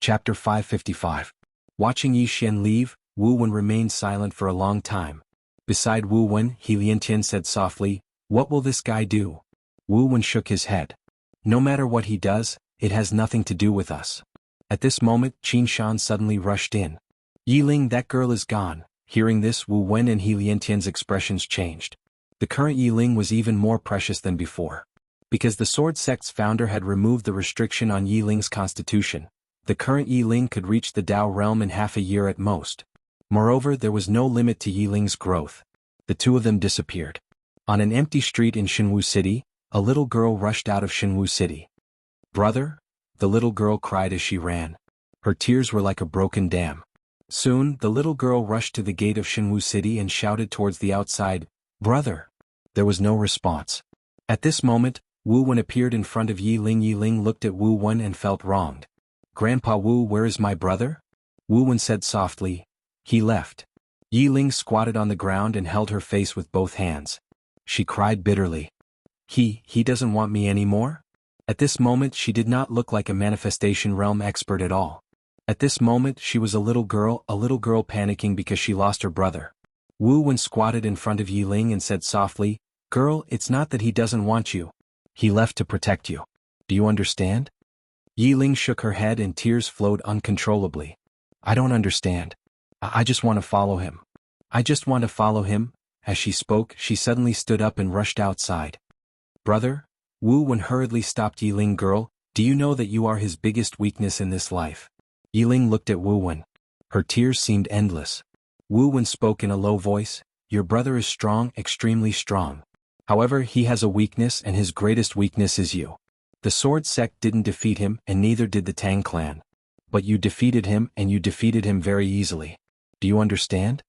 Chapter 555. Watching Yi Xian leave, Wu Wen remained silent for a long time. Beside Wu Wen, He Liantian said softly, "What will this guy do?" Wu Wen shook his head. "No matter what he does, it has nothing to do with us." At this moment, Qin Shan suddenly rushed in. "Yi Ling, that girl is gone." Hearing this, Wu Wen and He Liantian's expressions changed. The current Yi Ling was even more precious than before. Because the Sword Sect's founder had removed the restriction on Yi Ling's constitution, the current Yi Ling could reach the Dao realm in half a year at most. Moreover, there was no limit to Yi Ling's growth. The two of them disappeared. On an empty street in Xinwu City, a little girl rushed out of Xinwu City. "Brother?" the little girl cried as she ran. Her tears were like a broken dam. Soon, the little girl rushed to the gate of Xinwu City and shouted towards the outside, "Brother!" There was no response. At this moment, Wu Wen appeared in front of Yi Ling. Yi Ling looked at Wu Wen and felt wronged. "Grandpa Wu, where is my brother?" Wu Wen said softly. "He left." Yi Ling squatted on the ground and held her face with both hands. She cried bitterly. He doesn't want me anymore?" At this moment she did not look like a manifestation realm expert at all. At this moment she was a little girl panicking because she lost her brother. Wu Wen squatted in front of Yi Ling and said softly, "Girl, it's not that he doesn't want you. He left to protect you. Do you understand?" Yi Ling shook her head and tears flowed uncontrollably. "I don't understand. I just want to follow him. I just want to follow him." As she spoke, she suddenly stood up and rushed outside. "Brother?" Wu Wen hurriedly stopped Yi Ling. "Girl, do you know that you are his biggest weakness in this life?" Yi Ling looked at Wu Wen. Her tears seemed endless. Wu Wen spoke in a low voice, "Your brother is strong, extremely strong. However, he has a weakness, and his greatest weakness is you. The Sword Sect didn't defeat him, and neither did the Tang clan. But you defeated him, and you defeated him very easily. Do you understand?"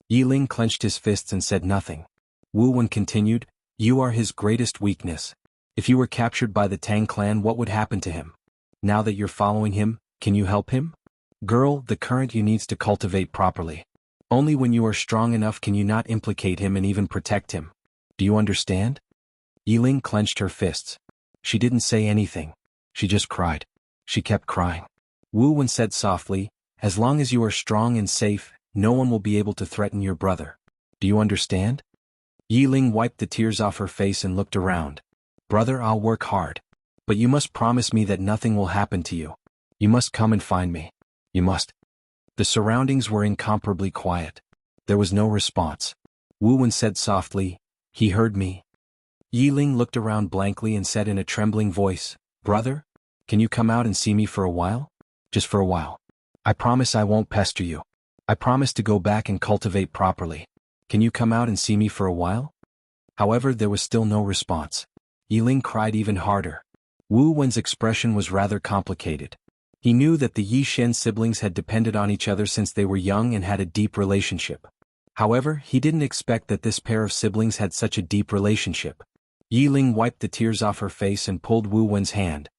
Yi Ling clenched his fists and said nothing. Wu Wen continued, "You are his greatest weakness. If you were captured by the Tang clan, what would happen to him? Now that you're following him, can you help him? Girl, the current you needs to cultivate properly. Only when you are strong enough can you not implicate him and even protect him. Do you understand?" Yi Ling clenched her fists. She didn't say anything. She just cried. She kept crying. Wu Wen said softly, "As long as you are strong and safe, no one will be able to threaten your brother. Do you understand?" Yi Ling wiped the tears off her face and looked around. "Brother, I'll work hard. But you must promise me that nothing will happen to you. You must come and find me. You must." The surroundings were incomparably quiet. There was no response. Wu Wen said softly, "He heard me." Yi Ling looked around blankly and said in a trembling voice, "Brother? Can you come out and see me for a while? Just for a while. I promise I won't pester you. I promise to go back and cultivate properly. Can you come out and see me for a while?" However, there was still no response. Yi Ling cried even harder. Wu Wen's expression was rather complicated. He knew that the Yi Xian siblings had depended on each other since they were young and had a deep relationship. However, he didn't expect that this pair of siblings had such a deep relationship. Yi Ling wiped the tears off her face and pulled Wu Wen's hand.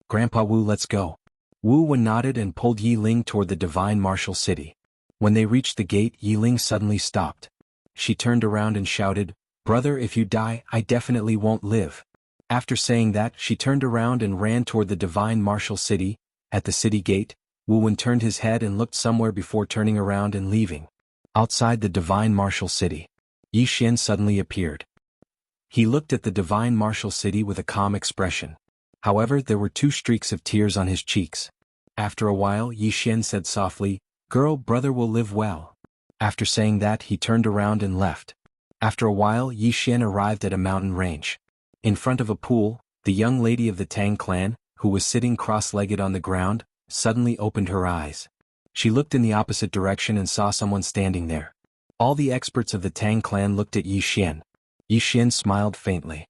"Grandpa Wu, let's go." Wu Wen nodded and pulled Yi Ling toward the Divine Martial City. When they reached the gate, Yi Ling suddenly stopped. She turned around and shouted, "Brother, if you die, I definitely won't live." After saying that, she turned around and ran toward the Divine Martial City. At the city gate, Wu Wen turned his head and looked somewhere before turning around and leaving. Outside the Divine Martial City, Yi Xian suddenly appeared. He looked at the Divine Martial City with a calm expression. However, there were 2 streaks of tears on his cheeks. After a while, Yi Xian said softly, "Girl, brother will live well." After saying that, he turned around and left. After a while, Yi Xian arrived at a mountain range. In front of a pool, the young lady of the Tang clan, who was sitting cross-legged on the ground, suddenly opened her eyes. She looked in the opposite direction and saw someone standing there. All the experts of the Tang clan looked at Yi Xian. Yi Xian smiled faintly.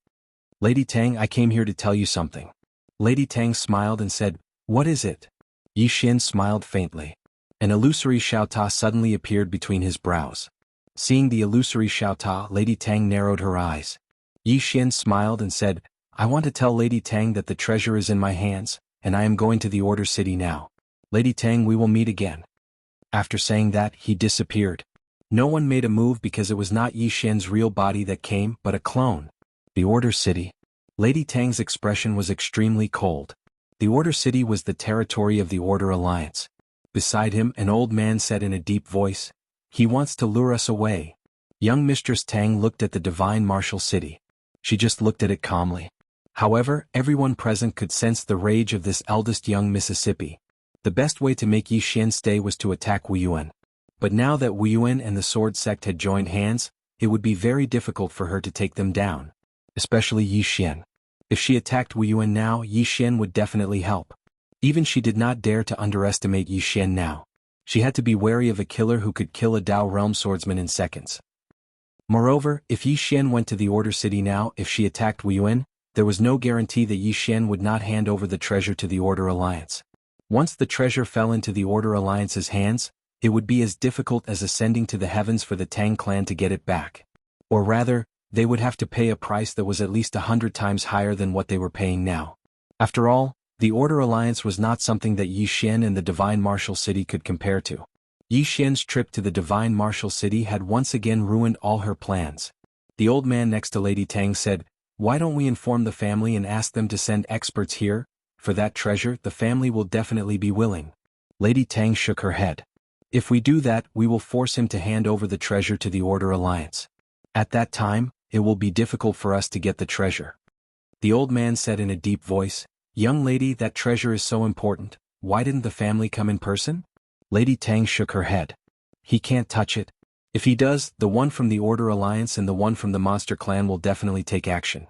"Lady Tang, I came here to tell you something." Lady Tang smiled and said, "What is it?" Yi Xian smiled faintly. An illusory Xiaota suddenly appeared between his brows. Seeing the illusory Xiaota, Lady Tang narrowed her eyes. Yi Xian smiled and said, "I want to tell Lady Tang that the treasure is in my hands, and I am going to the Order City now. Lady Tang, we will meet again." After saying that, he disappeared. No one made a move because it was not Yi Xian's real body that came, but a clone. The Order City. Lady Tang's expression was extremely cold. The Order City was the territory of the Order Alliance. Beside him, an old man said in a deep voice, "He wants to lure us away." Young Mistress Tang looked at the Divine Martial City. She just looked at it calmly. However, everyone present could sense the rage of this eldest young Mississippi. The best way to make Yi Xian stay was to attack Wu Yuan. But now that Wu Yuan and the Sword Sect had joined hands, it would be very difficult for her to take them down. Especially Yi Xian. If she attacked Wu Yuan now, Yi Xian would definitely help. Even she did not dare to underestimate Yi Xian now. She had to be wary of a killer who could kill a Dao Realm swordsman in seconds. Moreover, if Yi Xian went to the Order City now, if she attacked Wu Yuan, there was no guarantee that Yi Xian would not hand over the treasure to the Order Alliance. Once the treasure fell into the Order Alliance's hands, it would be as difficult as ascending to the heavens for the Tang clan to get it back. Or rather, they would have to pay a price that was at least 100 times higher than what they were paying now. After all, the Order Alliance was not something that Yi Xian and the Divine Martial City could compare to. Yi Xian's trip to the Divine Martial City had once again ruined all her plans. The old man next to Lady Tang said, "Why don't we inform the family and ask them to send experts here? For that treasure, the family will definitely be willing." Lady Tang shook her head. "If we do that, we will force him to hand over the treasure to the Order Alliance. At that time, it will be difficult for us to get the treasure." The old man said in a deep voice, "Young lady, that treasure is so important, why didn't the family come in person?" Lady Tang shook her head. "He can't touch it. If he does, the one from the Order Alliance and the one from the Monster Clan will definitely take action."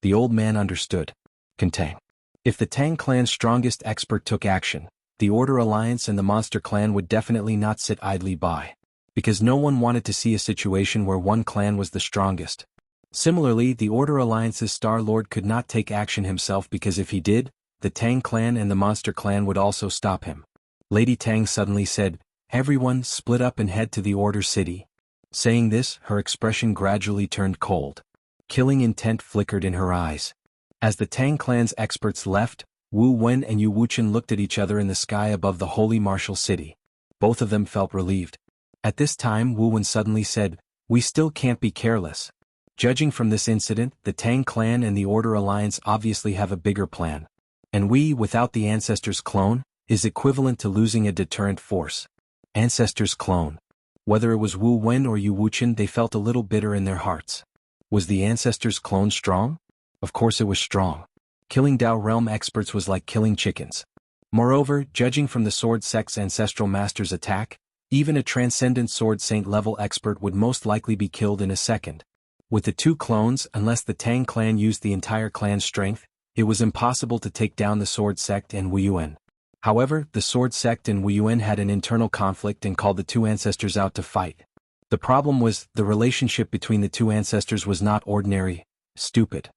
The old man understood. Tang. If the Tang clan's strongest expert took action, the Order Alliance and the Monster Clan would definitely not sit idly by. Because no one wanted to see a situation where one clan was the strongest. Similarly, the Order Alliance's Star Lord could not take action himself because if he did, the Tang clan and the Monster Clan would also stop him. Lady Tang suddenly said, "Everyone, split up and head to the Order City." Saying this, her expression gradually turned cold. Killing intent flickered in her eyes. As the Tang clan's experts left, Wu Wen and Yu Wuchen looked at each other in the sky above the Holy Martial City. Both of them felt relieved. At this time, Wu Wen suddenly said, "We still can't be careless." Judging from this incident, the Tang clan and the Order Alliance obviously have a bigger plan. And we, without the Ancestor's clone, is equivalent to losing a deterrent force. Ancestor's clone. Whether it was Wu Wen or Yu Wuchen, they felt a little bitter in their hearts. Was the Ancestor's clone strong? Of course it was strong. Killing Dao Realm experts was like killing chickens. Moreover, judging from the Sword Sect's Ancestral Master's attack, even a Transcendent Sword Saint level expert would most likely be killed in a second. With the two clones, unless the Tang clan used the entire clan's strength, it was impossible to take down the Sword Sect and Wu Yuan. However, the Sword Sect and Wu Yuan had an internal conflict and called the two ancestors out to fight. The problem was, the relationship between the two ancestors was not ordinary, stupid.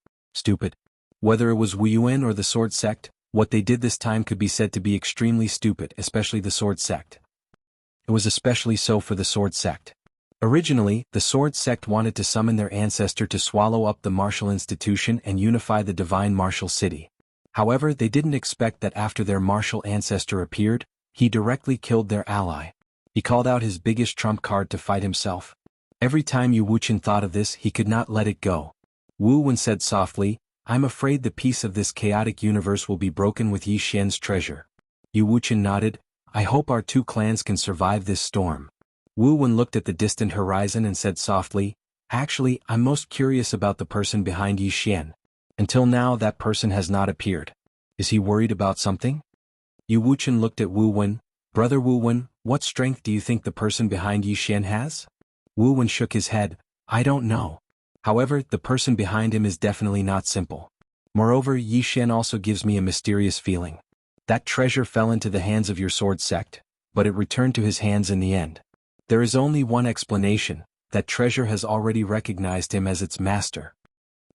Whether it was Wu Yuan or the Sword Sect, what they did this time could be said to be extremely stupid, especially the Sword Sect. It was especially so for the Sword Sect. Originally, the Sword Sect wanted to summon their ancestor to swallow up the martial institution and unify the Divine Martial City. However, they didn't expect that after their martial ancestor appeared, he directly killed their ally. He called out his biggest trump card to fight himself. Every time Yu Wuchen thought of this, he could not let it go. Wu Wen said softly, "I'm afraid the peace of this chaotic universe will be broken with Yi Xian's treasure." Yu Wuchen nodded, "I hope our two clans can survive this storm." Wu Wen looked at the distant horizon and said softly, "Actually, I'm most curious about the person behind Yi Xian. Until now that person has not appeared. Is he worried about something?" Yu Wuchen looked at Wu Wen. "Brother Wu Wen, what strength do you think the person behind Yi Xian has?" Wu Wen shook his head, "I don't know. However, the person behind him is definitely not simple. Moreover, Yi Xian also gives me a mysterious feeling. That treasure fell into the hands of your Sword Sect, but it returned to his hands in the end. There is only one explanation, that treasure has already recognized him as its master."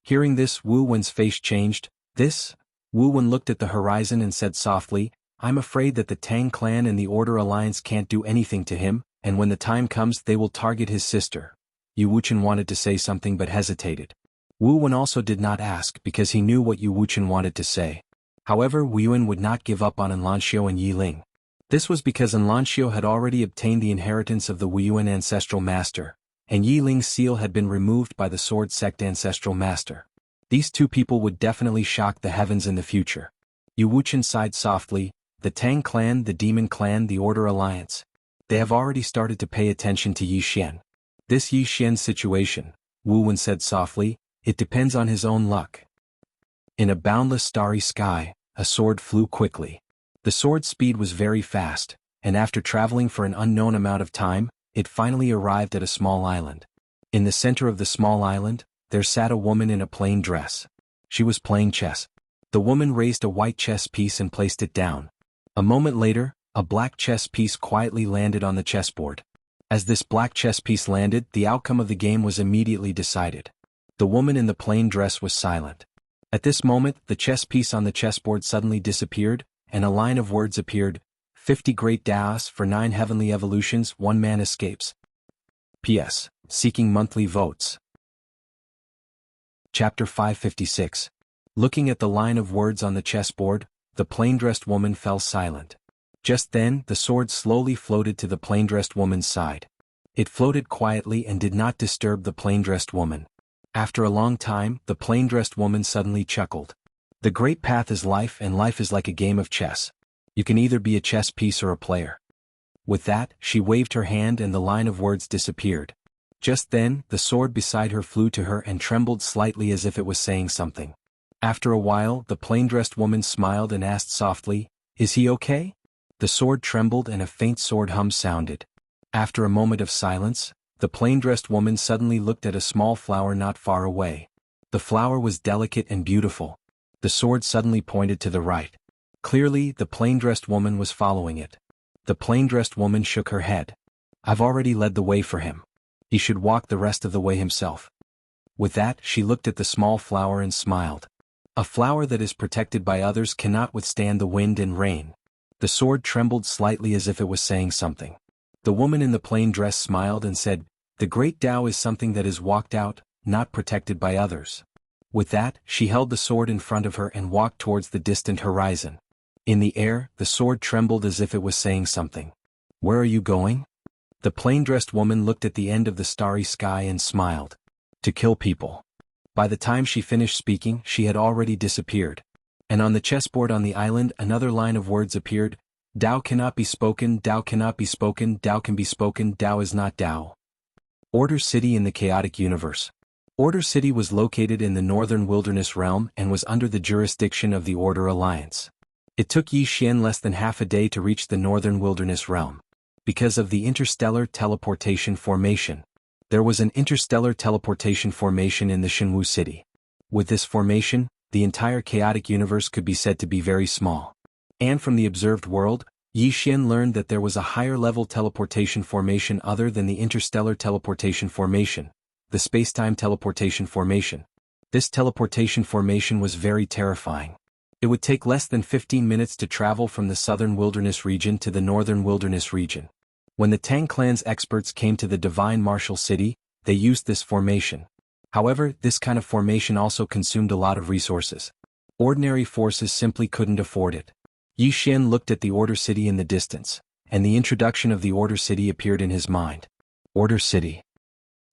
Hearing this, Wu Wen's face changed. "This?" Wu Wen looked at the horizon and said softly, "I'm afraid that the Tang clan and the Order Alliance can't do anything to him, and when the time comes they will target his sister." Yu Wuchen wanted to say something but hesitated. Wu Wen also did not ask because he knew what Yu Wuchen wanted to say. However, Wu Yuan would not give up on Enlanxiu and Yi Ling. This was because Enlanxiu had already obtained the inheritance of the Wu Yuan Ancestral Master, and Yi Ling's seal had been removed by the Sword Sect Ancestral Master. These two people would definitely shock the heavens in the future. Yu Wuchen sighed softly, the Tang clan, the Demon clan, the Order Alliance. They have already started to pay attention to Yi Xian. This Yi Xian situation, Wu Wen said softly, it depends on his own luck. In a boundless starry sky, a sword flew quickly. The sword's speed was very fast, and after traveling for an unknown amount of time, it finally arrived at a small island. In the center of the small island, there sat a woman in a plain dress. She was playing chess. The woman raised a white chess piece and placed it down. A moment later, a black chess piece quietly landed on the chessboard. As this black chess piece landed, the outcome of the game was immediately decided. The woman in the plain dress was silent. At this moment, the chess piece on the chessboard suddenly disappeared, and a line of words appeared, 50 great Daos for 9 heavenly evolutions, 1 man escapes. P.S. Seeking monthly votes. Chapter 556. Looking at the line of words on the chessboard, the plain-dressed woman fell silent. Just then, the sword slowly floated to the plain-dressed woman's side. It floated quietly and did not disturb the plain-dressed woman. After a long time, the plain-dressed woman suddenly chuckled. The great path is life, and life is like a game of chess. You can either be a chess piece or a player. With that, she waved her hand and the line of words disappeared. Just then, the sword beside her flew to her and trembled slightly as if it was saying something. After a while, the plain-dressed woman smiled and asked softly, "Is he okay?" The sword trembled and a faint sword hum sounded. After a moment of silence, the plain-dressed woman suddenly looked at a small flower not far away. The flower was delicate and beautiful. The sword suddenly pointed to the right. Clearly, the plain-dressed woman was following it. The plain-dressed woman shook her head. "I've already led the way for him. He should walk the rest of the way himself." With that, she looked at the small flower and smiled. A flower that is protected by others cannot withstand the wind and rain. The sword trembled slightly as if it was saying something. The woman in the plain dress smiled and said, "The great Tao is something that is walked out, not protected by others." With that, she held the sword in front of her and walked towards the distant horizon. In the air, the sword trembled as if it was saying something. "Where are you going?" The plain-dressed woman looked at the end of the starry sky and smiled. "To kill people." By the time she finished speaking, she had already disappeared. And on the chessboard on the island, another line of words appeared, "Tao cannot be spoken, Tao cannot be spoken, Tao can be spoken, Tao is not Tao." Order City in the Chaotic Universe. Order City was located in the Northern Wilderness Realm and was under the jurisdiction of the Order Alliance. It took Yi Xian less than half a day to reach the Northern Wilderness Realm. Because of the interstellar teleportation formation. There was an interstellar teleportation formation in the Shenwu city. With this formation, the entire chaotic universe could be said to be very small. And from the observed world, Yi Xian learned that there was a higher-level teleportation formation other than the interstellar teleportation formation, the spacetime teleportation formation. This teleportation formation was very terrifying. It would take less than 15 minutes to travel from the southern wilderness region to the northern wilderness region. When the Tang clan's experts came to the Divine Martial City, they used this formation. However, this kind of formation also consumed a lot of resources. Ordinary forces simply couldn't afford it. Yi Xian looked at the Order City in the distance, and the introduction of the Order City appeared in his mind. Order City.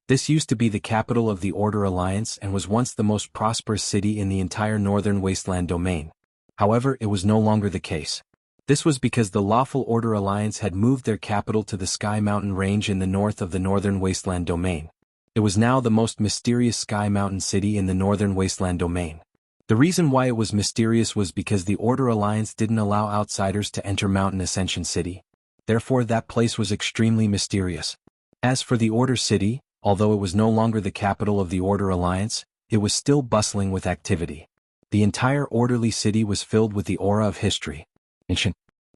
This used to be the capital of the Order Alliance and was once the most prosperous city in the entire Northern Wasteland domain. However, it was no longer the case. This was because the Lawful Order Alliance had moved their capital to the Sky Mountain Range in the north of the Northern Wasteland domain. It was now the most mysterious Sky Mountain city in the Northern Wasteland domain. The reason why it was mysterious was because the Order Alliance didn't allow outsiders to enter Mountain Ascension City. Therefore, that place was extremely mysterious. As for the Order City, although it was no longer the capital of the Order Alliance, it was still bustling with activity. The entire orderly city was filled with the aura of history.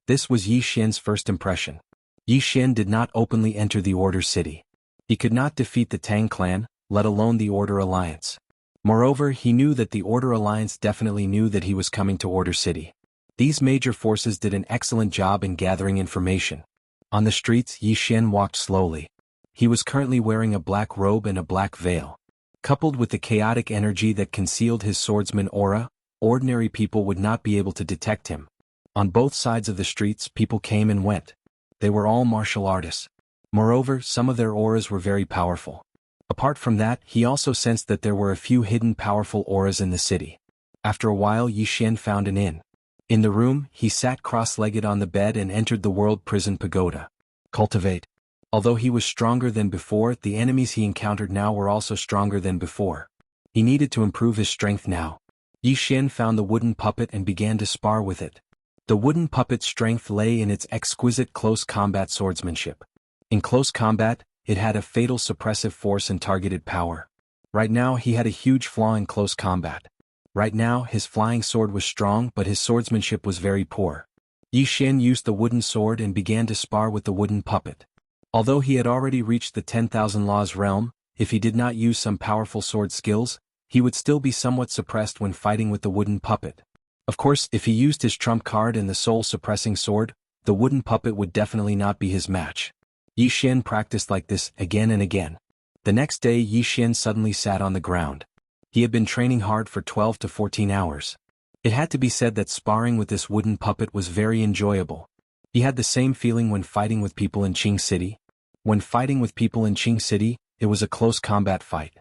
This was Yi Xian's first impression. Yi Xian did not openly enter the Order City. He could not defeat the Tang clan, let alone the Order Alliance. Moreover, he knew that the Order Alliance definitely knew that he was coming to Order City. These major forces did an excellent job in gathering information. On the streets, Yi Xian walked slowly. He was currently wearing a black robe and a black veil. Coupled with the chaotic energy that concealed his swordsman aura, ordinary people would not be able to detect him. On both sides of the streets, people came and went. They were all martial artists. Moreover, some of their auras were very powerful. Apart from that, he also sensed that there were a few hidden powerful auras in the city. After a while, Yi Xian found an inn. In the room, he sat cross-legged on the bed and entered the world prison pagoda. Cultivate. Although he was stronger than before, the enemies he encountered now were also stronger than before. He needed to improve his strength now. Yi Xian found the wooden puppet and began to spar with it. The wooden puppet's strength lay in its exquisite close combat swordsmanship. In close combat, it had a fatal suppressive force and targeted power. Right now he had a huge flaw in close combat. Right now his flying sword was strong but his swordsmanship was very poor. Yi Xian used the wooden sword and began to spar with the wooden puppet. Although he had already reached the 10,000 laws realm, if he did not use some powerful sword skills, he would still be somewhat suppressed when fighting with the wooden puppet. Of course, if he used his trump card and the soul-suppressing sword, the wooden puppet would definitely not be his match. Yi Xian practiced like this again and again. The next day Yi Xian suddenly sat on the ground. He had been training hard for 12 to 14 hours. It had to be said that sparring with this wooden puppet was very enjoyable. He had the same feeling when fighting with people in Qing City. When fighting with people in Qing City, it was a close combat fight.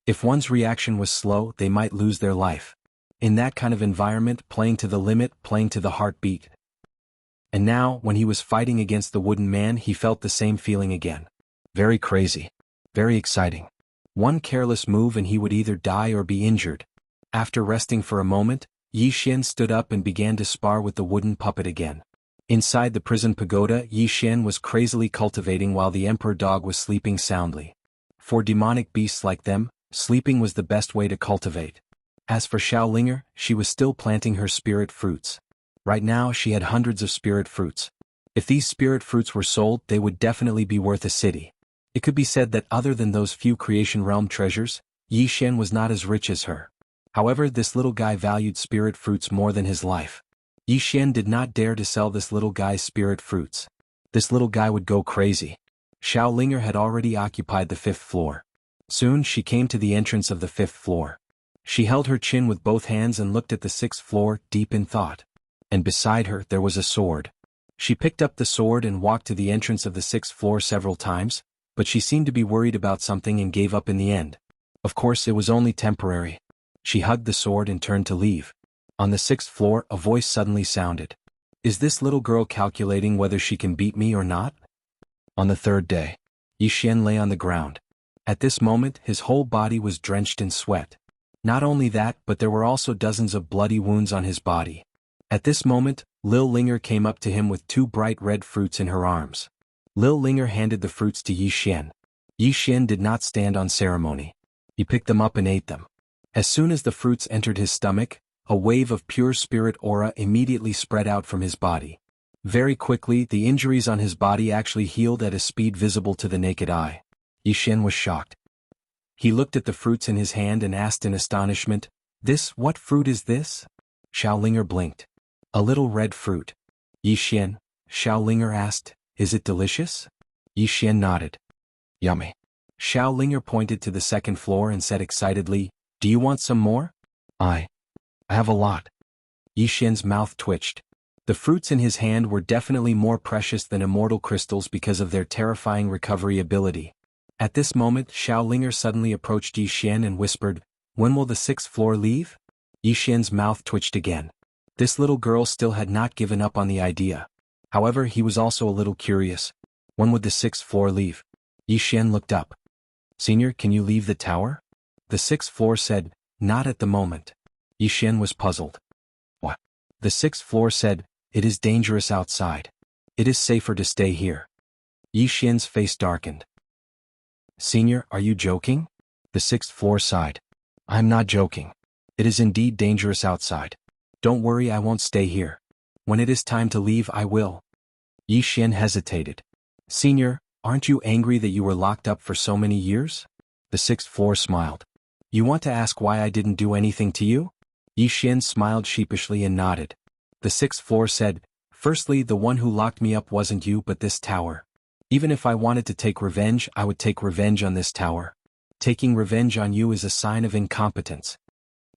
If one's reaction was slow, they might lose their life. In that kind of environment, playing to the limit, playing to the heartbeat. And now, when he was fighting against the wooden man, he felt the same feeling again. Very crazy. Very exciting. One careless move and he would either die or be injured. After resting for a moment, Yi Xian stood up and began to spar with the wooden puppet again. Inside the prison pagoda, Yi Xian was crazily cultivating while the emperor dog was sleeping soundly. For demonic beasts like them, sleeping was the best way to cultivate. As for Xiaolinger, she was still planting her spirit fruits. Right now she had hundreds of spirit fruits. If these spirit fruits were sold, they would definitely be worth a city. It could be said that other than those few creation realm treasures, Yi Xian was not as rich as her. However, this little guy valued spirit fruits more than his life. Yi Xian did not dare to sell this little guy's spirit fruits. This little guy would go crazy. Xiaolinger had already occupied the 5th floor. Soon she came to the entrance of the 5th floor. She held her chin with both hands and looked at the 6th floor, deep in thought. And beside her there was a sword. She picked up the sword and walked to the entrance of the 6th floor several times, but she seemed to be worried about something and gave up in the end. Of course it was only temporary. She hugged the sword and turned to leave. On the 6th floor a voice suddenly sounded. Is this little girl calculating whether she can beat me or not? On the 3rd day, Yi Xian lay on the ground. At this moment his whole body was drenched in sweat. Not only that, but there were also dozens of bloody wounds on his body. At this moment, Lil Linger came up to him with 2 bright red fruits in her arms. Lil Linger handed the fruits to Yi Xian. Yi Xian did not stand on ceremony. He picked them up and ate them. As soon as the fruits entered his stomach, a wave of pure spirit aura immediately spread out from his body. Very quickly, the injuries on his body actually healed at a speed visible to the naked eye. Yi Xian was shocked. He looked at the fruits in his hand and asked in astonishment, What fruit is this? Xiaolinger blinked. A little red fruit. Yi Xian, Xiaolinger asked, is it delicious? Yi Xian nodded. Yummy. Xiaolinger pointed to the 2nd floor and said excitedly, do you want some more? I have a lot. Yi Xian's mouth twitched. The fruits in his hand were definitely more precious than immortal crystals because of their terrifying recovery ability. At this moment, Xiaolinger suddenly approached Yi Xian and whispered, when will the 6th floor leave? Yi Xian's mouth twitched again. This little girl still had not given up on the idea. However, he was also a little curious. When would the 6th floor leave? Yi Xian looked up. Senior, can you leave the tower? The 6th floor said, not at the moment. Yi Xian was puzzled. What? The 6th floor said, it is dangerous outside. It is safer to stay here. Yi Xian's face darkened. Senior, are you joking? The 6th floor sighed. I'm not joking. It is indeed dangerous outside. Don't worry, I won't stay here. When it is time to leave, I will. Yi Xian hesitated. Senior, aren't you angry that you were locked up for so many years? The 6th floor smiled. You want to ask why I didn't do anything to you? Yi Xian smiled sheepishly and nodded. The 6th floor said, firstly, the one who locked me up wasn't you but this tower. Even if I wanted to take revenge, I would take revenge on this tower. Taking revenge on you is a sign of incompetence.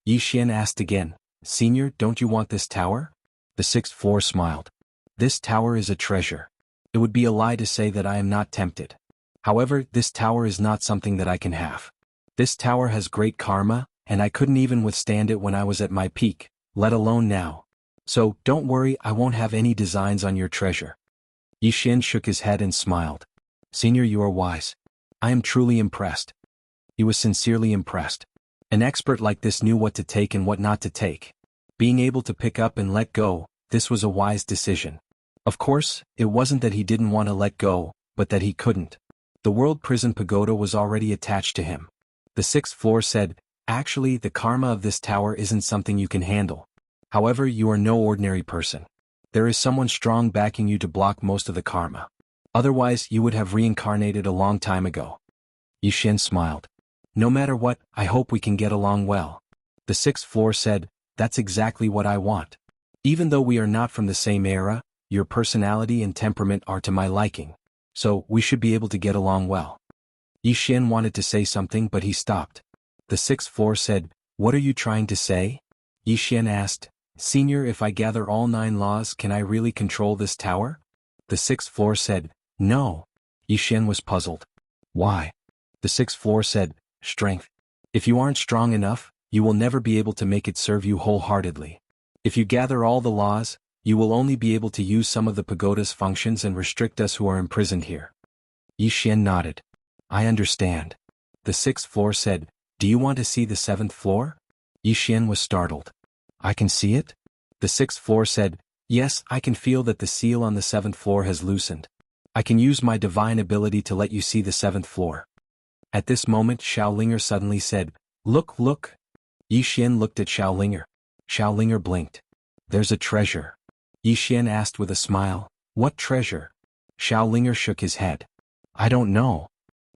Yi Xian asked again, Senior, don't you want this tower? The 6th floor smiled. This tower is a treasure. It would be a lie to say that I am not tempted. However, this tower is not something that I can have. This tower has great karma, and I couldn't even withstand it when I was at my peak, let alone now. So, don't worry, I won't have any designs on your treasure. Yi Xian shook his head and smiled. Senior, you are wise. I am truly impressed. He was sincerely impressed. An expert like this knew what to take and what not to take. Being able to pick up and let go, this was a wise decision. Of course, it wasn't that he didn't want to let go, but that he couldn't. The World Prison Pagoda was already attached to him. The sixth floor said, actually, the karma of this tower isn't something you can handle. However, you are no ordinary person. There is someone strong backing you to block most of the karma. Otherwise, you would have reincarnated a long time ago. Yi Xian smiled. No matter what, I hope we can get along well. The sixth floor said, that's exactly what I want. Even though we are not from the same era, your personality and temperament are to my liking. So, we should be able to get along well. Yi Xian wanted to say something but he stopped. The sixth floor said, what are you trying to say? Yi Xian asked, Senior, if I gather all 9 laws, can I really control this tower? The sixth floor said, no. Yi Xian was puzzled. Why? The sixth floor said, strength. If you aren't strong enough, you will never be able to make it serve you wholeheartedly. If you gather all the laws, you will only be able to use some of the pagoda's functions and restrict us who are imprisoned here. Yi Xian nodded. I understand. The sixth floor said, do you want to see the 7th floor? Yi Xian was startled. I can see it? The sixth floor said, yes, I can feel that the seal on the 7th floor has loosened. I can use my divine ability to let you see the 7th floor. At this moment Xiaolinger suddenly said, look, look. Yi Xian looked at Xiaolinger. Xiaolinger blinked. There's a treasure. Yi Xian asked with a smile, what treasure? Xiaolinger shook his head. I don't know.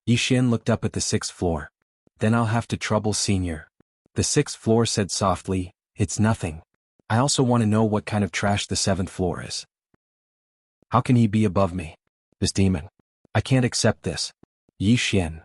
Yi Xian looked up at the 6th floor. Then I'll have to trouble Senior. The 6th floor said softly, it's nothing. I also want to know what kind of trash the 7th floor is. How can he be above me? This demon. I can't accept this. Yi Xian.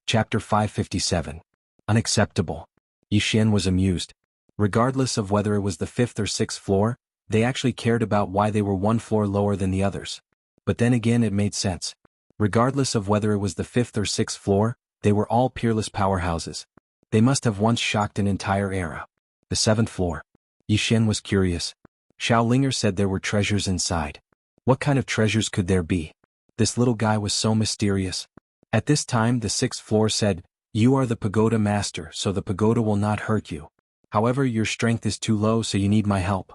Chapter 557. Unacceptable. Yi Xian was amused. Regardless of whether it was the 5th or 6th floor, they actually cared about why they were 1 floor lower than the others. But then again it made sense. Regardless of whether it was the 5th or 6th floor, they were all peerless powerhouses. They must have once shocked an entire era. The 7th floor. Yi Xian was curious. Xiaolinger said there were treasures inside. What kind of treasures could there be? This little guy was so mysterious. At this time the 6th floor said, you are the pagoda master, so the pagoda will not hurt you. However, your strength is too low, so you need my help.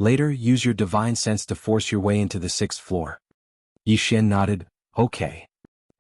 Later, use your divine sense to force your way into the 6th floor. Yi Xian nodded, okay.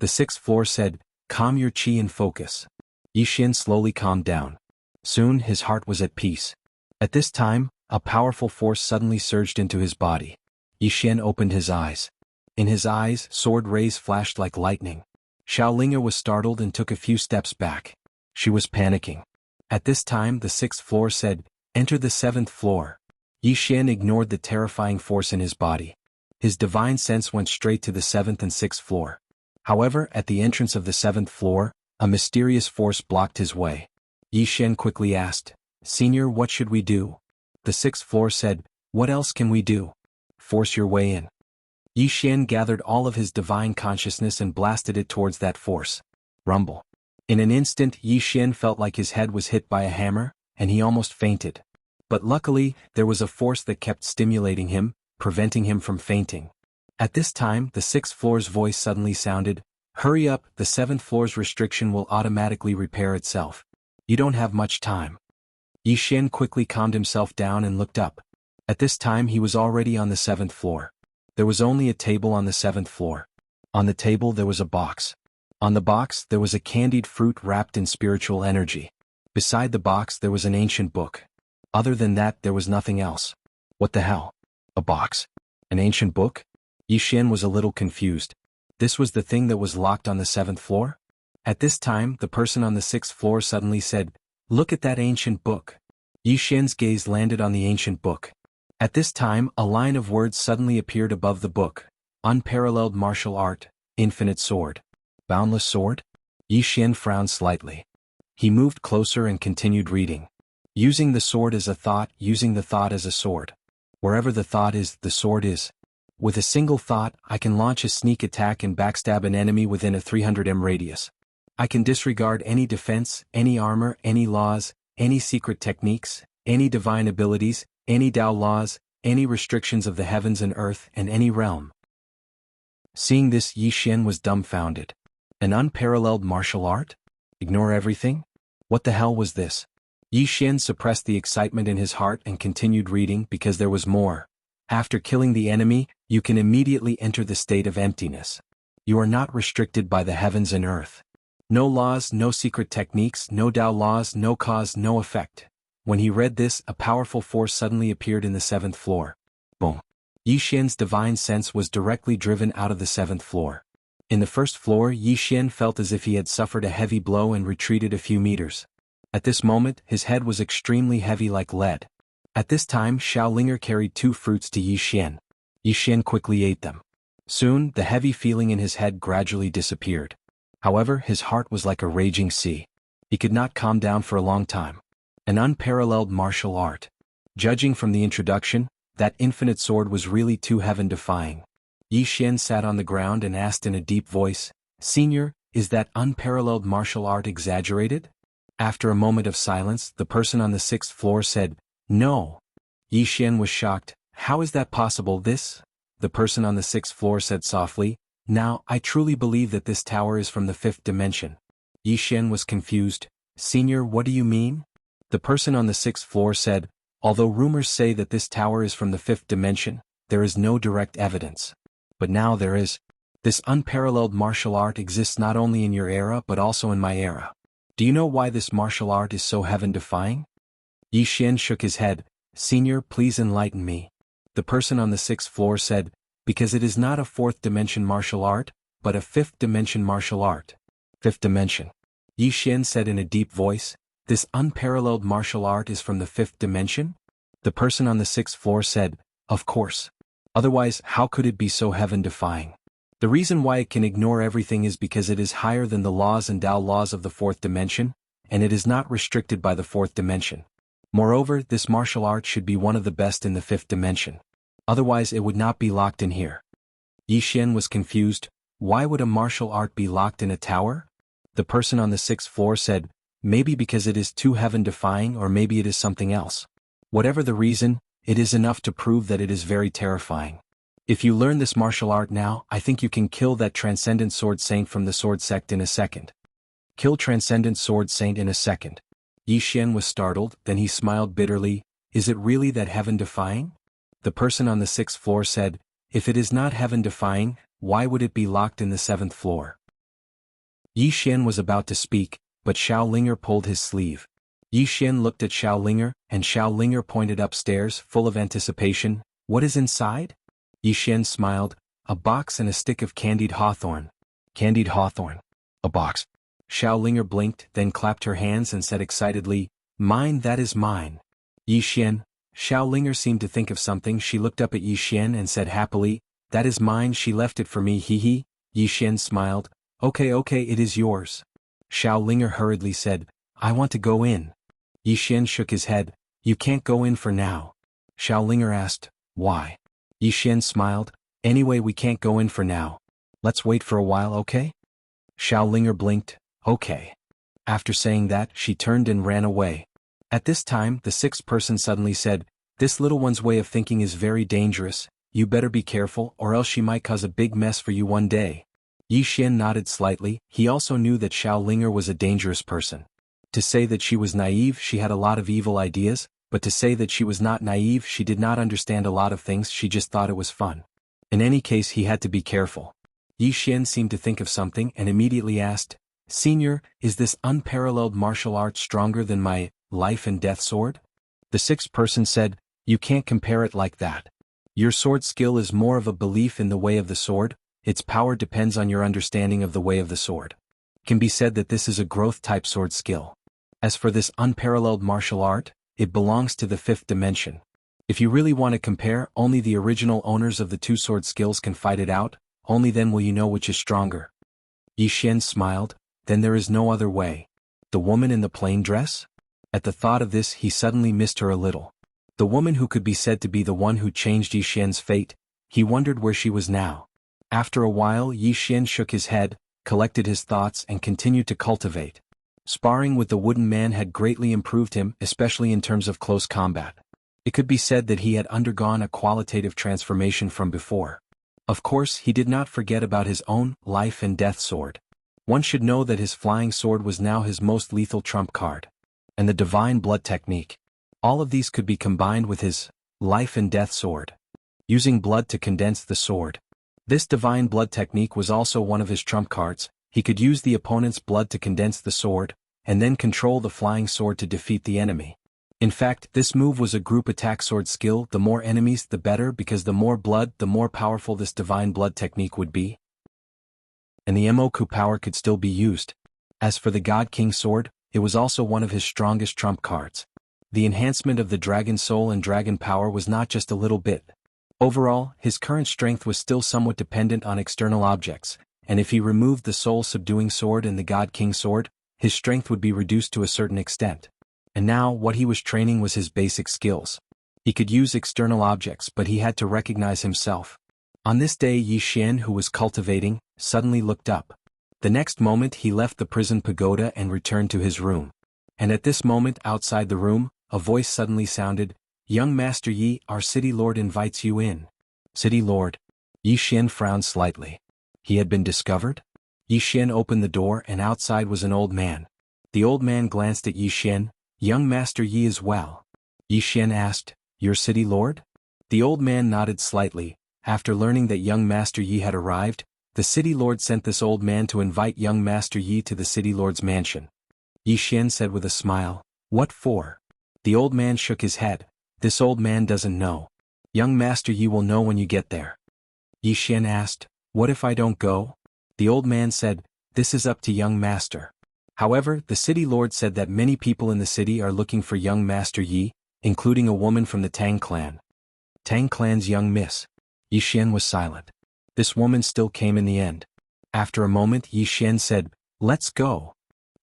The 6th floor said, calm your chi and focus. Yi Xian slowly calmed down. Soon his heart was at peace. At this time, a powerful force suddenly surged into his body. Yi Xian opened his eyes. In his eyes, sword rays flashed like lightning. Xiaolinger was startled and took a few steps back. She was panicking. At this time the 6th floor said, enter the 7th floor. Yi Xian ignored the terrifying force in his body. His divine sense went straight to the 7th and 6th floor. However, at the entrance of the 7th floor, a mysterious force blocked his way. Yi Xian quickly asked, Senior, what should we do? The 6th floor said, what else can we do? Force your way in. Yi Xian gathered all of his divine consciousness and blasted it towards that force. Rumble. In an instant Yi Xian felt like his head was hit by a hammer, and he almost fainted. But luckily, there was a force that kept stimulating him, preventing him from fainting. At this time, the 6th floor's voice suddenly sounded, hurry up, the 7th floor's restriction will automatically repair itself. You don't have much time. Yi Xian quickly calmed himself down and looked up. At this time he was already on the 7th floor. There was only a table on the 7th floor. On the table there was a box. On the box there was a candied fruit wrapped in spiritual energy. Beside the box there was an ancient book. Other than that there was nothing else. What the hell? A box? An ancient book? Yi Xian was a little confused. This was the thing that was locked on the 7th floor? At this time the person on the 6th floor suddenly said, look at that ancient book. Yi Xian's gaze landed on the ancient book. At this time a line of words suddenly appeared above the book. Unparalleled martial art, infinite sword. Boundless sword? Yi Xian frowned slightly. He moved closer and continued reading. Using the sword as a thought, using the thought as a sword. Wherever the thought is, the sword is. With a single thought, I can launch a sneak attack and backstab an enemy within a 300 m radius. I can disregard any defense, any armor, any laws, any secret techniques, any divine abilities, any Tao laws, any restrictions of the heavens and earth and any realm. Seeing this, Yi Xian was dumbfounded. An unparalleled martial art? Ignore everything? What the hell was this? Yi Xian suppressed the excitement in his heart and continued reading because there was more. After killing the enemy, you can immediately enter the state of emptiness. You are not restricted by the heavens and earth. No laws, no secret techniques, no Tao laws, no cause, no effect. When he read this, a powerful force suddenly appeared in the 7th floor. Boom. Yi Xian's divine sense was directly driven out of the 7th floor. In the 1st floor, Yi Xian felt as if he had suffered a heavy blow and retreated a few meters. At this moment, his head was extremely heavy like lead. At this time, Xiaolinger carried 2 fruits to Yi Xian. Yi Xian quickly ate them. Soon, the heavy feeling in his head gradually disappeared. However, his heart was like a raging sea. He could not calm down for a long time. An unparalleled martial art. Judging from the introduction, that infinite sword was really too heaven-defying. Yi Xian sat on the ground and asked in a deep voice, "Senior, is that unparalleled martial art exaggerated?" After a moment of silence, the person on the 6th floor said, "No." Yi Xian was shocked. "How is that possible? This?" The person on the 6th floor said softly, "Now, I truly believe that this tower is from the 5th dimension." Yi Xian was confused. "Senior, what do you mean?" The person on the 6th floor said, "Although rumors say that this tower is from the 5th dimension, there is no direct evidence. But now there is. This unparalleled martial art exists not only in your era but also in my era. Do you know why this martial art is so heaven-defying?" Yi Xian shook his head. "Senior, please enlighten me." The person on the 6th floor said, "Because it is not a 4th dimension martial art, but a 5th dimension martial art." 5th dimension. Yi Xian said in a deep voice, "This unparalleled martial art is from the 5th dimension?" The person on the 6th floor said, "Of course. Otherwise, how could it be so heaven-defying? The reason why it can ignore everything is because it is higher than the laws and Tao laws of the 4th dimension, and it is not restricted by the 4th dimension. Moreover, this martial art should be one of the best in the 5th dimension. Otherwise it would not be locked in here." Yi Xian was confused. Why would a martial art be locked in a tower? The person on the 6th floor said, "Maybe because it is too heaven-defying, or maybe it is something else. Whatever the reason, it is enough to prove that it is very terrifying. If you learn this martial art now, I think you can kill that Transcendent Sword Saint from the Sword Sect in a second." Kill Transcendent Sword Saint in a second. Yi Xian was startled, then he smiled bitterly. "Is it really that heaven-defying?" The person on the 6th floor said, "If it is not heaven-defying, why would it be locked in the 7th floor?" Yi Xian was about to speak, but Xiaolinger pulled his sleeve. Yi Xian looked at Xiaolinger, and Xiaolinger pointed upstairs, full of anticipation. "What is inside?" Yi Xian smiled. "A box and a stick of candied hawthorn." Candied hawthorn. A box. Xiaolinger blinked, then clapped her hands and said excitedly, "Mine, that is mine." Yi Xian. Xiaolinger seemed to think of something. She looked up at Yi Xian and said happily, "That is mine, she left it for me, hee." Yi Xian smiled. Okay, it is yours." Xiaolinger hurriedly said, "I want to go in." Yi Xian shook his head. "You can't go in for now." Xiaolinger asked, "Why?" Yi Xian smiled. "Anyway, we can't go in for now. Let's wait for a while, okay?" Xiaolinger blinked. "Okay." After saying that, she turned and ran away. At this time, the 6th person suddenly said, "This little one's way of thinking is very dangerous. You better be careful, or else she might cause a big mess for you one day." Yi Xian nodded slightly. He also knew that Xiaolinger was a dangerous person. To say that she was naive, she had a lot of evil ideas, but to say that she was not naive, she did not understand a lot of things, she just thought it was fun. In any case, he had to be careful. Yi Xian seemed to think of something and immediately asked, "Senior, is this unparalleled martial art stronger than my life and death sword?" The 6th person said, "You can't compare it like that. Your sword skill is more of a belief in the way of the sword, its power depends on your understanding of the way of the sword. It can be said that this is a growth-type sword skill. As for this unparalleled martial art, it belongs to the 5th dimension. If you really want to compare, only the original owners of the 2 sword skills can fight it out, only then will you know which is stronger." Yi Xian smiled. "Then there is no other way. The woman in the plain dress?" At the thought of this, he suddenly missed her a little. The woman who could be said to be the one who changed Yi Xian's fate, he wondered where she was now. After a while, Yi Xian shook his head, collected his thoughts and continued to cultivate. Sparring with the wooden man had greatly improved him, especially in terms of close combat. It could be said that he had undergone a qualitative transformation from before. Of course, he did not forget about his own life and death sword. One should know that his flying sword was now his most lethal trump card. And the divine blood technique. All of these could be combined with his life and death sword. Using blood to condense the sword. This divine blood technique was also one of his trump cards. He could use the opponent's blood to condense the sword, and then control the flying sword to defeat the enemy. In fact, this move was a group attack sword skill. The more enemies the better, because the more blood, the more powerful this divine blood technique would be. And the Moku power could still be used. As for the God King sword, it was also one of his strongest trump cards. The enhancement of the dragon soul and dragon power was not just a little bit. Overall, his current strength was still somewhat dependent on external objects, and if he removed the soul subduing sword and the God King sword, his strength would be reduced to a certain extent. And now, what he was training was his basic skills. He could use external objects, but he had to recognize himself. On this day, Yi Xian, who was cultivating, suddenly looked up. The next moment he left the prison pagoda and returned to his room. And at this moment, outside the room, a voice suddenly sounded, "Young Master Yi, our city lord invites you in." City lord? Yi Xian frowned slightly. He had been discovered? Yi Xian opened the door and outside was an old man. The old man glanced at Yi Xian. "Young Master Yi as well?" Yi Xian asked, "Your city lord?" The old man nodded slightly. After learning that young Master Yi had arrived, the city lord sent this old man to invite young Master Yi to the city lord's mansion. Yi Xian said with a smile, "What for?" The old man shook his head. "This old man doesn't know. Young Master Yi will know when you get there." Yi Xian asked, "What if I don't go?" The old man said, "This is up to young master." However, the city lord said that many people in the city are looking for young Master Yi, including a woman from the Tang clan. Tang clan's young miss. Yi Xian was silent. This woman still came in the end. After a moment Yi Xian said, "Let's go."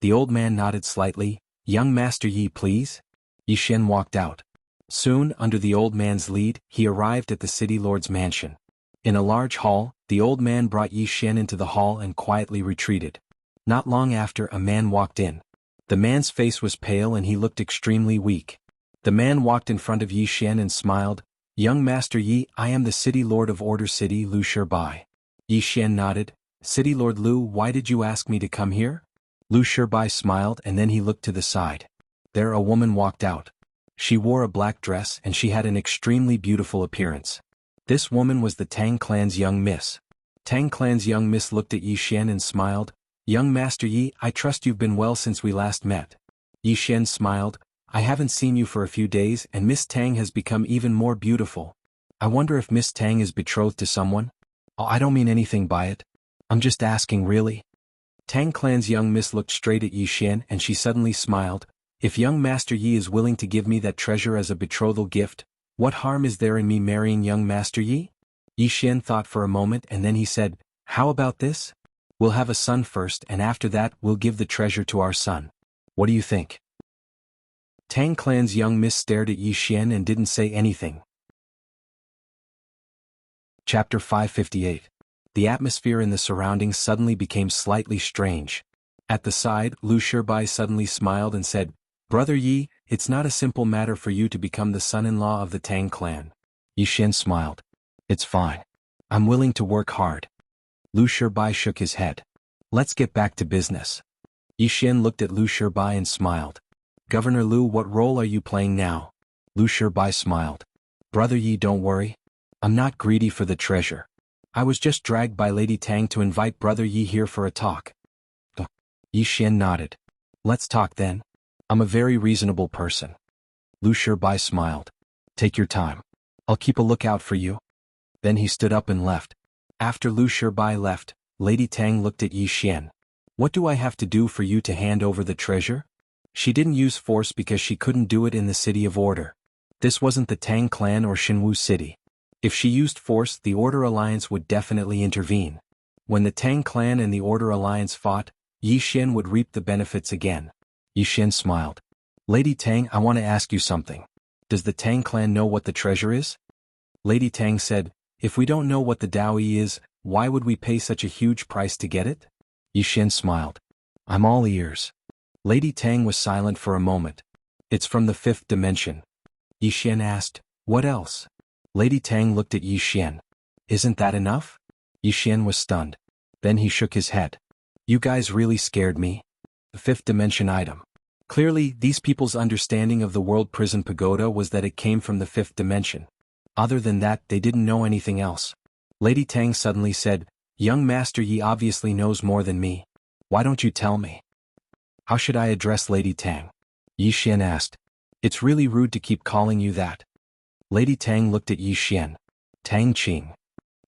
The old man nodded slightly. "Young Master Yi, please." Yi Xian walked out. Soon, under the old man's lead, he arrived at the city lord's mansion. In a large hall, the old man brought Yi Xian into the hall and quietly retreated. Not long after, a man walked in. The man's face was pale and he looked extremely weak. The man walked in front of Yi Xian and smiled. "Young Master Yi, I am the city lord of Order City, Lu Shibai." Yi Xian nodded. "City Lord Lu, why did you ask me to come here?" Lu Shibai smiled and then he looked to the side. There a woman walked out. She wore a black dress and she had an extremely beautiful appearance. This woman was the Tang clan's young miss. Tang clan's young miss looked at Yi Xian and smiled. "Young Master Yi, I trust you've been well since we last met." Yi Xian smiled. "I haven't seen you for a few days and Miss Tang has become even more beautiful. I wonder if Miss Tang is betrothed to someone?" "Oh, I don't mean anything by it. I'm just asking, really." Tang clan's young miss looked straight at Yi Xian and she suddenly smiled. "If young Master Yi is willing to give me that treasure as a betrothal gift, what harm is there in me marrying young Master Yi?" Yi Xian thought for a moment and then he said, "How about this? We'll have a son first and after that we'll give the treasure to our son. What do you think?" Tang clan's young miss stared at Yi Xian and didn't say anything. Chapter 558. The atmosphere in the surroundings suddenly became slightly strange. At the side, Lu Shibai suddenly smiled and said, "Brother Yi, it's not a simple matter for you to become the son-in-law of the Tang clan." Yi Xian smiled. "It's fine. I'm willing to work hard." Lu Shibai shook his head. "Let's get back to business." Yi Xian looked at Lu Shibai and smiled. "Governor Lu, what role are you playing now?" Lu Shibai smiled. "Brother Yi, don't worry. I'm not greedy for the treasure. I was just dragged by Lady Tang to invite Brother Yi here for a talk." Yi Xian nodded. "Let's talk then. I'm a very reasonable person." Lu Shibai smiled. "Take your time. I'll keep a lookout for you." Then he stood up and left. After Lu Shibai left, Lady Tang looked at Yi Xian. "What do I have to do for you to hand over the treasure?" She didn't use force because she couldn't do it in the City of Order. This wasn't the Tang clan or Xinwu City. If she used force, the Order Alliance would definitely intervene. When the Tang clan and the Order Alliance fought, Yi Xian would reap the benefits again. Yi Xian smiled. "Lady Tang, I want to ask you something. Does the Tang clan know what the treasure is?" Lady Tang said, "If we don't know what the Daoyi is, why would we pay such a huge price to get it?" Yi Xian smiled. "I'm all ears." Lady Tang was silent for a moment. It's from the fifth dimension. Yi Xian asked, what else? Lady Tang looked at Yi Xian. Isn't that enough? Yi Xian was stunned. Then he shook his head. You guys really scared me. The fifth dimension item. Clearly, these people's understanding of the world prison pagoda was that it came from the fifth dimension. Other than that, they didn't know anything else. Lady Tang suddenly said, Young Master Yi obviously knows more than me. Why don't you tell me? How should I address Lady Tang? Yi Xian asked. It's really rude to keep calling you that. Lady Tang looked at Yi Xian. Tang Qing.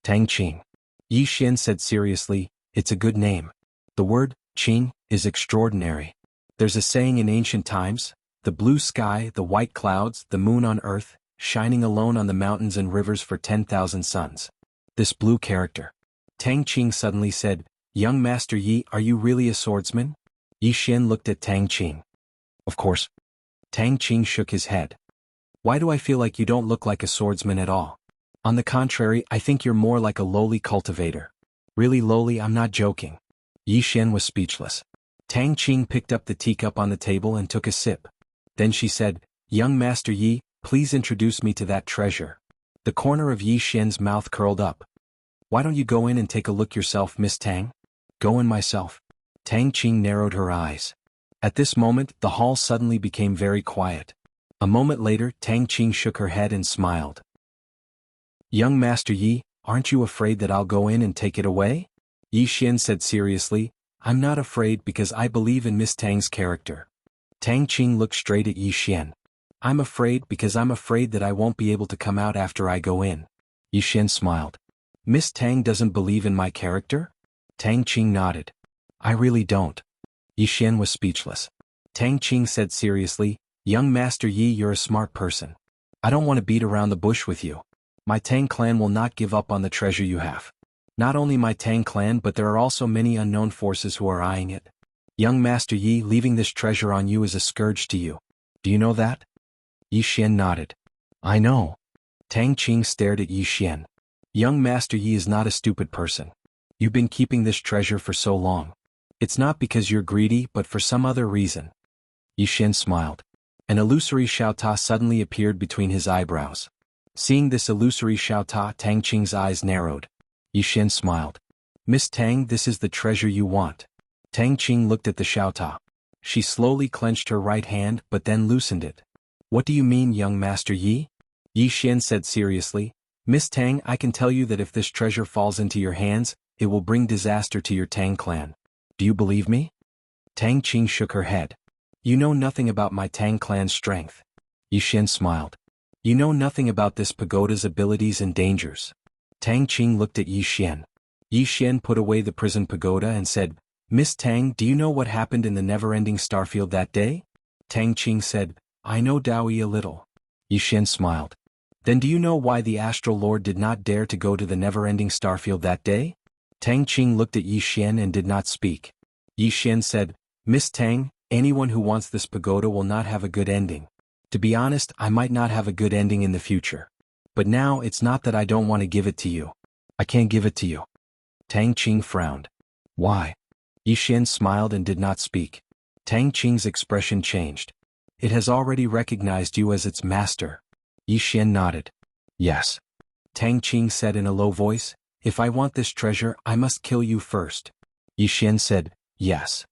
Tang Qing. Yi Xian said seriously, it's a good name. The word, Qing, is extraordinary. There's a saying in ancient times, the blue sky, the white clouds, the moon on earth, shining alone on the mountains and rivers for 10,000 suns. This blue character. Tang Qing suddenly said, Young Master Yi, are you really a swordsman? Yi Xian looked at Tang Qing. Of course. Tang Qing shook his head. Why do I feel like you don't look like a swordsman at all? On the contrary, I think you're more like a lowly cultivator. Really lowly, I'm not joking. Yi Xian was speechless. Tang Qing picked up the teacup on the table and took a sip. Then she said, Young Master Yi, please introduce me to that treasure. The corner of Yi Xian's mouth curled up. Why don't you go in and take a look yourself, Miss Tang? Go in myself. Tang Qing narrowed her eyes. At this moment, the hall suddenly became very quiet. A moment later, Tang Qing shook her head and smiled. Young Master Yi, aren't you afraid that I'll go in and take it away? Yi Xian said seriously, I'm not afraid because I believe in Miss Tang's character. Tang Qing looked straight at Yi Xian. I'm afraid because I'm afraid that I won't be able to come out after I go in. Yi Xian smiled. Miss Tang doesn't believe in my character? Tang Qing nodded. I really don't. Yi Xian was speechless. Tang Qing said seriously, Young Master Yi, you're a smart person. I don't want to beat around the bush with you. My Tang clan will not give up on the treasure you have. Not only my Tang clan, but there are also many unknown forces who are eyeing it. Young Master Yi, leaving this treasure on you is a scourge to you. Do you know that? Yi Xian nodded. I know. Tang Qing stared at Yi Xian. Young Master Yi is not a stupid person. You've been keeping this treasure for so long. It's not because you're greedy, but for some other reason. Yi Xian smiled. An illusory Xiaota suddenly appeared between his eyebrows. Seeing this illusory Xiaota, Tang Qing's eyes narrowed. Yi Xian smiled. Miss Tang, this is the treasure you want. Tang Qing looked at the Xiaota. She slowly clenched her right hand but then loosened it. What do you mean, Young Master Yi? Yi Xian said seriously. Miss Tang, I can tell you that if this treasure falls into your hands, it will bring disaster to your Tang clan. Do you believe me? Tang Qing shook her head. You know nothing about my Tang clan's strength. Yi Xian smiled. You know nothing about this pagoda's abilities and dangers. Tang Qing looked at Yi Xian. Yi Xian put away the prison pagoda and said, Miss Tang, do you know what happened in the never-ending starfield that day? Tang Qing said, I know Daoyi a little. Yi Xian smiled. Then do you know why the Astral Lord did not dare to go to the never-ending starfield that day? Tang Qing looked at Yi Xian and did not speak. Yi Xian said, Miss Tang, anyone who wants this pagoda will not have a good ending. To be honest, I might not have a good ending in the future. But now it's not that I don't want to give it to you. I can't give it to you. Tang Qing frowned. Why? Yi Xian smiled and did not speak. Tang Qing's expression changed. It has already recognized you as its master. Yi Xian nodded. Yes. Tang Qing said in a low voice, If I want this treasure, I must kill you first. Yi Xian said, Yes.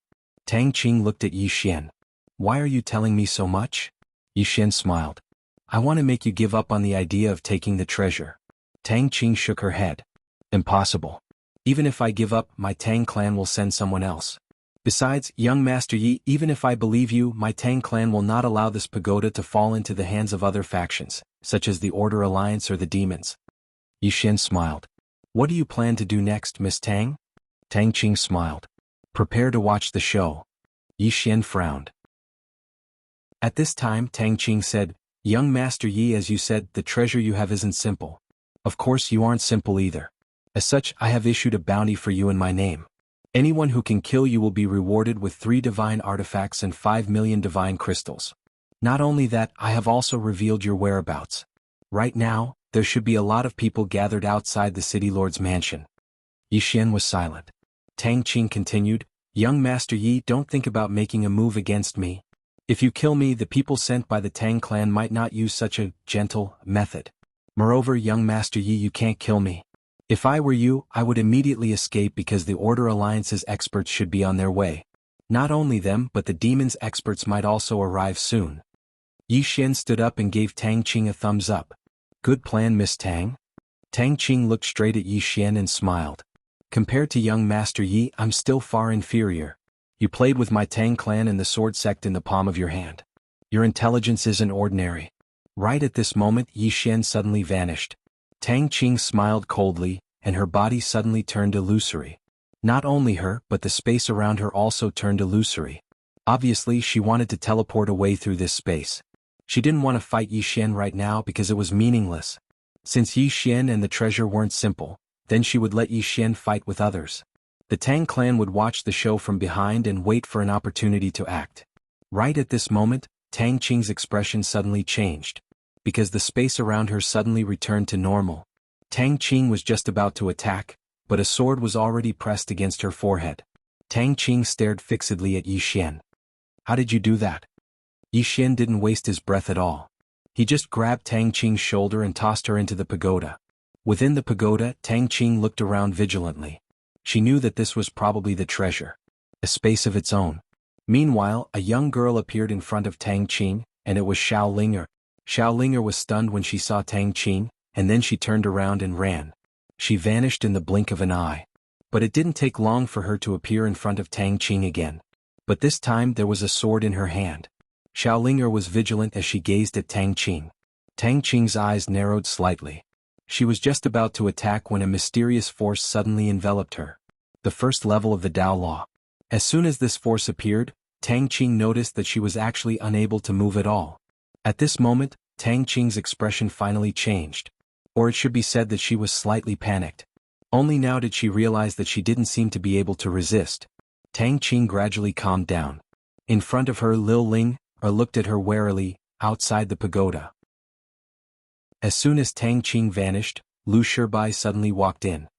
Tang Qing looked at Yi Xian. Why are you telling me so much? Yi Xian smiled. I want to make you give up on the idea of taking the treasure. Tang Qing shook her head. Impossible. Even if I give up, my Tang clan will send someone else. Besides, Young Master Yi, even if I believe you, my Tang clan will not allow this pagoda to fall into the hands of other factions, such as the Order Alliance or the demons. Yi Xian smiled. What do you plan to do next, Miss Tang? Tang Qing smiled. Prepare to watch the show. Yi Xian frowned. At this time, Tang Qing said, Young Master Yi, as you said, the treasure you have isn't simple. Of course you aren't simple either. As such, I have issued a bounty for you in my name. Anyone who can kill you will be rewarded with 3 divine artifacts and 5 million divine crystals. Not only that, I have also revealed your whereabouts. Right now, there should be a lot of people gathered outside the City Lord's mansion. Yi Xian was silent. Tang Qing continued, Young Master Yi, don't think about making a move against me. If you kill me, the people sent by the Tang clan might not use such a gentle method. Moreover, young Master Yi, you can't kill me. If I were you, I would immediately escape because the Order Alliance's experts should be on their way. Not only them, but the demon's experts might also arrive soon. Yi Xian stood up and gave Tang Qing a thumbs up. Good plan, Miss Tang. Tang Qing looked straight at Yi Xian and smiled. Compared to young Master Yi, I'm still far inferior. You played with my Tang clan and the sword sect in the palm of your hand. Your intelligence isn't ordinary. Right at this moment, Yi Xian suddenly vanished. Tang Qing smiled coldly, and her body suddenly turned illusory. Not only her, but the space around her also turned illusory. Obviously, she wanted to teleport away through this space. She didn't want to fight Yi Xian right now because it was meaningless. Since Yi Xian and the treasure weren't simple, then she would let Yi Xian fight with others. The Tang clan would watch the show from behind and wait for an opportunity to act. Right at this moment, Tang Qing's expression suddenly changed. Because the space around her suddenly returned to normal. Tang Qing was just about to attack, but a sword was already pressed against her forehead. Tang Qing stared fixedly at Yi Xian. How did you do that? Yi Xian didn't waste his breath at all. He just grabbed Tang Qing's shoulder and tossed her into the pagoda. Within the pagoda, Tang Qing looked around vigilantly. She knew that this was probably the treasure. A space of its own. Meanwhile, a young girl appeared in front of Tang Qing, and it was Xiao Linger. Xiao Linger was stunned when she saw Tang Qing, and then she turned around and ran. She vanished in the blink of an eye. But it didn't take long for her to appear in front of Tang Qing again. But this time there was a sword in her hand. Xiao Linger was vigilant as she gazed at Tang Qing. Tang Qing's eyes narrowed slightly. She was just about to attack when a mysterious force suddenly enveloped her. The first level of the Dao Law. As soon as this force appeared, Tang Qing noticed that she was actually unable to move at all. At this moment, Tang Qing's expression finally changed. Or it should be said that she was slightly panicked. Only now did she realize that she didn't seem to be able to resist. Tang Qing gradually calmed down. In front of her, Lil Ling looked at her warily, outside the pagoda. As soon as Tang Qing vanished, Lu Shibai suddenly walked in.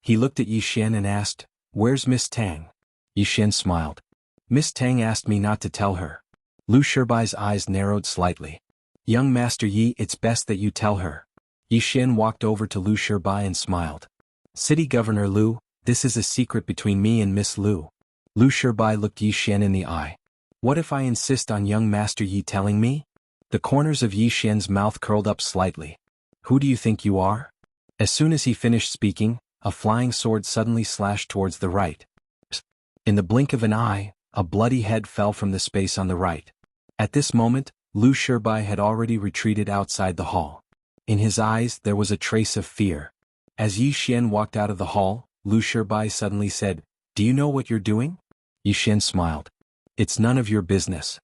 He looked at Yi Xian and asked, "Where's Miss Tang?" Yi Xian smiled. "Miss Tang asked me not to tell her." Lu Shibai's eyes narrowed slightly. "Young Master Yi, it's best that you tell her." Yi Xian walked over to Lu Shibai and smiled. "City Governor Lu, this is a secret between me and Miss Lu." Lu Shibai looked Yi Xian in the eye. "What if I insist on young Master Yi telling me?" The corners of Yi Xian's mouth curled up slightly. "Who do you think you are?" As soon as he finished speaking, a flying sword suddenly slashed towards the right. In the blink of an eye, a bloody head fell from the space on the right. At this moment, Lu Shibai had already retreated outside the hall. In his eyes there was a trace of fear. As Yi Xian walked out of the hall, Lu Shibai suddenly said, "Do you know what you're doing?" Yi Xian smiled. "It's none of your business."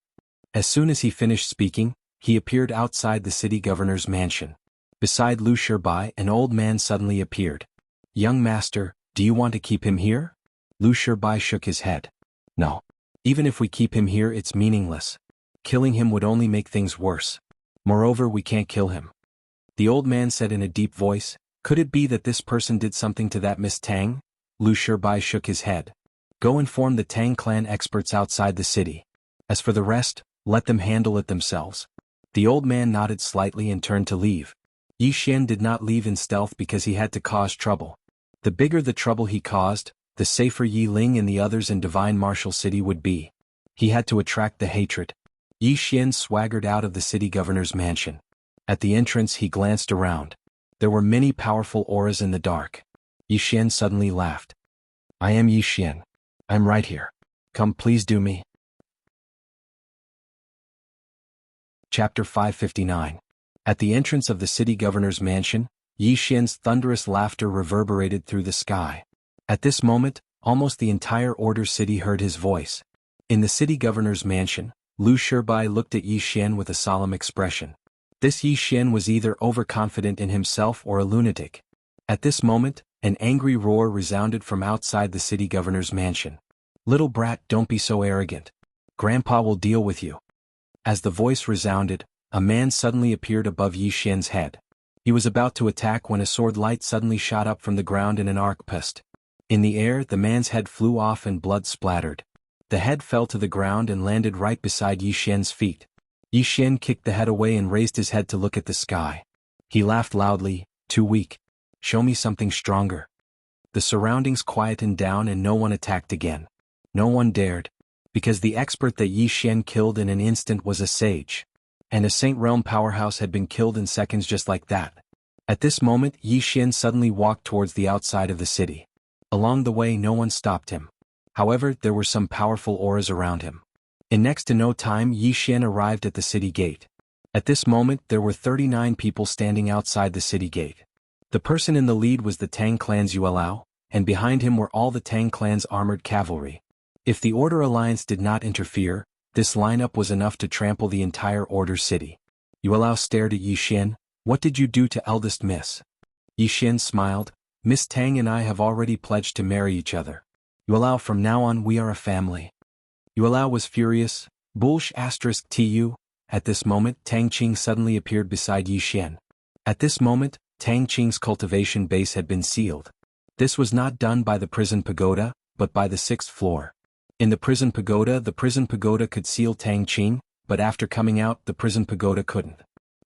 As soon as he finished speaking, he appeared outside the city governor's mansion. Beside Lu Shibai, an old man suddenly appeared. "Young master, do you want to keep him here?" Lu Shibai shook his head. "No. Even if we keep him here, it's meaningless. Killing him would only make things worse. Moreover, we can't kill him." The old man said in a deep voice, "Could it be that this person did something to that Miss Tang?" Lu Shibai shook his head. "Go inform the Tang clan experts outside the city. As for the rest, let them handle it themselves." The old man nodded slightly and turned to leave. Yi Xian did not leave in stealth because he had to cause trouble. The bigger the trouble he caused, the safer Yi Ling and the others in Divine Martial City would be. He had to attract the hatred. Yi Xian swaggered out of the city governor's mansion. At the entrance he glanced around. There were many powerful auras in the dark. Yi Xian suddenly laughed. "I am Yi Xian. I'm right here. Come, please do me." Chapter 559. At the entrance of the city governor's mansion, Yi Xian's thunderous laughter reverberated through the sky. At this moment, almost the entire Order City heard his voice. In the city governor's mansion, Lu Shibai looked at Yi Xian with a solemn expression. This Yi Xian was either overconfident in himself or a lunatic. At this moment, an angry roar resounded from outside the city governor's mansion. "Little brat, don't be so arrogant. Grandpa will deal with you." As the voice resounded, a man suddenly appeared above Yi Xian's head. He was about to attack when a sword light suddenly shot up from the ground in an arc pist. In the air, the man's head flew off and blood splattered. The head fell to the ground and landed right beside Yi Xian's feet. Yi Xian kicked the head away and raised his head to look at the sky. He laughed loudly, "Too weak. Show me something stronger." The surroundings quietened down and no one attacked again. No one dared. Because the expert that Yi Xian killed in an instant was a sage. And a Saint Realm powerhouse had been killed in seconds just like that. At this moment, Yi Xian suddenly walked towards the outside of the city. Along the way, no one stopped him. However, there were some powerful auras around him. In next to no time, Yi Xian arrived at the city gate. At this moment, there were 39 people standing outside the city gate. The person in the lead was the Tang clan's Yuelao, and behind him were all the Tang clan's armored cavalry. If the Order Alliance did not interfere, this lineup was enough to trample the entire Order city. Yuelao stared at Yi Xian. "What did you do to eldest Miss?" Yi Xian smiled. "Miss Tang and I have already pledged to marry each other. Yuelao, from now on we are a family." Yuelao was furious. **tu. At this moment, Tang Qing suddenly appeared beside Yi Xian. At this moment, Tang Qing's cultivation base had been sealed. This was not done by the prison pagoda, but by the 6th floor. In the prison pagoda could seal Tang Qing, but after coming out, the prison pagoda couldn't.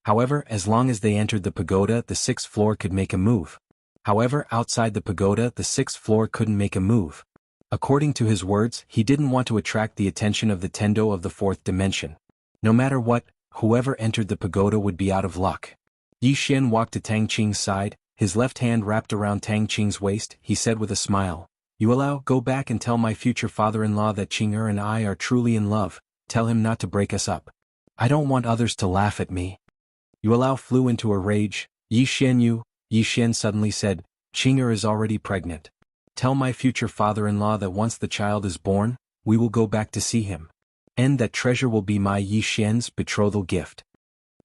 However, as long as they entered the pagoda, the 6th floor could make a move. However, outside the pagoda, the 6th floor couldn't make a move. According to his words, he didn't want to attract the attention of the Tendo of the 4th dimension. No matter what, whoever entered the pagoda would be out of luck. Yi Xian walked to Tang Qing's side, his left hand wrapped around Tang Qing's waist. He said with a smile, "Yuelao, go back and tell my future father-in-law that Qing'er and I are truly in love. Tell him not to break us up. I don't want others to laugh at me." Yuelao flew into a rage. "Yi Xian, Yi Xian suddenly said, "Qing'er is already pregnant. Tell my future father-in-law that once the child is born, we will go back to see him. And that treasure will be my Yi Xian's betrothal gift."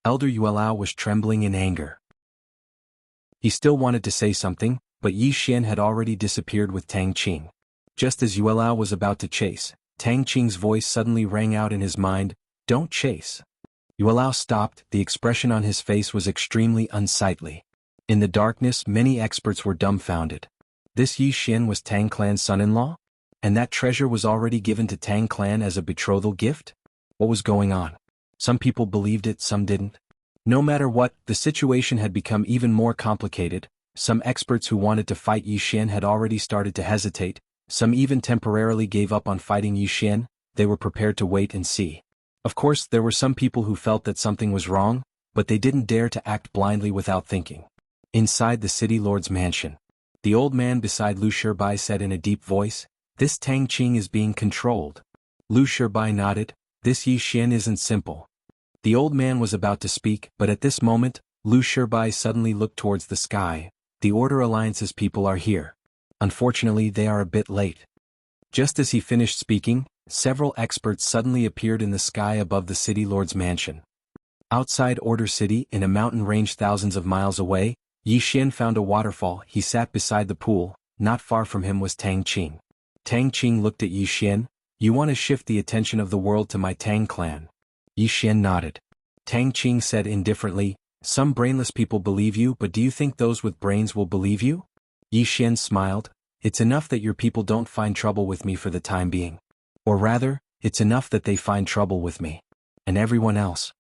Elder Yuelao was trembling in anger. He still wanted to say something, but Yi Xian had already disappeared with Tang Qing. Just as Yuelao was about to chase, Tang Qing's voice suddenly rang out in his mind, "Don't chase." Yuelao stopped. The expression on his face was extremely unsightly. In the darkness, many experts were dumbfounded. This Yi Xian was Tang Clan's son-in-law? And that treasure was already given to Tang Clan as a betrothal gift? What was going on? Some people believed it, some didn't. No matter what, the situation had become even more complicated. Some experts who wanted to fight Yi Xian had already started to hesitate. Some even temporarily gave up on fighting Yi Xian. They were prepared to wait and see. Of course, there were some people who felt that something was wrong, but they didn't dare to act blindly without thinking. Inside the city lord's mansion, the old man beside Lu Shibai said in a deep voice, "This Tang Qing is being controlled." Lu Shibai nodded. "This Yi Xian isn't simple." The old man was about to speak, but at this moment, Lu Shibai suddenly looked towards the sky. "The Order Alliance's people are here. Unfortunately, they are a bit late." Just as he finished speaking, several experts suddenly appeared in the sky above the city lord's mansion. Outside Order City, in a mountain range thousands of miles away, Yi Xian found a waterfall. He sat beside the pool. Not far from him was Tang Qing. Tang Qing looked at Yi Xian. "You want to shift the attention of the world to my Tang clan?" Yi Xian nodded. Tang Qing said indifferently, "Some brainless people believe you, but do you think those with brains will believe you?" Yi Xian smiled. "It's enough that your people don't find trouble with me for the time being. Or rather, it's enough that they find trouble with me. And everyone else."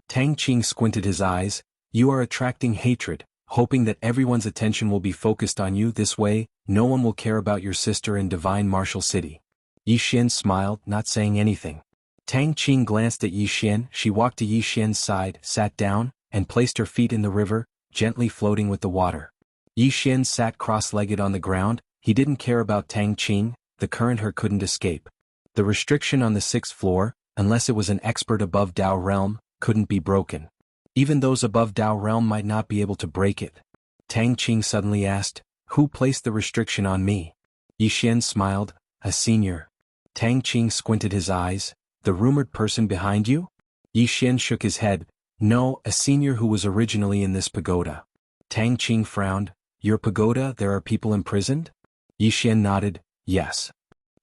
Tang Qing squinted his eyes. "You are attracting hatred, hoping that everyone's attention will be focused on you. This way, no one will care about your sister in Divine Martial City." Yi Xian smiled, not saying anything. Tang Qing glanced at Yi Xian. She walked to Yi Xian's side, sat down, and placed her feet in the river, gently floating with the water. Yi Xian sat cross-legged on the ground. He didn't care about Tang Qing. The current her couldn't escape. The restriction on the 6th floor, unless it was an expert above Dao realm, couldn't be broken. Even those above Dao realm might not be able to break it. Tang Qing suddenly asked, "Who placed the restriction on me?" Yi Xian smiled, "A senior." Tang Qing squinted his eyes. "The rumored person behind you?" Yi Xian shook his head. "No, a senior who was originally in this pagoda." Tang Qing frowned. "Your pagoda, there are people imprisoned?" Yi Xian nodded. "Yes."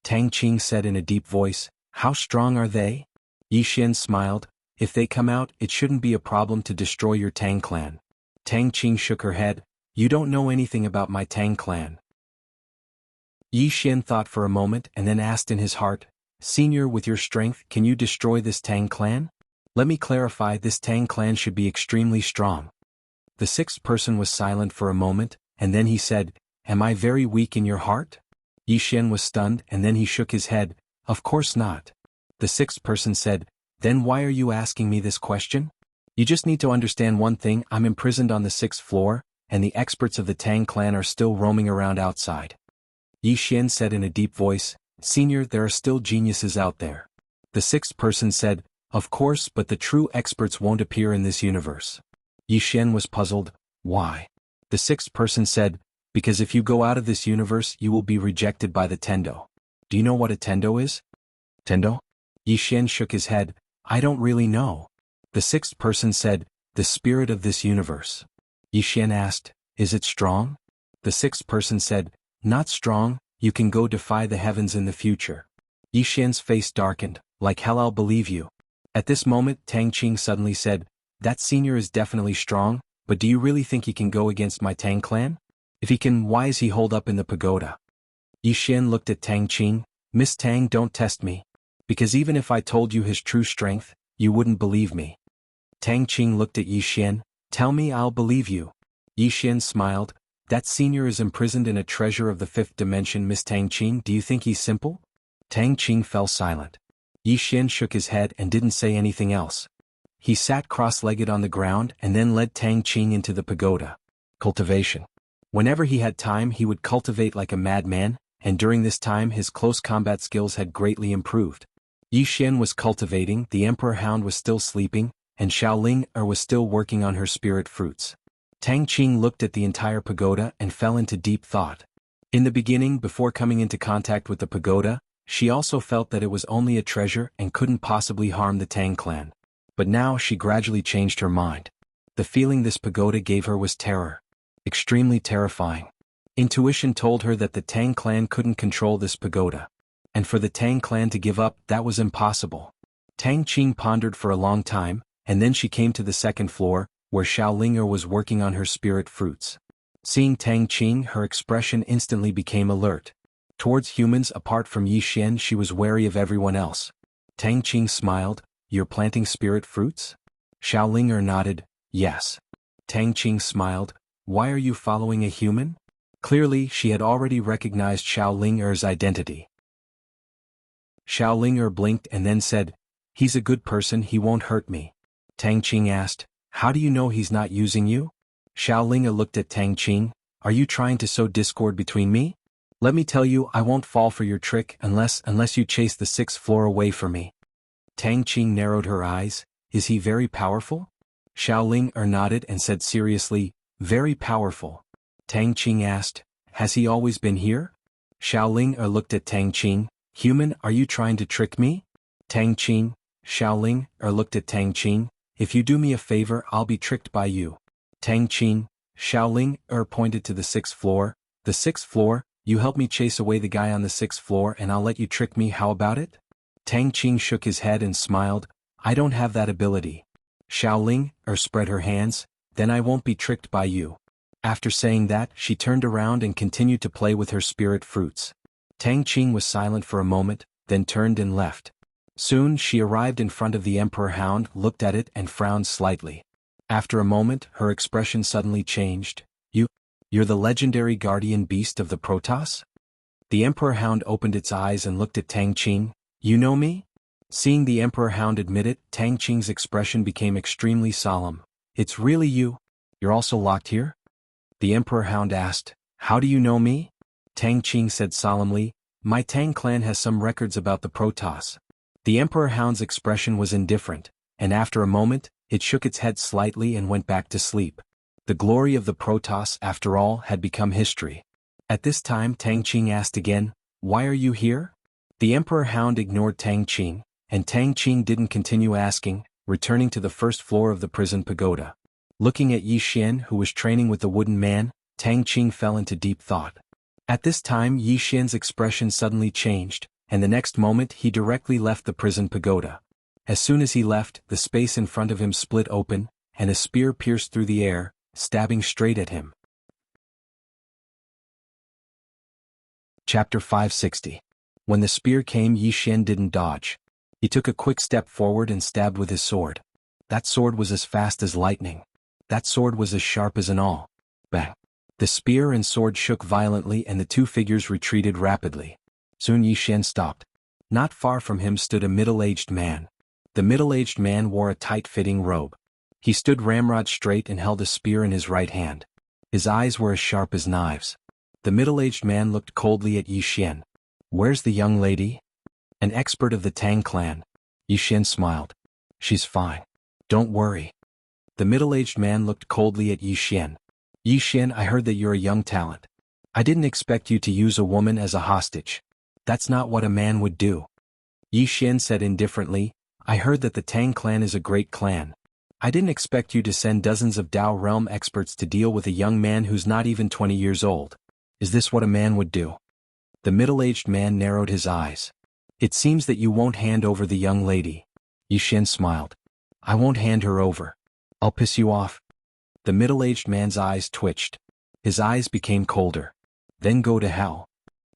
Tang Qing said in a deep voice, "How strong are they?" Yi Xian smiled. "If they come out, it shouldn't be a problem to destroy your Tang clan." Tang Qing shook her head. "You don't know anything about my Tang clan." Yi Xian thought for a moment and then asked in his heart, Senior, with your strength, can you destroy this Tang clan? Let me clarify, this Tang clan should be extremely strong. The sixth person was silent for a moment, and then he said, Am I very weak in your heart? Yi Xian was stunned and then he shook his head, Of course not. The sixth person said, Then why are you asking me this question? You just need to understand one thing, I'm imprisoned on the 6th floor, and the experts of the Tang clan are still roaming around outside. Yi Xian said in a deep voice, Senior, there are still geniuses out there. The sixth person said, Of course, but the true experts won't appear in this universe. Yi Xian was puzzled, Why? The sixth person said, Because if you go out of this universe you will be rejected by the Tendo. Do you know what a Tendo is? Tendo? Yi Xian shook his head, I don't really know. The sixth person said, The spirit of this universe. Yi Xian asked, Is it strong? The sixth person said, Not strong, you can go defy the heavens in the future. Yi Xian's face darkened, Like hell I'll believe you. At this moment Tang Qing suddenly said, That senior is definitely strong, but do you really think he can go against my Tang clan? If he can, why is he holed up in the pagoda? Yi Xian looked at Tang Qing, Miss Tang, don't test me. Because even if I told you his true strength, you wouldn't believe me. Tang Qing looked at Yi Xian, Tell me, I'll believe you. Yi Xian smiled, That senior is imprisoned in a treasure of the 5th dimension. Miss Tang Qing, do you think he's simple? Tang Qing fell silent. Yi Xian shook his head and didn't say anything else. He sat cross-legged on the ground and then led Tang Qing into the pagoda. Cultivation. Whenever he had time he would cultivate like a madman, and during this time his close combat skills had greatly improved. Yi Xian was cultivating, the Emperor Hound was still sleeping, and Xiaoling was still working on her spirit fruits. Tang Qing looked at the entire pagoda and fell into deep thought. In the beginning, before coming into contact with the pagoda, she also felt that it was only a treasure and couldn't possibly harm the Tang clan. But now she gradually changed her mind. The feeling this pagoda gave her was terror. Extremely terrifying. Intuition told her that the Tang clan couldn't control this pagoda. And for the Tang clan to give up, that was impossible. Tang Qing pondered for a long time, and then she came to the 2nd floor, where Xiaoling was working on her spirit fruits. Seeing Tang Qing, her expression instantly became alert. Towards humans apart from Yi Xian she was wary of everyone else. Tang Qing smiled, You're planting spirit fruits? Xiaoling nodded, Yes. Tang Qing smiled, Why are you following a human? Clearly she had already recognized Xiaoling's identity. Xiaoling blinked and then said, He's a good person, he won't hurt me. Tang Qing asked, How do you know he's not using you? Xiaoling looked at Tang Qing, Are you trying to sow discord between me? Let me tell you, I won't fall for your trick unless you chase the 6th floor away from me. Tang Qing narrowed her eyes, Is he very powerful? Xiaoling nodded and said seriously, Very powerful. Tang Qing asked, Has he always been here? Xiaoling looked at Tang Qing, Human, are you trying to trick me? Tang Qing, Xiaoling looked at Tang Qing, If you do me a favor I'll be tricked by you. Tang Qing, Xiaoling pointed to the 6th floor, The 6th floor, you help me chase away the guy on the 6th floor and I'll let you trick me, how about it? Tang Qing shook his head and smiled, I don't have that ability. Xiaoling spread her hands, Then I won't be tricked by you. After saying that, she turned around and continued to play with her spirit fruits. Tang Qing was silent for a moment, then turned and left. Soon she arrived in front of the Emperor Hound, looked at it and frowned slightly. After a moment her expression suddenly changed, You're the legendary guardian beast of the Protoss? The Emperor Hound opened its eyes and looked at Tang Qing, You know me? Seeing the Emperor Hound admit it, Tang Qing's expression became extremely solemn. It's really you? You're also locked here? The Emperor Hound asked, How do you know me? Tang Qing said solemnly, My Tang clan has some records about the Protoss. The Emperor Hound's expression was indifferent, and after a moment, it shook its head slightly and went back to sleep. The glory of the Protoss, after all, had become history. At this time Tang Qing asked again, Why are you here? The Emperor Hound ignored Tang Qing, and Tang Qing didn't continue asking, returning to the 1st floor of the prison pagoda. Looking at Yi Xian who was training with the wooden man, Tang Qing fell into deep thought. At this time Yi Xian's expression suddenly changed, and the next moment he directly left the prison pagoda. As soon as he left, the space in front of him split open, and a spear pierced through the air, stabbing straight at him. Chapter 560. When the spear came, Yi Xian didn't dodge. He took a quick step forward and stabbed with his sword. That sword was as fast as lightning. That sword was as sharp as an awl. Bang! The spear and sword shook violently and the two figures retreated rapidly. Soon Yi Xian stopped. Not far from him stood a middle-aged man. The middle-aged man wore a tight-fitting robe. He stood ramrod straight and held a spear in his right hand. His eyes were as sharp as knives. The middle-aged man looked coldly at Yi Xian. "Where's the young lady?" "An expert of the Tang clan." Yi Xian smiled. "She's fine. Don't worry." The middle-aged man looked coldly at Yi Xian. "Yi Xian, I heard that you're a young talent. I didn't expect you to use a woman as a hostage. That's not what a man would do." Yi Xian said indifferently, "I heard that the Tang clan is a great clan. I didn't expect you to send dozens of Dao realm experts to deal with a young man who's not even 20 years old. Is this what a man would do?" The middle-aged man narrowed his eyes. "It seems that you won't hand over the young lady." Yi Xian smiled. "I won't hand her over. I'll piss you off." The middle-aged man's eyes twitched. His eyes became colder. "Then go to hell."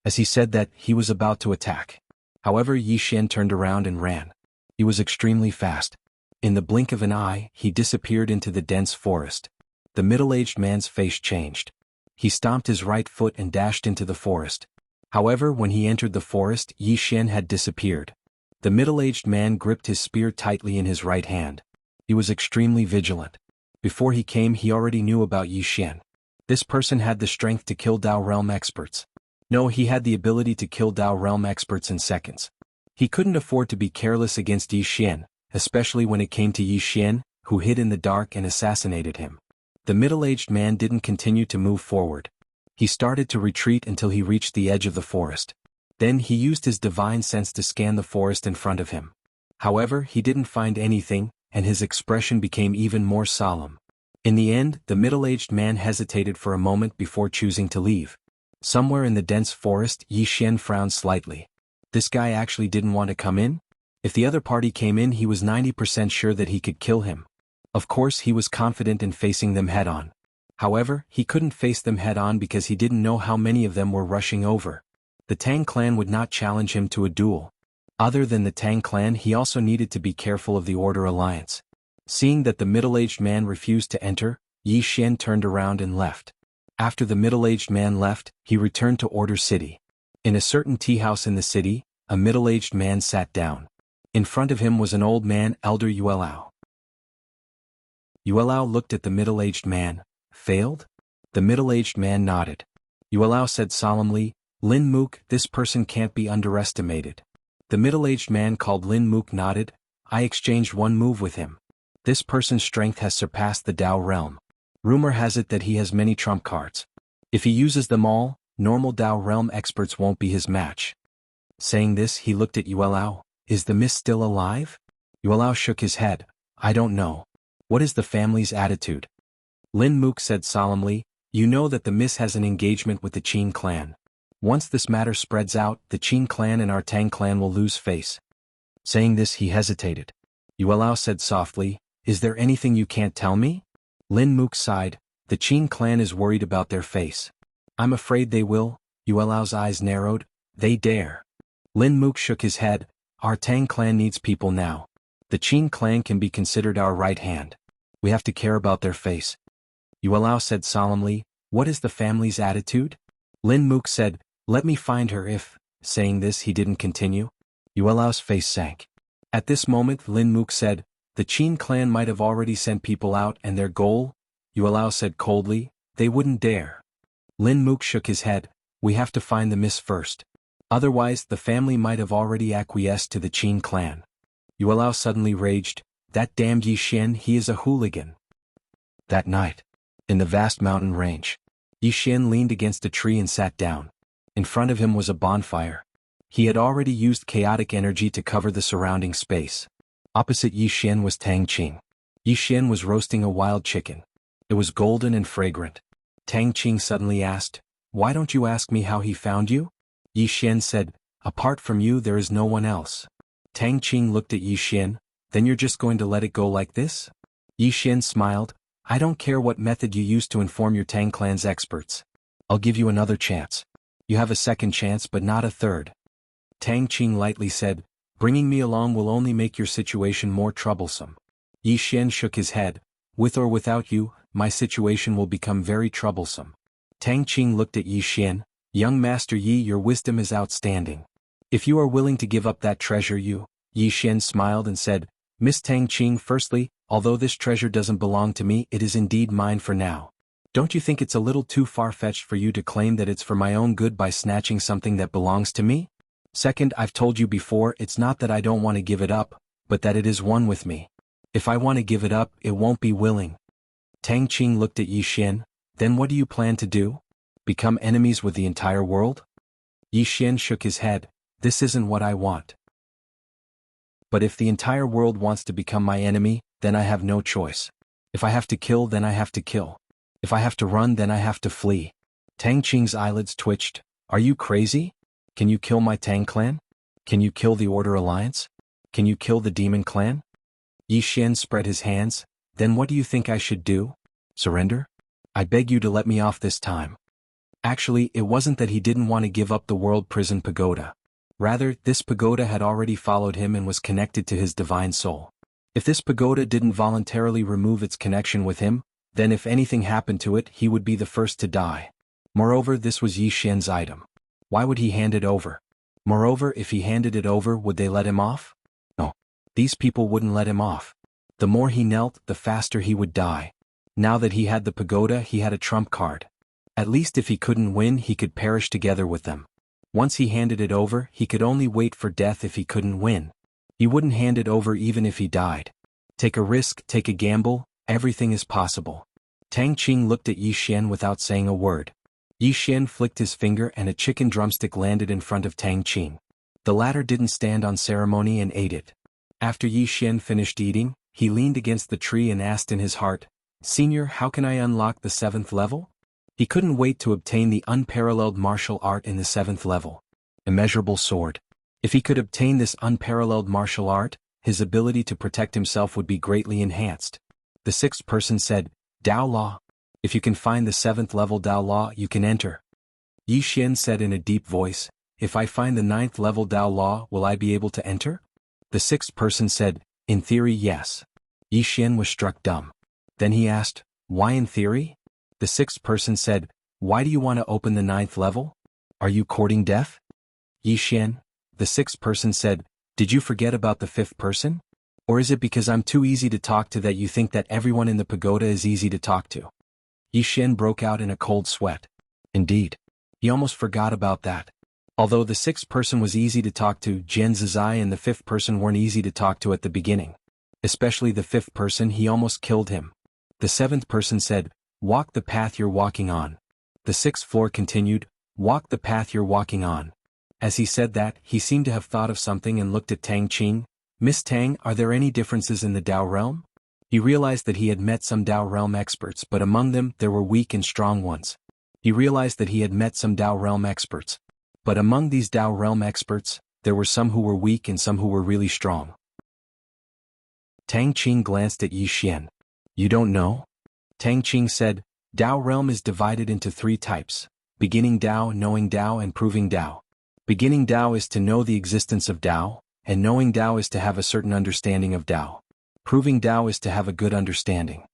As he said that, he was about to attack. However, Yi Xian turned around and ran. He was extremely fast. In the blink of an eye, he disappeared into the dense forest. The middle-aged man's face changed. He stomped his right foot and dashed into the forest. However, when he entered the forest, Yi Xian had disappeared. The middle-aged man gripped his spear tightly in his right hand. He was extremely vigilant. Before he came, he already knew about Yi Xian. This person had the strength to kill Dao realm experts. No, he had the ability to kill Dao realm experts in seconds. He couldn't afford to be careless against Yi Xian, especially when it came to Yi Xian, who hid in the dark and assassinated him. The middle-aged man didn't continue to move forward. He started to retreat until he reached the edge of the forest. Then he used his divine sense to scan the forest in front of him. However, he didn't find anything, and his expression became even more solemn. In the end, the middle-aged man hesitated for a moment before choosing to leave. Somewhere in the dense forest, Yi Xian frowned slightly. This guy actually didn't want to come in? If the other party came in, he was 90% sure that he could kill him. Of course, he was confident in facing them head-on. However, he couldn't face them head-on because he didn't know how many of them were rushing over. The Tang clan would not challenge him to a duel. Other than the Tang clan, he also needed to be careful of the Order Alliance. Seeing that the middle-aged man refused to enter, Yi Xian turned around and left. After the middle-aged man left, he returned to Order City. In a certain tea house in the city, a middle-aged man sat down. In front of him was an old man, Elder Yuelao. Yuelao looked at the middle-aged man. "Failed?" The middle-aged man nodded. Yuelao said solemnly, "Lin Mook, this person can't be underestimated." The middle-aged man called Lin Mook nodded. "I exchanged one move with him. This person's strength has surpassed the Dao realm. Rumor has it that he has many trump cards. If he uses them all, normal Dao realm experts won't be his match." Saying this, he looked at Yuelao. "Is the miss still alive?" Yuelao shook his head. "I don't know. What is the family's attitude?" Lin Mook said solemnly, "You know that the miss has an engagement with the Qin clan. Once this matter spreads out, the Qin clan and our Tang clan will lose face." Saying this, he hesitated. Yuelao said softly, "Is there anything you can't tell me?" Lin Mook sighed. "The Qin clan is worried about their face." "I'm afraid they will." Yuelao's eyes narrowed. "They dare." Lin Mook shook his head. "Our Tang clan needs people now. The Qin clan can be considered our right hand. We have to care about their face." Yuelao said solemnly, "What is the family's attitude?" Lin Mook said, "Let me find her if..." Saying this, he didn't continue. Yuelao's face sank. At this moment, Lin Mook said, "The Qin clan might have already sent people out and their goal?" Yuelao said coldly, "They wouldn't dare." Lin Mook shook his head. "We have to find the miss first. Otherwise, the family might have already acquiesced to the Qin clan." Yuelao suddenly raged. "That damned Yi Xian, he is a hooligan." That night, in the vast mountain range, Yi Xian leaned against a tree and sat down. In front of him was a bonfire. He had already used chaotic energy to cover the surrounding space. Opposite Yi Xian was Tang Qing. Yi Xian was roasting a wild chicken. It was golden and fragrant. Tang Qing suddenly asked, "Why don't you ask me how he found you?" Yi Xian said, "Apart from you there is no one else." Tang Qing looked at Yi Xian. "Then you're just going to let it go like this?" Yi Xian smiled. "I don't care what method you use to inform your Tang clan's experts. I'll give you another chance. You have a second chance but not a third. Tang Qing lightly said, bringing me along will only make your situation more troublesome. Yi Xian shook his head, with or without you, my situation will become very troublesome. Tang Qing looked at Yi Xian, young Master Yi, your wisdom is outstanding. If you are willing to give up that treasure Yi Xian smiled and said, Miss Tang Qing, firstly, although this treasure doesn't belong to me, it is indeed mine for now. Don't you think it's a little too far-fetched for you to claim that it's for my own good by snatching something that belongs to me? Second, I've told you before, it's not that I don't want to give it up, but that it is one with me. If I want to give it up, it won't be willing. Tang Qing looked at Yi Xian, then what do you plan to do? Become enemies with the entire world? Yi Xian shook his head, this isn't what I want. But if the entire world wants to become my enemy, then I have no choice. If I have to kill, then I have to kill. If I have to run, then I have to flee. Tang Qing's eyelids twitched. Are you crazy? Can you kill my Tang clan? Can you kill the Order Alliance? Can you kill the Demon clan? Yi Xian spread his hands. Then what do you think I should do? Surrender? I beg you to let me off this time. Actually, it wasn't that he didn't want to give up the world prison pagoda. Rather, this pagoda had already followed him and was connected to his divine soul. If this pagoda didn't voluntarily remove its connection with him, then if anything happened to it, he would be the first to die. Moreover, this was Yi Xian's item. Why would he hand it over? Moreover, if he handed it over, would they let him off? No. These people wouldn't let him off. The more he knelt, the faster he would die. Now that he had the pagoda, he had a trump card. At least if he couldn't win, he could perish together with them. Once he handed it over, he could only wait for death if he couldn't win. He wouldn't hand it over even if he died. Take a risk, take a gamble, everything is possible. Tang Qing looked at Yi Xian without saying a word. Yi Xian flicked his finger and a chicken drumstick landed in front of Tang Qing. The latter didn't stand on ceremony and ate it. After Yi Xian finished eating, he leaned against the tree and asked in his heart, Senior, how can I unlock the 7th level? He couldn't wait to obtain the unparalleled martial art in the 7th level. Immeasurable sword. If he could obtain this unparalleled martial art, his ability to protect himself would be greatly enhanced. The 6th person said, Dao Law. If you can find the 7th level Dao Law, you can enter. Yi Xian said in a deep voice, If I find the 9th level Dao Law, will I be able to enter? The 6th person said, In theory, yes. Yi Xian was struck dumb. Then he asked, Why in theory? The 6th person said, Why do you want to open the 9th level? Are you courting death? Yi Xian, the 6th person said, Did you forget about the 5th person? Or is it because I'm too easy to talk to that you think that everyone in the pagoda is easy to talk to? Yi Xian broke out in a cold sweat. Indeed. He almost forgot about that. Although the 6th person was easy to talk to, Jian Zizai and the 5th person weren't easy to talk to at the beginning. Especially the 5th person, he almost killed him. The 7th person said, Walk the path you're walking on. The 6th floor continued, Walk the path you're walking on. As he said that, he seemed to have thought of something and looked at Tang Qing. Miss Tang, are there any differences in the Dao realm? He realized that he had met some Dao realm experts, but among them, there were weak and strong ones. He realized that he had met some Dao realm experts. But among these Dao realm experts, there were some who were weak and some who were really strong. Tang Qing glanced at Yi Xian. You don't know? Tang Qing said, Dao realm is divided into 3 types. Beginning Dao, knowing Dao and proving Dao. Beginning Dao is to know the existence of Dao, and knowing Dao is to have a certain understanding of Dao. Proving Dao is to have a good understanding.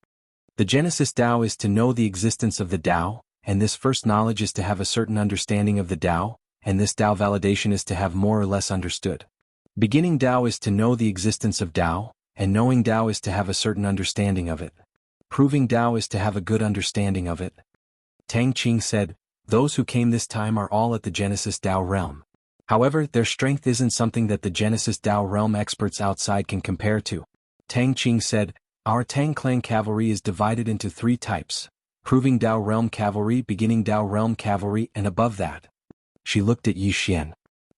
The Genesis Dao is to know the existence of the Dao, and this first knowledge is to have a certain understanding of the Dao, and this Dao validation is to have more or less understood. Beginning Dao is to know the existence of Dao, and knowing Dao is to have a certain understanding of it. Proving Dao is to have a good understanding of it. Tang Qing said, Those who came this time are all at the Genesis Dao realm. However, their strength isn't something that the Genesis Dao realm experts outside can compare to. Tang Qing said, Our Tang clan cavalry is divided into 3 types. Proving Dao realm cavalry, beginning Dao realm cavalry, and above that. She looked at Yi Xian.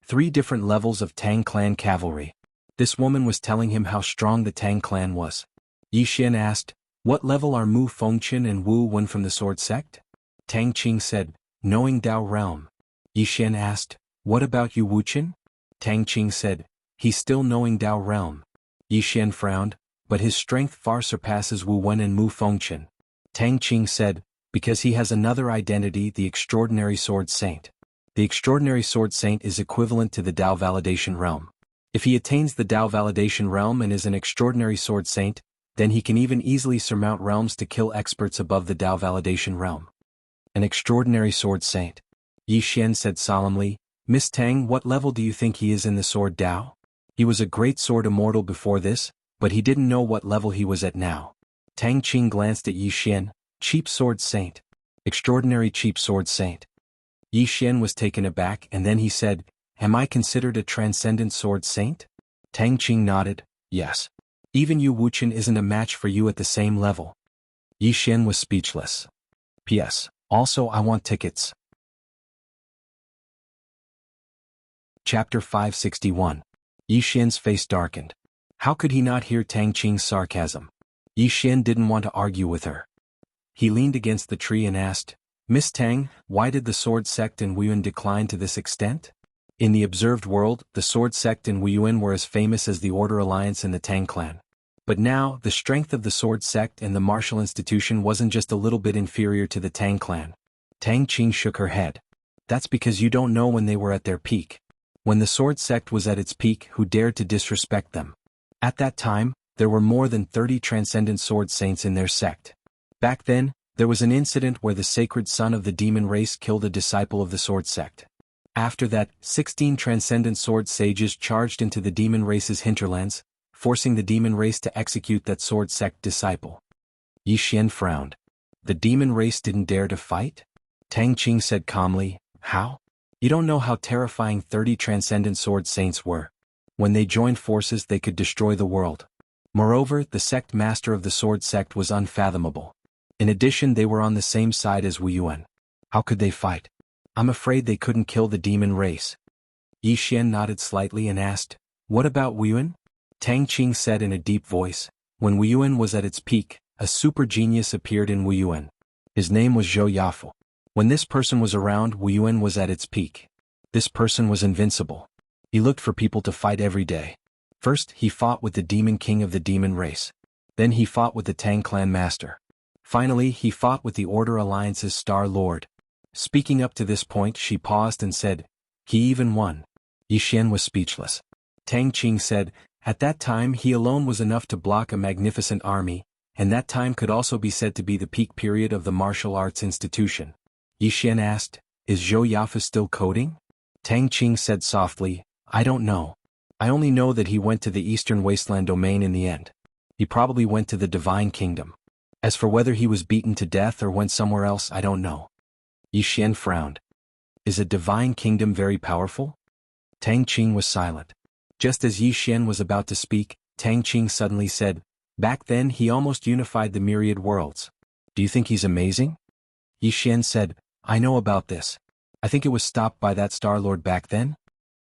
3 different levels of Tang clan cavalry. This woman was telling him how strong the Tang clan was. Yi Xian asked, What level are Mu Fengqian and Wu Wen from the sword sect? Tang Qing said, Knowing Dao realm. Yi Xian asked, What about you Wuqian? Tang Qing said, He's still knowing Dao realm. Yi Xian frowned, but his strength far surpasses Wu Wen and Mu Fengqian. Tang Qing said, Because he has another identity, the extraordinary sword saint. The extraordinary sword saint is equivalent to the Tao validation realm. If he attains the Tao validation realm and is an extraordinary sword saint, then he can even easily surmount realms to kill experts above the Tao validation realm. An extraordinary sword saint. Yi Xian said solemnly, Miss Tang, what level do you think he is in the sword Tao? He was a great sword immortal before this, but he didn't know what level he was at now. Tang Qing glanced at Yi Xian, cheap sword saint. Extraordinary cheap sword saint. Yi Xian was taken aback and then he said, Am I considered a transcendent sword saint? Tang Qing nodded, yes. Even Yu Wuchen isn't a match for you at the same level. Yi Xian was speechless. P.S. Also I want tickets. Chapter 561. Yi Xian's face darkened. How could he not hear Tang Qing's sarcasm? Yi Xian didn't want to argue with her. He leaned against the tree and asked, Miss Tang, why did the sword sect in Wuyuan decline to this extent? In the observed world, the sword sect in Wuyuan were as famous as the Order Alliance and the Tang clan. But now, the strength of the sword sect and the martial institution wasn't just a little bit inferior to the Tang clan. Tang Qing shook her head. That's because you don't know when they were at their peak. When the sword sect was at its peak, who dared to disrespect them? At that time, there were more than 30 transcendent sword saints in their sect. Back then, there was an incident where the sacred son of the demon race killed a disciple of the sword sect. After that, 16 transcendent sword sages charged into the demon race's hinterlands, forcing the demon race to execute that sword sect disciple. Yi Xian frowned. The demon race didn't dare to fight? Tang Qing said calmly, How? You don't know how terrifying 30 transcendent sword saints were. When they joined forces they could destroy the world. Moreover, the sect master of the sword sect was unfathomable. In addition, they were on the same side as Wuyuan. How could they fight? I'm afraid they couldn't kill the demon race. Yi Xian nodded slightly and asked, What about Wuyuan? Tang Qing said in a deep voice, When Wuyuan was at its peak, a super genius appeared in Wuyuan. His name was Zhou Yafu. When this person was around, Wuyuan was at its peak. This person was invincible. He looked for people to fight every day. First, he fought with the demon king of the demon race. Then he fought with the Tang clan master. Finally, he fought with the Order Alliance's Star Lord. Speaking up to this point, she paused and said, He even won. Yi Xian was speechless. Tang Qing said, At that time he alone was enough to block a magnificent army, and that time could also be said to be the peak period of the martial arts institution. Yi Xian asked, Is Zhou Yafu still coding? Tang Qing said softly, I don't know. I only know that he went to the Eastern Wasteland domain in the end. He probably went to the Divine Kingdom. As for whether he was beaten to death or went somewhere else, I don't know. Yi Xian frowned. Is a Divine Kingdom very powerful? Tang Qing was silent. Just as Yi Xian was about to speak, Tang Qing suddenly said, Back then he almost unified the myriad worlds. Do you think he's amazing? Yi Xian said, I know about this. I think it was stopped by that Star Lord back then.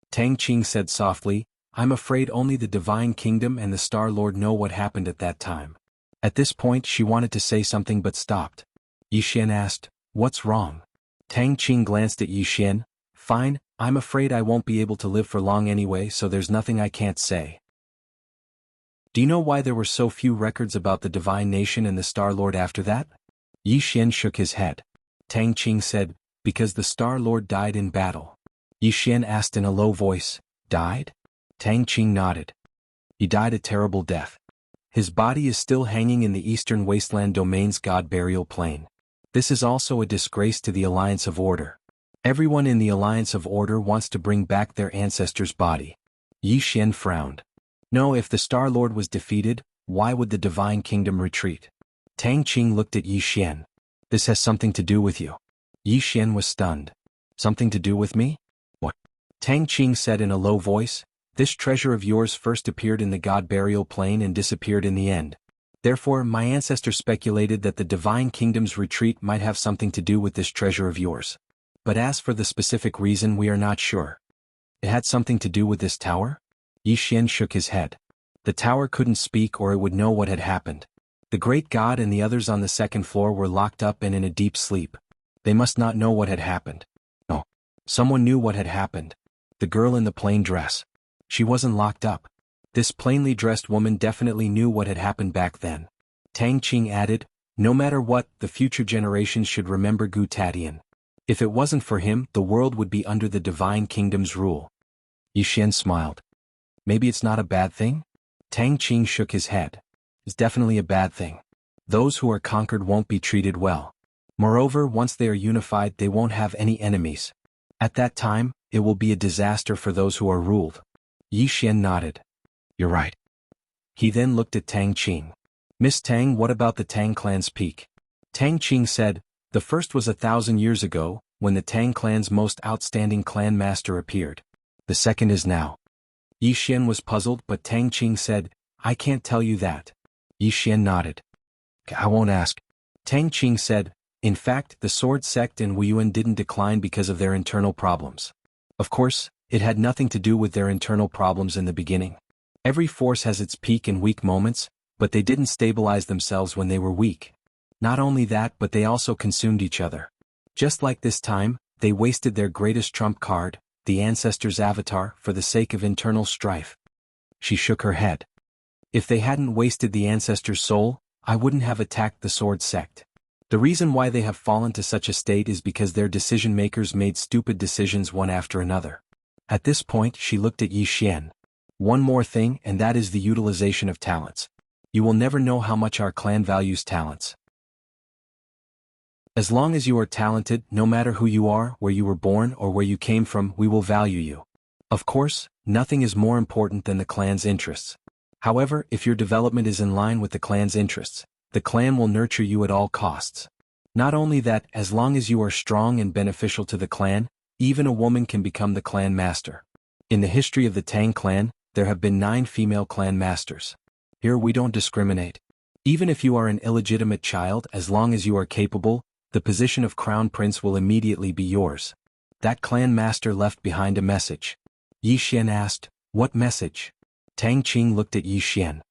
Tang Qing said softly, I'm afraid only the Divine Kingdom and the Star Lord know what happened at that time. At this point she wanted to say something but stopped. Yi Xian asked, What's wrong? Tang Qing glanced at Yi Xian. Fine, I'm afraid I won't be able to live for long anyway, so there's nothing I can't say. Do you know why there were so few records about the Divine Nation and the Star Lord after that? Yi Xian shook his head. Tang Qing said, Because the Star Lord died in battle. Yi Xian asked in a low voice, Died? Tang Qing nodded. He died a terrible death. His body is still hanging in the Eastern Wasteland domain's God burial plain. This is also a disgrace to the Alliance of Order. Everyone in the Alliance of Order wants to bring back their ancestor's body. Yi Xian frowned. No, if the Star Lord was defeated, why would the Divine Kingdom retreat? Tang Qing looked at Yi Xian. This has something to do with you. Yi Xian was stunned. Something to do with me? What? Tang Qing said in a low voice, This treasure of yours first appeared in the God burial plain and disappeared in the end. Therefore, my ancestor speculated that the Divine Kingdom's retreat might have something to do with this treasure of yours. But as for the specific reason, we are not sure. It had something to do with this tower? Yi Xian shook his head. The tower couldn't speak or it would know what had happened. The great god and the others on the second floor were locked up and in a deep sleep. They must not know what had happened. No. Someone knew what had happened. The girl in the plain dress. She wasn't locked up. This plainly dressed woman definitely knew what had happened back then. Tang Qing added, No matter what, the future generations should remember Gu Tatian. If it wasn't for him, the world would be under the divine kingdom's rule. Yi Xian smiled. Maybe it's not a bad thing? Tang Qing shook his head. It's definitely a bad thing. Those who are conquered won't be treated well. Moreover, once they are unified, they won't have any enemies. At that time, it will be a disaster for those who are ruled. Yi Xian nodded. You're right. He then looked at Tang Qing. Miss Tang, what about the Tang clan's peak? Tang Qing said, the first was 1,000 years ago, when the Tang clan's most outstanding clan master appeared. The second is now. Yi Xian was puzzled, but Tang Qing said, I can't tell you that. Yi Xian nodded. I won't ask. Tang Qing said, in fact, the sword sect in Wuyuan didn't decline because of their internal problems. Of course, it had nothing to do with their internal problems in the beginning. Every force has its peak and weak moments, but they didn't stabilize themselves when they were weak. Not only that, but they also consumed each other. Just like this time, they wasted their greatest trump card, the ancestor's avatar, for the sake of internal strife. She shook her head. If they hadn't wasted the ancestor's soul, I wouldn't have attacked the sword sect. The reason why they have fallen to such a state is because their decision-makers made stupid decisions one after another. At this point, she looked at Yi Xian. One more thing, and that is the utilization of talents. You will never know how much our clan values talents. As long as you are talented, no matter who you are, where you were born, or where you came from, we will value you. Of course, nothing is more important than the clan's interests. However, if your development is in line with the clan's interests, the clan will nurture you at all costs. Not only that, as long as you are strong and beneficial to the clan, even a woman can become the clan master. In the history of the Tang clan, there have been 9 female clan masters. Here we don't discriminate. Even if you are an illegitimate child, as long as you are capable, the position of crown prince will immediately be yours. That clan master left behind a message. Yi Xian asked, what message? Tang Qing looked at Yi Xian.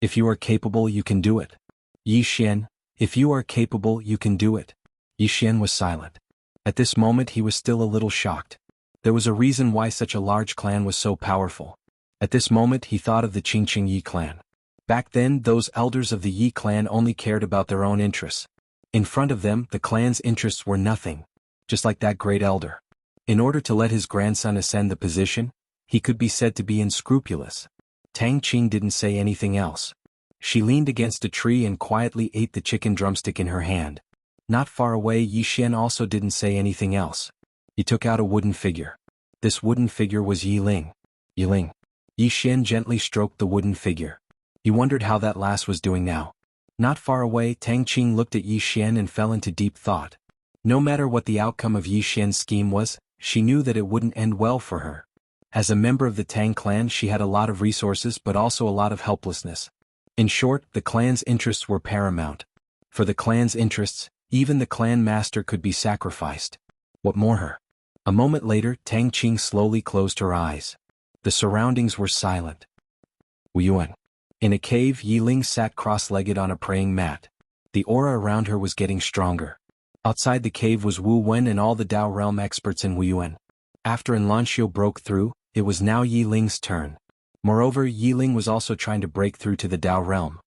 If you are capable, you can do it. Yi Xian, if you are capable, you can do it. Yi Xian was silent. At this moment he was still a little shocked. There was a reason why such a large clan was so powerful. At this moment he thought of the Qingqing Yi clan. Back then, those elders of the Yi clan only cared about their own interests. In front of them, the clan's interests were nothing. Just like that great elder. In order to let his grandson ascend the position, he could be said to be unscrupulous. Tang Qing didn't say anything else. She leaned against a tree and quietly ate the chicken drumstick in her hand. Not far away, Yi Xian also didn't say anything else. He took out a wooden figure. This wooden figure was Yi Ling. Yi Ling. Yi Xian gently stroked the wooden figure. He wondered how that lass was doing now. Not far away, Tang Qing looked at Yi Xian and fell into deep thought. No matter what the outcome of Yi Xian's scheme was, she knew that it wouldn't end well for her. As a member of the Tang clan, she had a lot of resources but also a lot of helplessness. In short, the clan's interests were paramount. For the clan's interests, even the clan master could be sacrificed. What more her? A moment later, Tang Qing slowly closed her eyes. The surroundings were silent. Wuyuan. In a cave, Yi Ling sat cross-legged on a praying mat. The aura around her was getting stronger. Outside the cave was Wu Wen and all the Dao realm experts in Wuyuan. After Enlanxiu broke through, it was now Yi Ling's turn. Moreover, Yi Ling was also trying to break through to the Dao realm.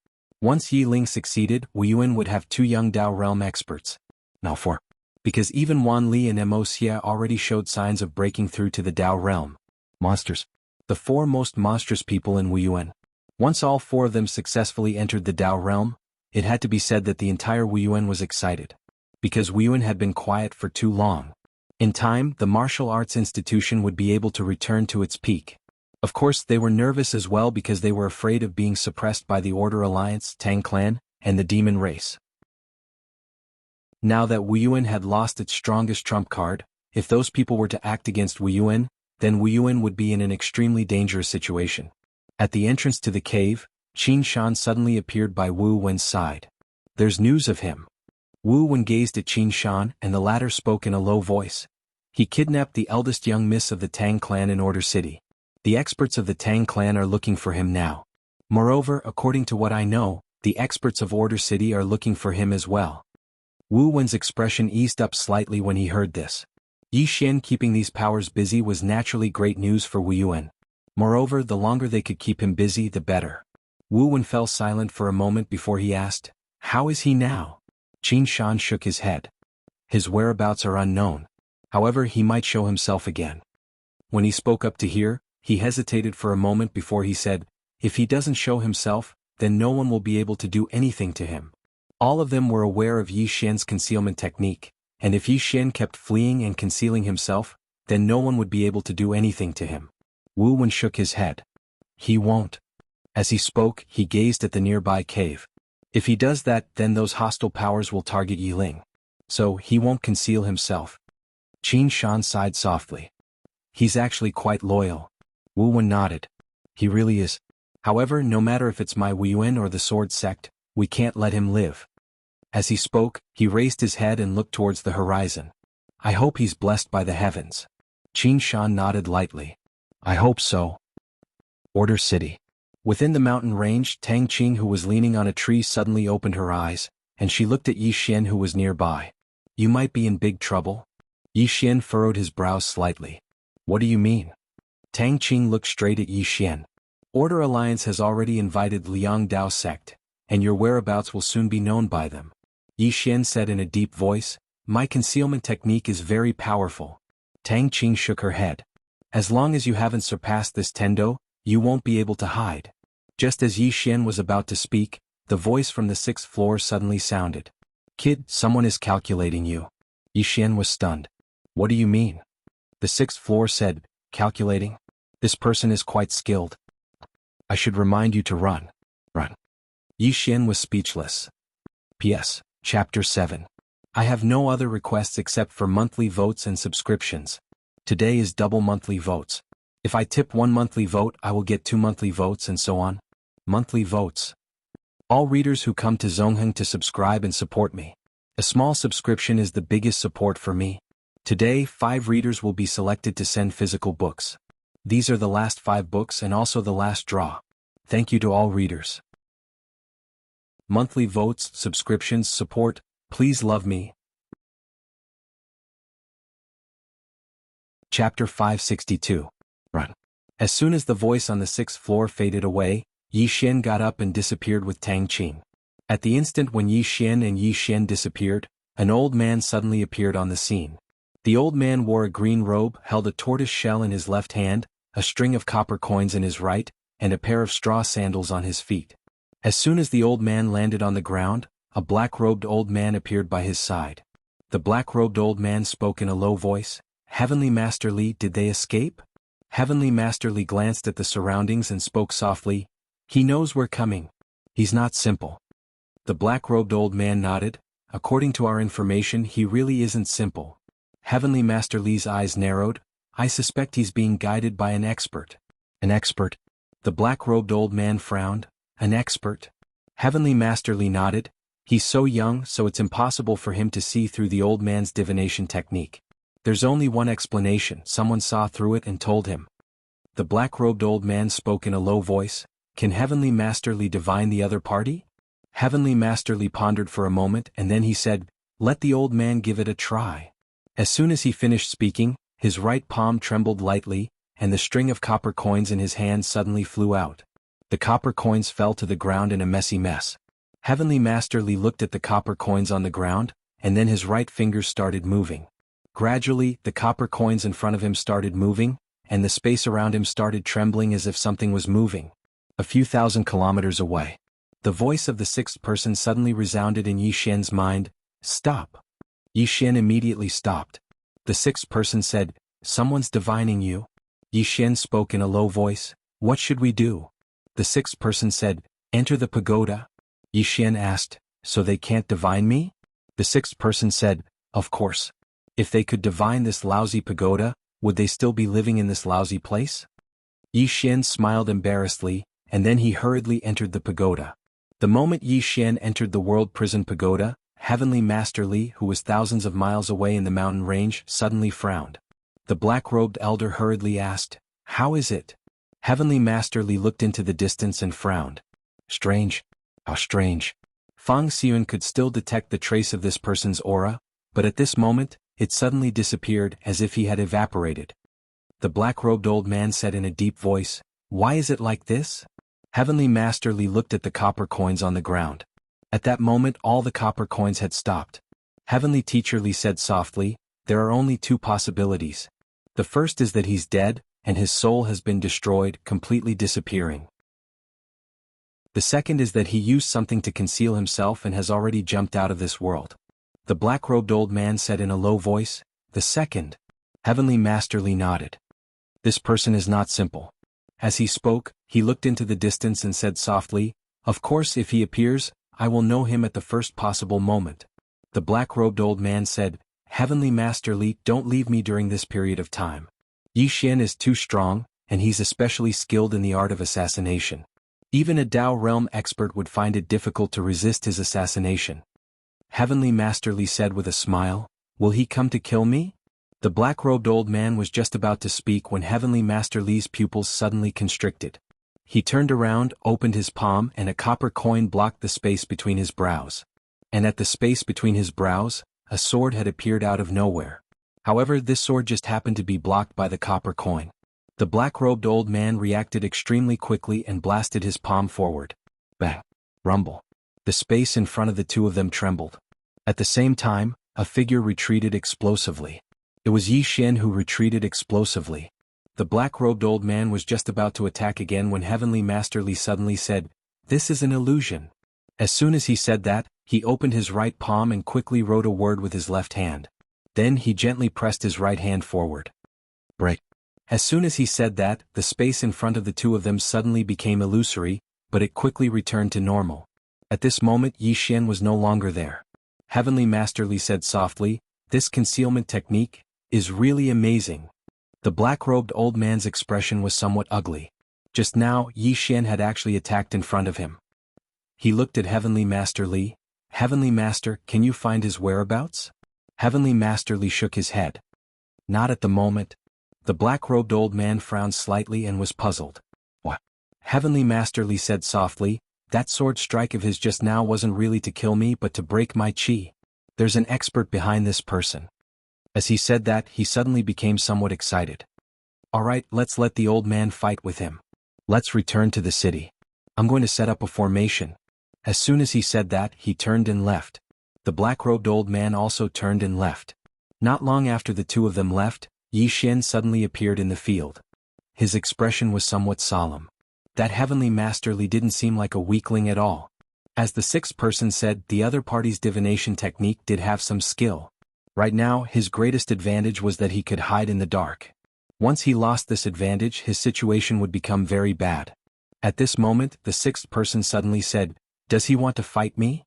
Once Yi Ling succeeded, Wuyuan would have 2 young Dao realm experts. Now 4. Because even Wan Li and Wuxia already showed signs of breaking through to the Dao realm. Monsters. The 4 most monstrous people in Wuyuan. Once all 4 of them successfully entered the Dao realm, it had to be said that the entire Wuyuan was excited. Because Wuyuan had been quiet for too long. In time, the martial arts institution would be able to return to its peak. Of course, they were nervous as well because they were afraid of being suppressed by the Order Alliance, Tang Clan, and the Demon Race. Now that Wuyuan had lost its strongest trump card, if those people were to act against Wuyuan, then Wuyuan would be in an extremely dangerous situation. At the entrance to the cave, Qin Shan suddenly appeared by Wu Wen's side. There's news of him. Wu Wen gazed at Qin Shan and the latter spoke in a low voice. He kidnapped the eldest young miss of the Tang clan in Order City. The experts of the Tang clan are looking for him now. Moreover, according to what I know, the experts of Order City are looking for him as well. Wu Wen's expression eased up slightly when he heard this. Yi Xian keeping these powers busy was naturally great news for Wuyuan. Moreover, the longer they could keep him busy, the better. Wu Wen fell silent for a moment before he asked, "How is he now?" Qin Shan shook his head. His whereabouts are unknown. However, he might show himself again. When he spoke up to hear, he hesitated for a moment before he said, if he doesn't show himself, then no one will be able to do anything to him. All of them were aware of Yi Xian's concealment technique, and if Yi Xian kept fleeing and concealing himself, then no one would be able to do anything to him. Wu Wen shook his head. He won't. As he spoke, he gazed at the nearby cave. If he does that, then those hostile powers will target Yi Ling. So, he won't conceal himself. Qin Shan sighed softly. He's actually quite loyal. Wu Wen nodded. He really is. However, no matter if it's my Wuyuan or the Sword Sect, we can't let him live. As he spoke, he raised his head and looked towards the horizon. I hope he's blessed by the heavens. Qin Shan nodded lightly. I hope so. Order City. Within the mountain range, Tang Qing, who was leaning on a tree, suddenly opened her eyes, and she looked at Yi Xian, who was nearby. You might be in big trouble. Yi Xian furrowed his brows slightly. What do you mean? Tang Qing looked straight at Yi Xian. Order Alliance has already invited Liang Dao sect, and your whereabouts will soon be known by them. Yi Xian said in a deep voice, my concealment technique is very powerful. Tang Qing shook her head. As long as you haven't surpassed this tendo, you won't be able to hide. Just as Yi Xian was about to speak, the voice from the 6th floor suddenly sounded. Kid, someone is calculating you. Yi Xian was stunned. What do you mean? The 6th floor said, calculating? This person is quite skilled. I should remind you to run. Run. Yi Xian was speechless. P.S. Chapter 7. I have no other requests except for monthly votes and subscriptions. Today is double monthly votes. If I tip 1 monthly vote, I will get 2 monthly votes and so on. Monthly votes. All readers who come to Zongheng to subscribe and support me. A small subscription is the biggest support for me. Today, 5 readers will be selected to send physical books. These are the last 5 books and also the last draw. Thank you to all readers. Monthly votes, subscriptions, support, please love me. Chapter 562. Run. As soon as the voice on the 6th floor faded away, Yi Xian got up and disappeared with Tang Qing. At the instant when Yi Xian and Yi Xian disappeared, an old man suddenly appeared on the scene. The old man wore a green robe, held a tortoise shell in his left hand, a string of copper coins in his right, and a pair of straw sandals on his feet. As soon as the old man landed on the ground, a black-robed old man appeared by his side. The black-robed old man spoke in a low voice. Heavenly Master Li, did they escape? Heavenly Master Li glanced at the surroundings and spoke softly. He knows we're coming. He's not simple. The black-robed old man nodded. According to our information, he really isn't simple. Heavenly Master Li's eyes narrowed. I suspect he's being guided by an expert. An expert? The black-robed old man frowned. An expert? Heavenly Master Li nodded. He's so young, so it's impossible for him to see through the old man's divination technique. There's only one explanation. Someone saw through it and told him. The black-robed old man spoke in a low voice. Can Heavenly Master Li divine the other party? Heavenly Master Li pondered for a moment and then he said, let the old man give it a try. As soon as he finished speaking, his right palm trembled lightly, and the string of copper coins in his hand suddenly flew out. The copper coins fell to the ground in a messy mess. Heavenly Master Li looked at the copper coins on the ground, and then his right fingers started moving. Gradually, the copper coins in front of him started moving, and the space around him started trembling as if something was moving. A few thousand kilometers away. The voice of the 6th person suddenly resounded in Yi Xian's mind. Stop. Yi Xian immediately stopped. The 6th person said, someone's divining you. Yi Xian spoke in a low voice. What should we do? The 6th person said, enter the pagoda. Yi Xian asked, so they can't divine me? The 6th person said, of course. If they could divine this lousy pagoda, would they still be living in this lousy place? Yi Xian smiled embarrassedly, and then he hurriedly entered the pagoda. The moment Yi Xian entered the World Prison Pagoda, Heavenly Master Li, who was thousands of miles away in the mountain range, suddenly frowned. The black-robed elder hurriedly asked, how is it? Heavenly Master Li looked into the distance and frowned. Strange. How strange. Fang Xiun could still detect the trace of this person's aura, but at this moment, it suddenly disappeared as if he had evaporated. The black-robed old man said in a deep voice, why is it like this? Heavenly Master Li looked at the copper coins on the ground. At that moment all the copper coins had stopped. Heavenly Teacher Li said softly, there are only two possibilities. The first is that he's dead, and his soul has been destroyed, completely disappearing. The second is that he used something to conceal himself and has already jumped out of this world. The black-robed old man said in a low voice, the second. Heavenly Master Li nodded. This person is not simple. As he spoke, he looked into the distance and said softly, of course if he appears, I will know him at the first possible moment. The black-robed old man said, Heavenly Master Li, don't leave me during this period of time. Yi Xian is too strong, and he's especially skilled in the art of assassination. Even a Dao realm expert would find it difficult to resist his assassination. Heavenly Master Li said with a smile, will he come to kill me? The black-robed old man was just about to speak when Heavenly Master Li's pupils suddenly constricted. He turned around, opened his palm, and a copper coin blocked the space between his brows. And at the space between his brows, a sword had appeared out of nowhere. However, this sword just happened to be blocked by the copper coin. The black-robed old man reacted extremely quickly and blasted his palm forward. Bang! Rumble. The space in front of the two of them trembled. At the same time, a figure retreated explosively. It was Yi Xian who retreated explosively. The black-robed old man was just about to attack again when Heavenly Master Li suddenly said, this is an illusion. As soon as he said that, he opened his right palm and quickly wrote a word with his left hand. Then he gently pressed his right hand forward. Break. As soon as he said that, the space in front of the two of them suddenly became illusory, but it quickly returned to normal. At this moment Yi Xian was no longer there. Heavenly Master Li said softly, this concealment technique is really amazing. The black-robed old man's expression was somewhat ugly. Just now, Yi Xian had actually attacked in front of him. He looked at Heavenly Master Li. Heavenly Master, can you find his whereabouts? Heavenly Master Li shook his head. Not at the moment. The black-robed old man frowned slightly and was puzzled. What? Heavenly Master Li said softly, that sword strike of his just now wasn't really to kill me but to break my qi. There's an expert behind this person. As he said that, he suddenly became somewhat excited. Alright, let's let the old man fight with him. Let's return to the city. I'm going to set up a formation. As soon as he said that, he turned and left. The black-robed old man also turned and left. Not long after the two of them left, Yi Xian suddenly appeared in the field. His expression was somewhat solemn. That Heavenly Master Li didn't seem like a weakling at all. As the sixth person said, the other party's divination technique did have some skill. Right now, his greatest advantage was that he could hide in the dark. Once he lost this advantage, his situation would become very bad. At this moment, the sixth person suddenly said, does he want to fight me?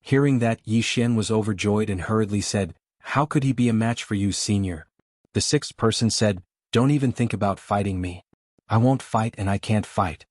Hearing that, Yi Xian was overjoyed and hurriedly said, how could he be a match for you, senior? The sixth person said, don't even think about fighting me. I won't fight and I can't fight.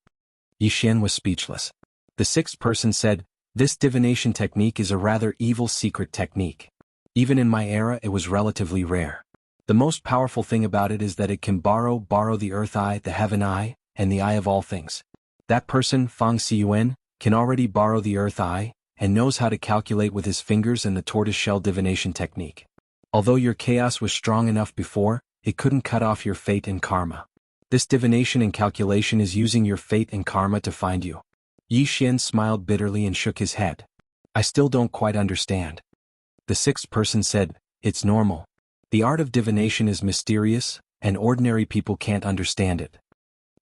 Yi Xian was speechless. The sixth person said, this divination technique is a rather evil secret technique. Even in my era it was relatively rare. The most powerful thing about it is that it can borrow the earth eye, the heaven eye, and the eye of all things. That person, Fang Xiyuan, can already borrow the earth eye, and knows how to calculate with his fingers and the tortoise-shell divination technique. Although your chaos was strong enough before, it couldn't cut off your fate and karma. This divination and calculation is using your fate and karma to find you. Yi Xian smiled bitterly and shook his head. I still don't quite understand. The sixth person said, it's normal. The art of divination is mysterious, and ordinary people can't understand it.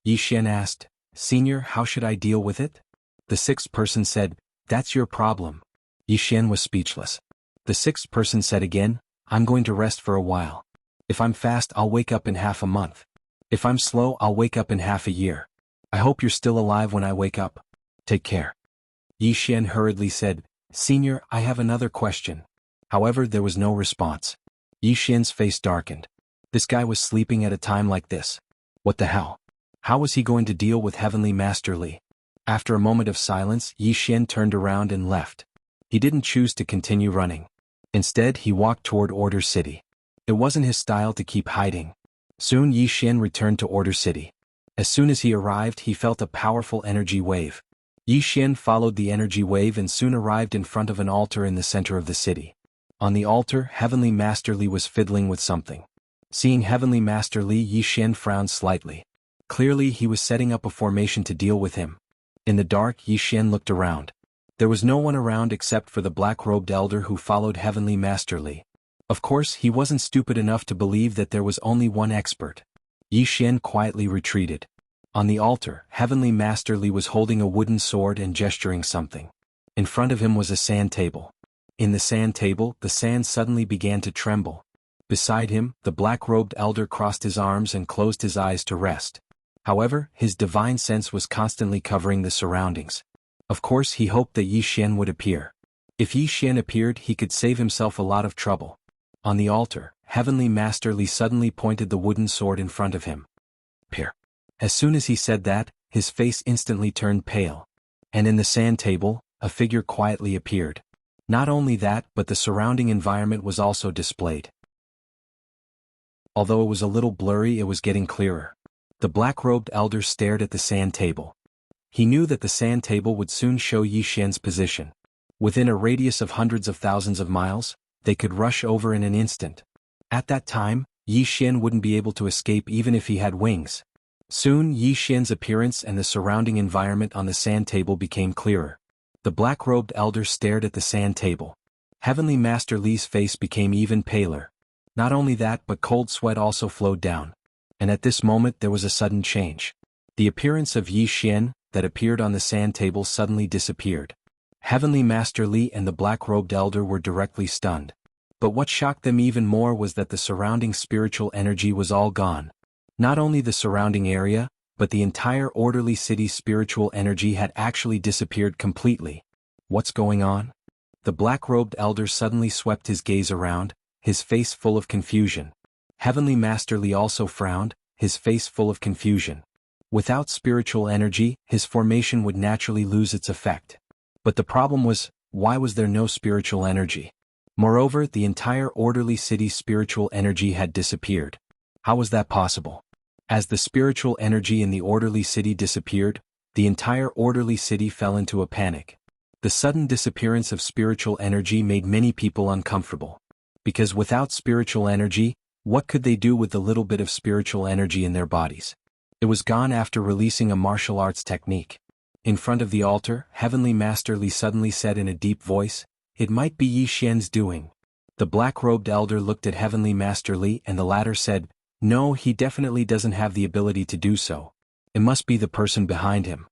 Yi Xian asked, Senior, how should I deal with it? The sixth person said, that's your problem. Yi Xian was speechless. The sixth person said again, I'm going to rest for a while. If I'm fast, I'll wake up in half a month. If I'm slow, I'll wake up in half a year. I hope you're still alive when I wake up. Take care. Yi Xian hurriedly said, Senior, I have another question. However, there was no response. Yi Xian's face darkened. This guy was sleeping at a time like this. What the hell? How was he going to deal with Heavenly Master Li? After a moment of silence, Yi Xian turned around and left. He didn't choose to continue running. Instead, he walked toward Order City. It wasn't his style to keep hiding. Soon Yi Xian returned to Order City. As soon as he arrived, he felt a powerful energy wave. Yi Xian followed the energy wave and soon arrived in front of an altar in the center of the city. On the altar, Heavenly Master Li was fiddling with something. Seeing Heavenly Master Li, Yi Xian frowned slightly. Clearly, he was setting up a formation to deal with him. In the dark, Yi Xian looked around. There was no one around except for the black-robed elder who followed Heavenly Master Li. Of course, he wasn't stupid enough to believe that there was only one expert. Yi Xian quietly retreated. On the altar, Heavenly Master Li was holding a wooden sword and gesturing something. In front of him was a sand table. In the sand table, the sand suddenly began to tremble. Beside him, the black-robed elder crossed his arms and closed his eyes to rest. However, his divine sense was constantly covering the surroundings. Of course, he hoped that Yi Xian would appear. If Yi Xian appeared, he could save himself a lot of trouble. On the altar, Heavenly Master Li suddenly pointed the wooden sword in front of him. Appear. As soon as he said that, his face instantly turned pale. And in the sand table, a figure quietly appeared. Not only that, but the surrounding environment was also displayed. Although it was a little blurry, it was getting clearer. The black-robed elder stared at the sand table. He knew that the sand table would soon show Yi Xian's position. Within a radius of hundreds of thousands of miles, they could rush over in an instant. At that time, Yi Xian wouldn't be able to escape even if he had wings. Soon Yi Xian's appearance and the surrounding environment on the sand table became clearer. The black-robed elder stared at the sand table. Heavenly Master Li's face became even paler. Not only that, but cold sweat also flowed down. And at this moment there was a sudden change. The appearance of Yi Xian, that appeared on the sand table, suddenly disappeared. Heavenly Master Li and the black-robed elder were directly stunned. But what shocked them even more was that the surrounding spiritual energy was all gone. Not only the surrounding area, but the entire orderly city's spiritual energy had actually disappeared completely. What's going on? The black-robed elder suddenly swept his gaze around, his face full of confusion. Heavenly Master Li also frowned, his face full of confusion. Without spiritual energy, his formation would naturally lose its effect. But the problem was, why was there no spiritual energy? Moreover, the entire orderly city's spiritual energy had disappeared. How was that possible? As the spiritual energy in the orderly city disappeared, the entire orderly city fell into a panic. The sudden disappearance of spiritual energy made many people uncomfortable. Because without spiritual energy, what could they do with the little bit of spiritual energy in their bodies? It was gone after releasing a martial arts technique. In front of the altar, Heavenly Master Li suddenly said in a deep voice, "It might be Yi Xian's doing." The black-robed elder looked at Heavenly Master Li and the latter said, "No, he definitely doesn't have the ability to do so. It must be the person behind him."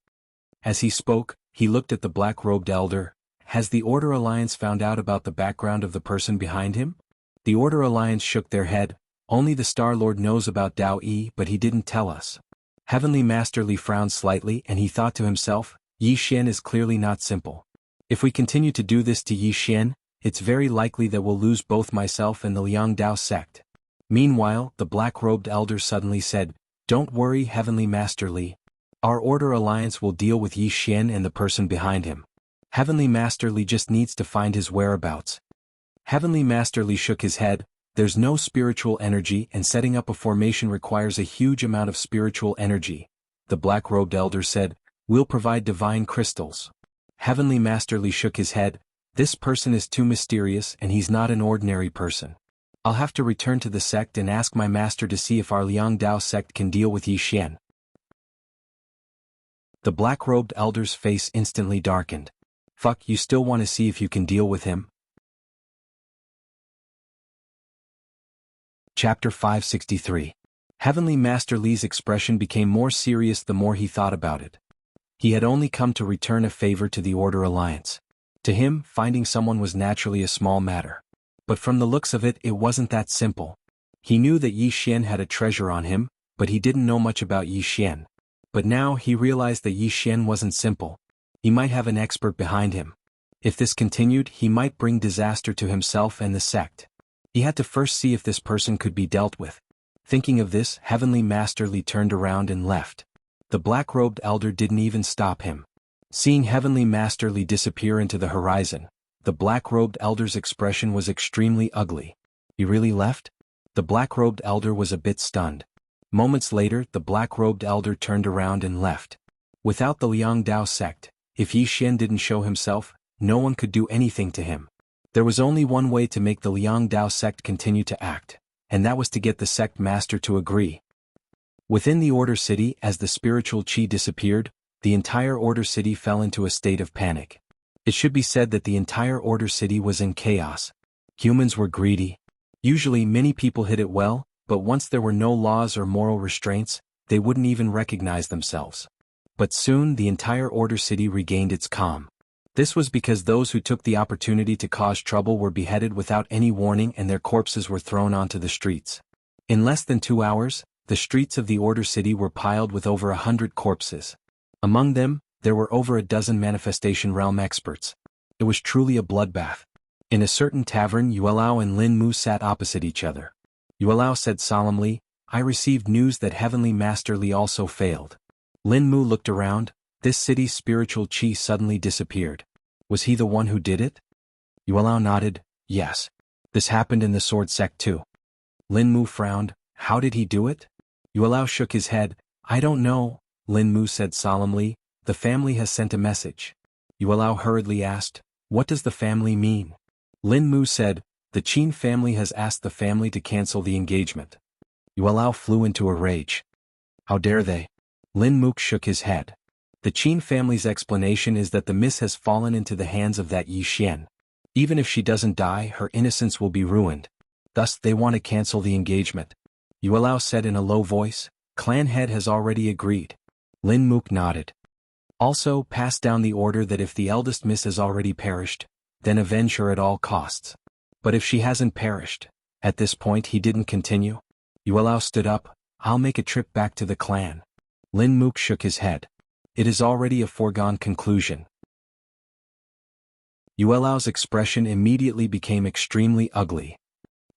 As he spoke, he looked at the black-robed elder. "Has the Order Alliance found out about the background of the person behind him?" The Order Alliance shook their head. "Only the Star Lord knows about Dao Yi, but he didn't tell us." Heavenly Master Li frowned slightly and he thought to himself, Yi Xian is clearly not simple. If we continue to do this to Yi Xian, it's very likely that we'll lose both myself and the Liang Dao sect. Meanwhile, the black-robed elder suddenly said, "Don't worry, Heavenly Master Li. Our Order Alliance will deal with Yi Xian and the person behind him. Heavenly Master Li just needs to find his whereabouts." Heavenly Master Li shook his head. There's no spiritual energy and setting up a formation requires a huge amount of spiritual energy. The black-robed elder said, "We'll provide divine crystals." Heavenly Master Li shook his head. "This person is too mysterious and he's not an ordinary person. I'll have to return to the sect and ask my master to see if our Liang Dao sect can deal with Yi Xian." The black-robed elder's face instantly darkened. "Fuck, you still want to see if you can deal with him?" Chapter 563. Heavenly Master Li's expression became more serious the more he thought about it. He had only come to return a favor to the Order Alliance. To him, finding someone was naturally a small matter. But from the looks of it, it wasn't that simple. He knew that Yi Xian had a treasure on him, but he didn't know much about Yi Xian. But now he realized that Yi Xian wasn't simple. He might have an expert behind him. If this continued, he might bring disaster to himself and the sect. He had to first see if this person could be dealt with. Thinking of this, Heavenly Master Li turned around and left. The black-robed elder didn't even stop him. Seeing Heavenly Master Li disappear into the horizon, the black-robed elder's expression was extremely ugly. He really left? The black-robed elder was a bit stunned. Moments later, the black-robed elder turned around and left. Without the Liang Dao sect, if Yi Xian didn't show himself, no one could do anything to him. There was only one way to make the Liang Dao sect continue to act, and that was to get the sect master to agree. Within the Order City, as the spiritual qi disappeared, the entire Order City fell into a state of panic. It should be said that the entire Order City was in chaos. Humans were greedy. Usually many people hid it well, but once there were no laws or moral restraints, they wouldn't even recognize themselves. But soon the entire Order City regained its calm. This was because those who took the opportunity to cause trouble were beheaded without any warning and their corpses were thrown onto the streets. In less than 2 hours, the streets of the Order City were piled with over 100 corpses. Among them, there were over a dozen Manifestation Realm experts. It was truly a bloodbath. In a certain tavern, Yuelao and Lin Mu sat opposite each other. Yuelao said solemnly, "I received news that Heavenly Master Li also failed." Lin Mu looked around. This city's spiritual chi suddenly disappeared. Was he the one who did it? Yuelao nodded, yes. This happened in the Sword Sect too. Lin Mu frowned. How did he do it? Yuelao shook his head. I don't know, Lin Mu said solemnly. The family has sent a message. Yuelao hurriedly asked, what does the family mean? Lin Mu said, the Qin family has asked the family to cancel the engagement. Yuelao flew into a rage. How dare they? Lin Mu shook his head. The Qin family's explanation is that the miss has fallen into the hands of that Yi Xian. Even if she doesn't die, her innocence will be ruined. Thus they want to cancel the engagement. Yuelao said in a low voice, clan head has already agreed. Lin Mu nodded. Also, pass down the order that if the eldest miss has already perished, then avenge her at all costs. But if she hasn't perished, at this point he didn't continue. Yuelao stood up, I'll make a trip back to the clan. Lin Mu shook his head. It is already a foregone conclusion. Yuelao's expression immediately became extremely ugly.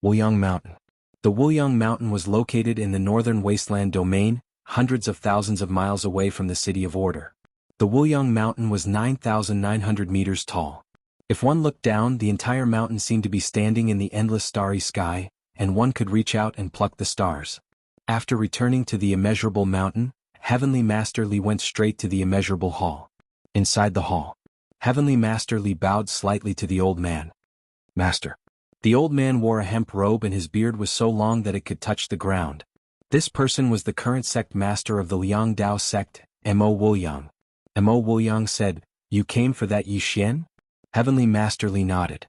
Wuyang Mountain. The Wuyang Mountain was located in the northern wasteland domain, hundreds of thousands of miles away from the City of Order. The Wuyang Mountain was 9,900 meters tall. If one looked down, the entire mountain seemed to be standing in the endless starry sky, and one could reach out and pluck the stars. After returning to the immeasurable mountain, Heavenly Master Li went straight to the immeasurable hall. Inside the hall, Heavenly Master Li bowed slightly to the old man. Master. The old man wore a hemp robe and his beard was so long that it could touch the ground. This person was the current sect master of the Liang Dao sect, Mo Wuyang. Mo Wuyang said, you came for that Yi Xian? Heavenly Master Li nodded.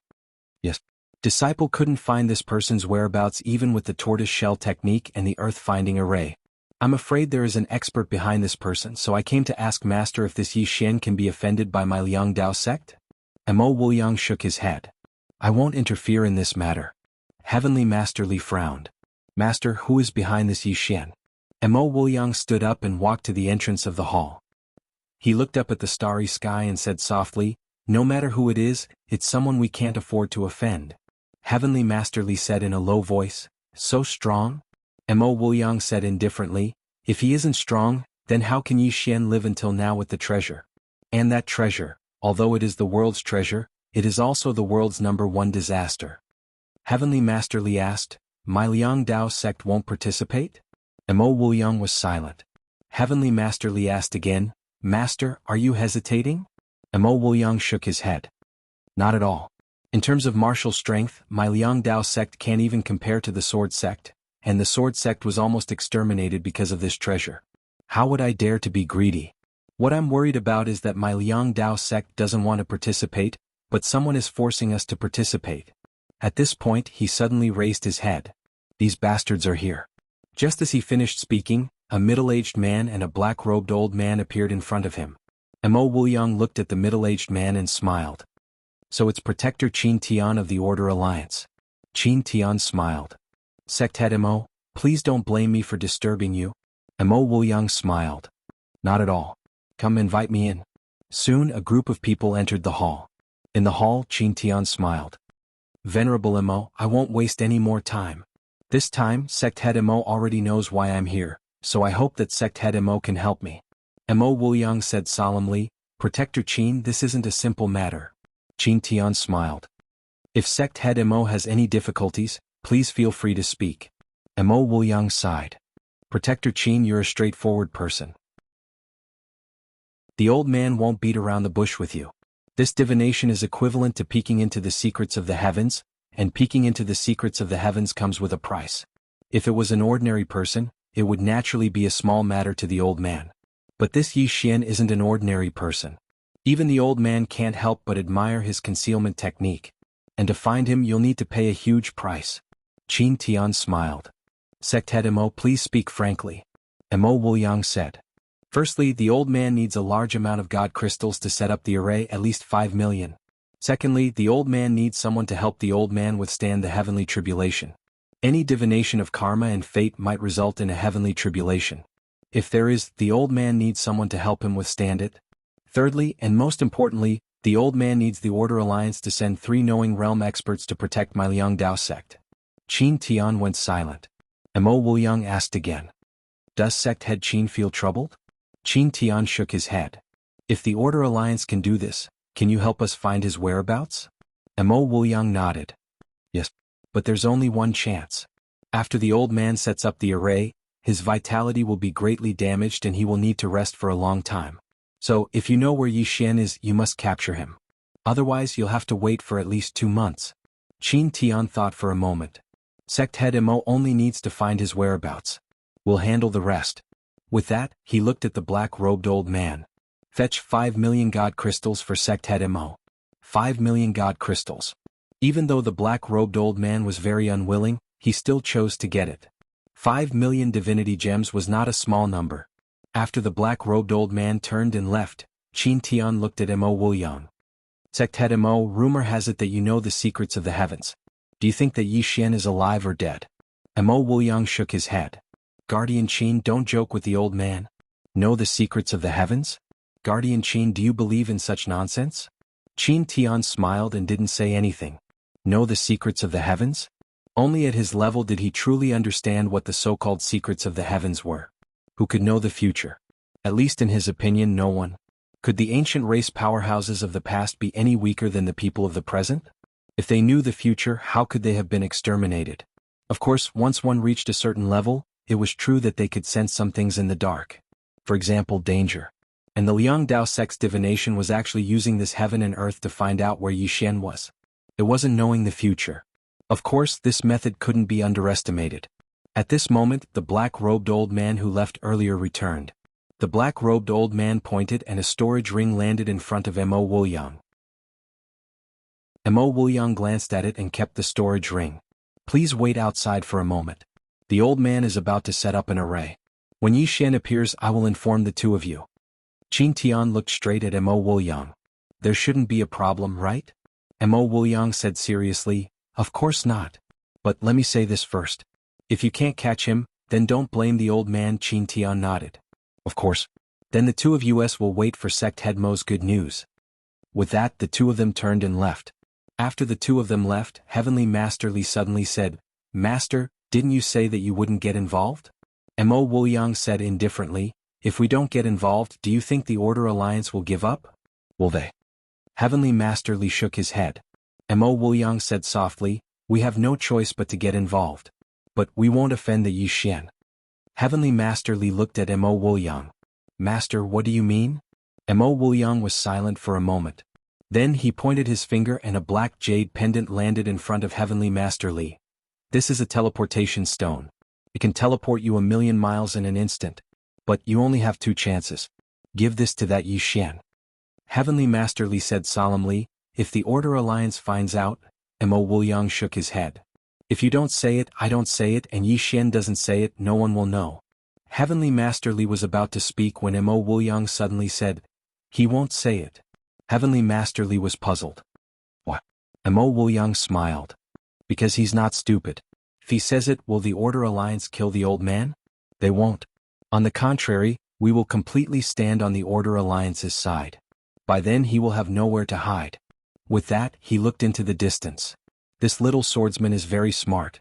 Yes. Disciple couldn't find this person's whereabouts even with the tortoise shell technique and the earth-finding array. I'm afraid there is an expert behind this person, so I came to ask Master if this Yi Xian can be offended by my Liang Dao sect? Mo Wuyang shook his head. I won't interfere in this matter. Heavenly Master Li frowned. Master, who is behind this Yi Xian? Mo Wuyang stood up and walked to the entrance of the hall. He looked up at the starry sky and said softly, no matter who it is, it's someone we can't afford to offend. Heavenly Master Li said in a low voice, so strong? Mo Wuyang said indifferently, if he isn't strong, then how can Yi Xian live until now with the treasure? And that treasure, although it is the world's treasure, it is also the world's #1 disaster. Heavenly Master Li asked, my Liang Dao sect won't participate? Mo Wuyang was silent. Heavenly Master Li asked again, Master, are you hesitating? Mo Wuyang shook his head. Not at all. In terms of martial strength, my Liang Dao sect can't even compare to the Sword Sect, and the Sword Sect was almost exterminated because of this treasure. How would I dare to be greedy? What I'm worried about is that my Liang Dao sect doesn't want to participate, but someone is forcing us to participate. At this point, he suddenly raised his head. These bastards are here. Just as he finished speaking, a middle-aged man and a black-robed old man appeared in front of him. Mo Wuyang looked at the middle-aged man and smiled. So it's Protector Qin Tian of the Order Alliance. Qin Tian smiled. Sect head Mo, please don't blame me for disturbing you. Mo Wuyang smiled. Not at all. Come invite me in. Soon a group of people entered the hall. In the hall, Qin Tian smiled. Venerable Mo, I won't waste any more time. This time, Sect head Mo already knows why I'm here, so I hope that Sect head Mo can help me. Mo Wuyang said solemnly, Protector Qin, this isn't a simple matter. Qin Tian smiled. If Sect head Mo has any difficulties, please feel free to speak. Mo Wuyang sighed. Protector Qin, you're a straightforward person. The old man won't beat around the bush with you. This divination is equivalent to peeking into the secrets of the heavens, and peeking into the secrets of the heavens comes with a price. If it was an ordinary person, it would naturally be a small matter to the old man. But this Yi Xian isn't an ordinary person. Even the old man can't help but admire his concealment technique. And to find him you'll need to pay a huge price. Qin Tian smiled. Sect head Mo, please speak frankly. Mo Wuliang said. Firstly, the old man needs a large amount of god crystals to set up the array, at least 5 million. Secondly, the old man needs someone to help the old man withstand the heavenly tribulation. Any divination of karma and fate might result in a heavenly tribulation. If there is, the old man needs someone to help him withstand it. Thirdly, and most importantly, the old man needs the Order Alliance to send 3 knowing realm experts to protect my Liang Dao sect. Qin Tian went silent. Mo Wuliang asked again. Does sect head Qin feel troubled? Qin Tian shook his head. If the Order Alliance can do this, can you help us find his whereabouts? Mo Wuliang nodded. Yes, but there's only one chance. After the old man sets up the array, his vitality will be greatly damaged and he will need to rest for a long time. So, if you know where Yi Xian is, you must capture him. Otherwise you'll have to wait for at least 2 months. Qin Tian thought for a moment. Sect head Mo only needs to find his whereabouts. We'll handle the rest. With that, he looked at the black-robed old man. Fetch 5 million god crystals for sect head Mo. 5 million god crystals. Even though the black-robed old man was very unwilling, he still chose to get it. 5 million divinity gems was not a small number. After the black-robed old man turned and left, Qin Tian looked at Mo Wuliang. Sect head Mo, rumor has it that you know the secrets of the heavens. Do you think that Yi Xian is alive or dead? Mo Wuliang shook his head. Guardian Qin, don't joke with the old man. Know the secrets of the heavens? Guardian Qin, do you believe in such nonsense? Qin Tian smiled and didn't say anything. Know the secrets of the heavens? Only at his level did he truly understand what the so-called secrets of the heavens were. Who could know the future? At least in his opinion, no one. Could the ancient race powerhouses of the past be any weaker than the people of the present? If they knew the future, how could they have been exterminated? Of course, once one reached a certain level, it was true that they could sense some things in the dark. For example, danger. And the Liang Dao sect's divination was actually using this heaven and earth to find out where Yi Xian was. It wasn't knowing the future. Of course, this method couldn't be underestimated. At this moment, the black-robed old man who left earlier returned. The black-robed old man pointed and a storage ring landed in front of Mo Wuliang. Mo Wuliang glanced at it and kept the storage ring. Please wait outside for a moment. The old man is about to set up an array. When Yi Xian appears, I will inform the 2 of you. Qin Tian looked straight at Mo Wuliang. There shouldn't be a problem, right? Mo Wuliang said seriously, of course not. But let me say this first. If you can't catch him, then don't blame the old man. Qin Tian nodded. Of course. Then the 2 of us will wait for sect head Mo's good news. With that, the 2 of them turned and left. After the 2 of them left, Heavenly Master Li suddenly said, Master, didn't you say that you wouldn't get involved? Mo Wuliang said indifferently, if we don't get involved, do you think the Order Alliance will give up? Will they? Heavenly Master Li shook his head. Mo Wuliang said softly, we have no choice but to get involved. But we won't offend the Yi Xian. Heavenly Master Li looked at Mo Wuliang. Master, what do you mean? Mo Wuliang was silent for a moment. Then he pointed his finger and a black jade pendant landed in front of Heavenly Master Li. This is a teleportation stone. It can teleport you 1,000,000 miles in an instant. But you only have 2 chances. Give this to that Yi Xian. Heavenly Master Li said solemnly, if the Order Alliance finds out, Mo Wuliang shook his head. If you don't say it, I don't say it, and Yi Xian doesn't say it, no one will know. Heavenly Master Li was about to speak when Mo Wuliang suddenly said, he won't say it. Heavenly Master Li was puzzled. What? Mo Wuliang smiled. Because he's not stupid. If he says it, will the Order Alliance kill the old man? They won't. On the contrary, we will completely stand on the Order Alliance's side. By then he will have nowhere to hide. With that, he looked into the distance. This little swordsman is very smart.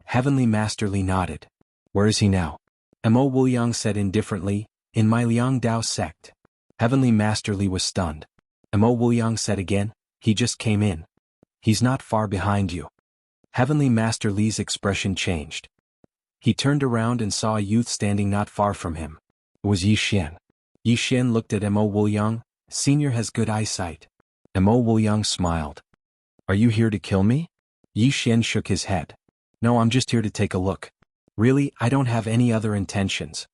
Heavenly Master Li nodded. Where is he now? Mo Wuliang said indifferently, in my Liang Dao sect. Heavenly Master Li was stunned. Mo Wuliang said again, he just came in. He's not far behind you. Heavenly Master Li's expression changed. He turned around and saw a youth standing not far from him. It was Yi Xian. Yi Xian looked at Mo Wuliang. Senior has good eyesight. Mo Wuliang smiled. Are you here to kill me? Yi Xian shook his head. No, I'm just here to take a look. Really, I don't have any other intentions.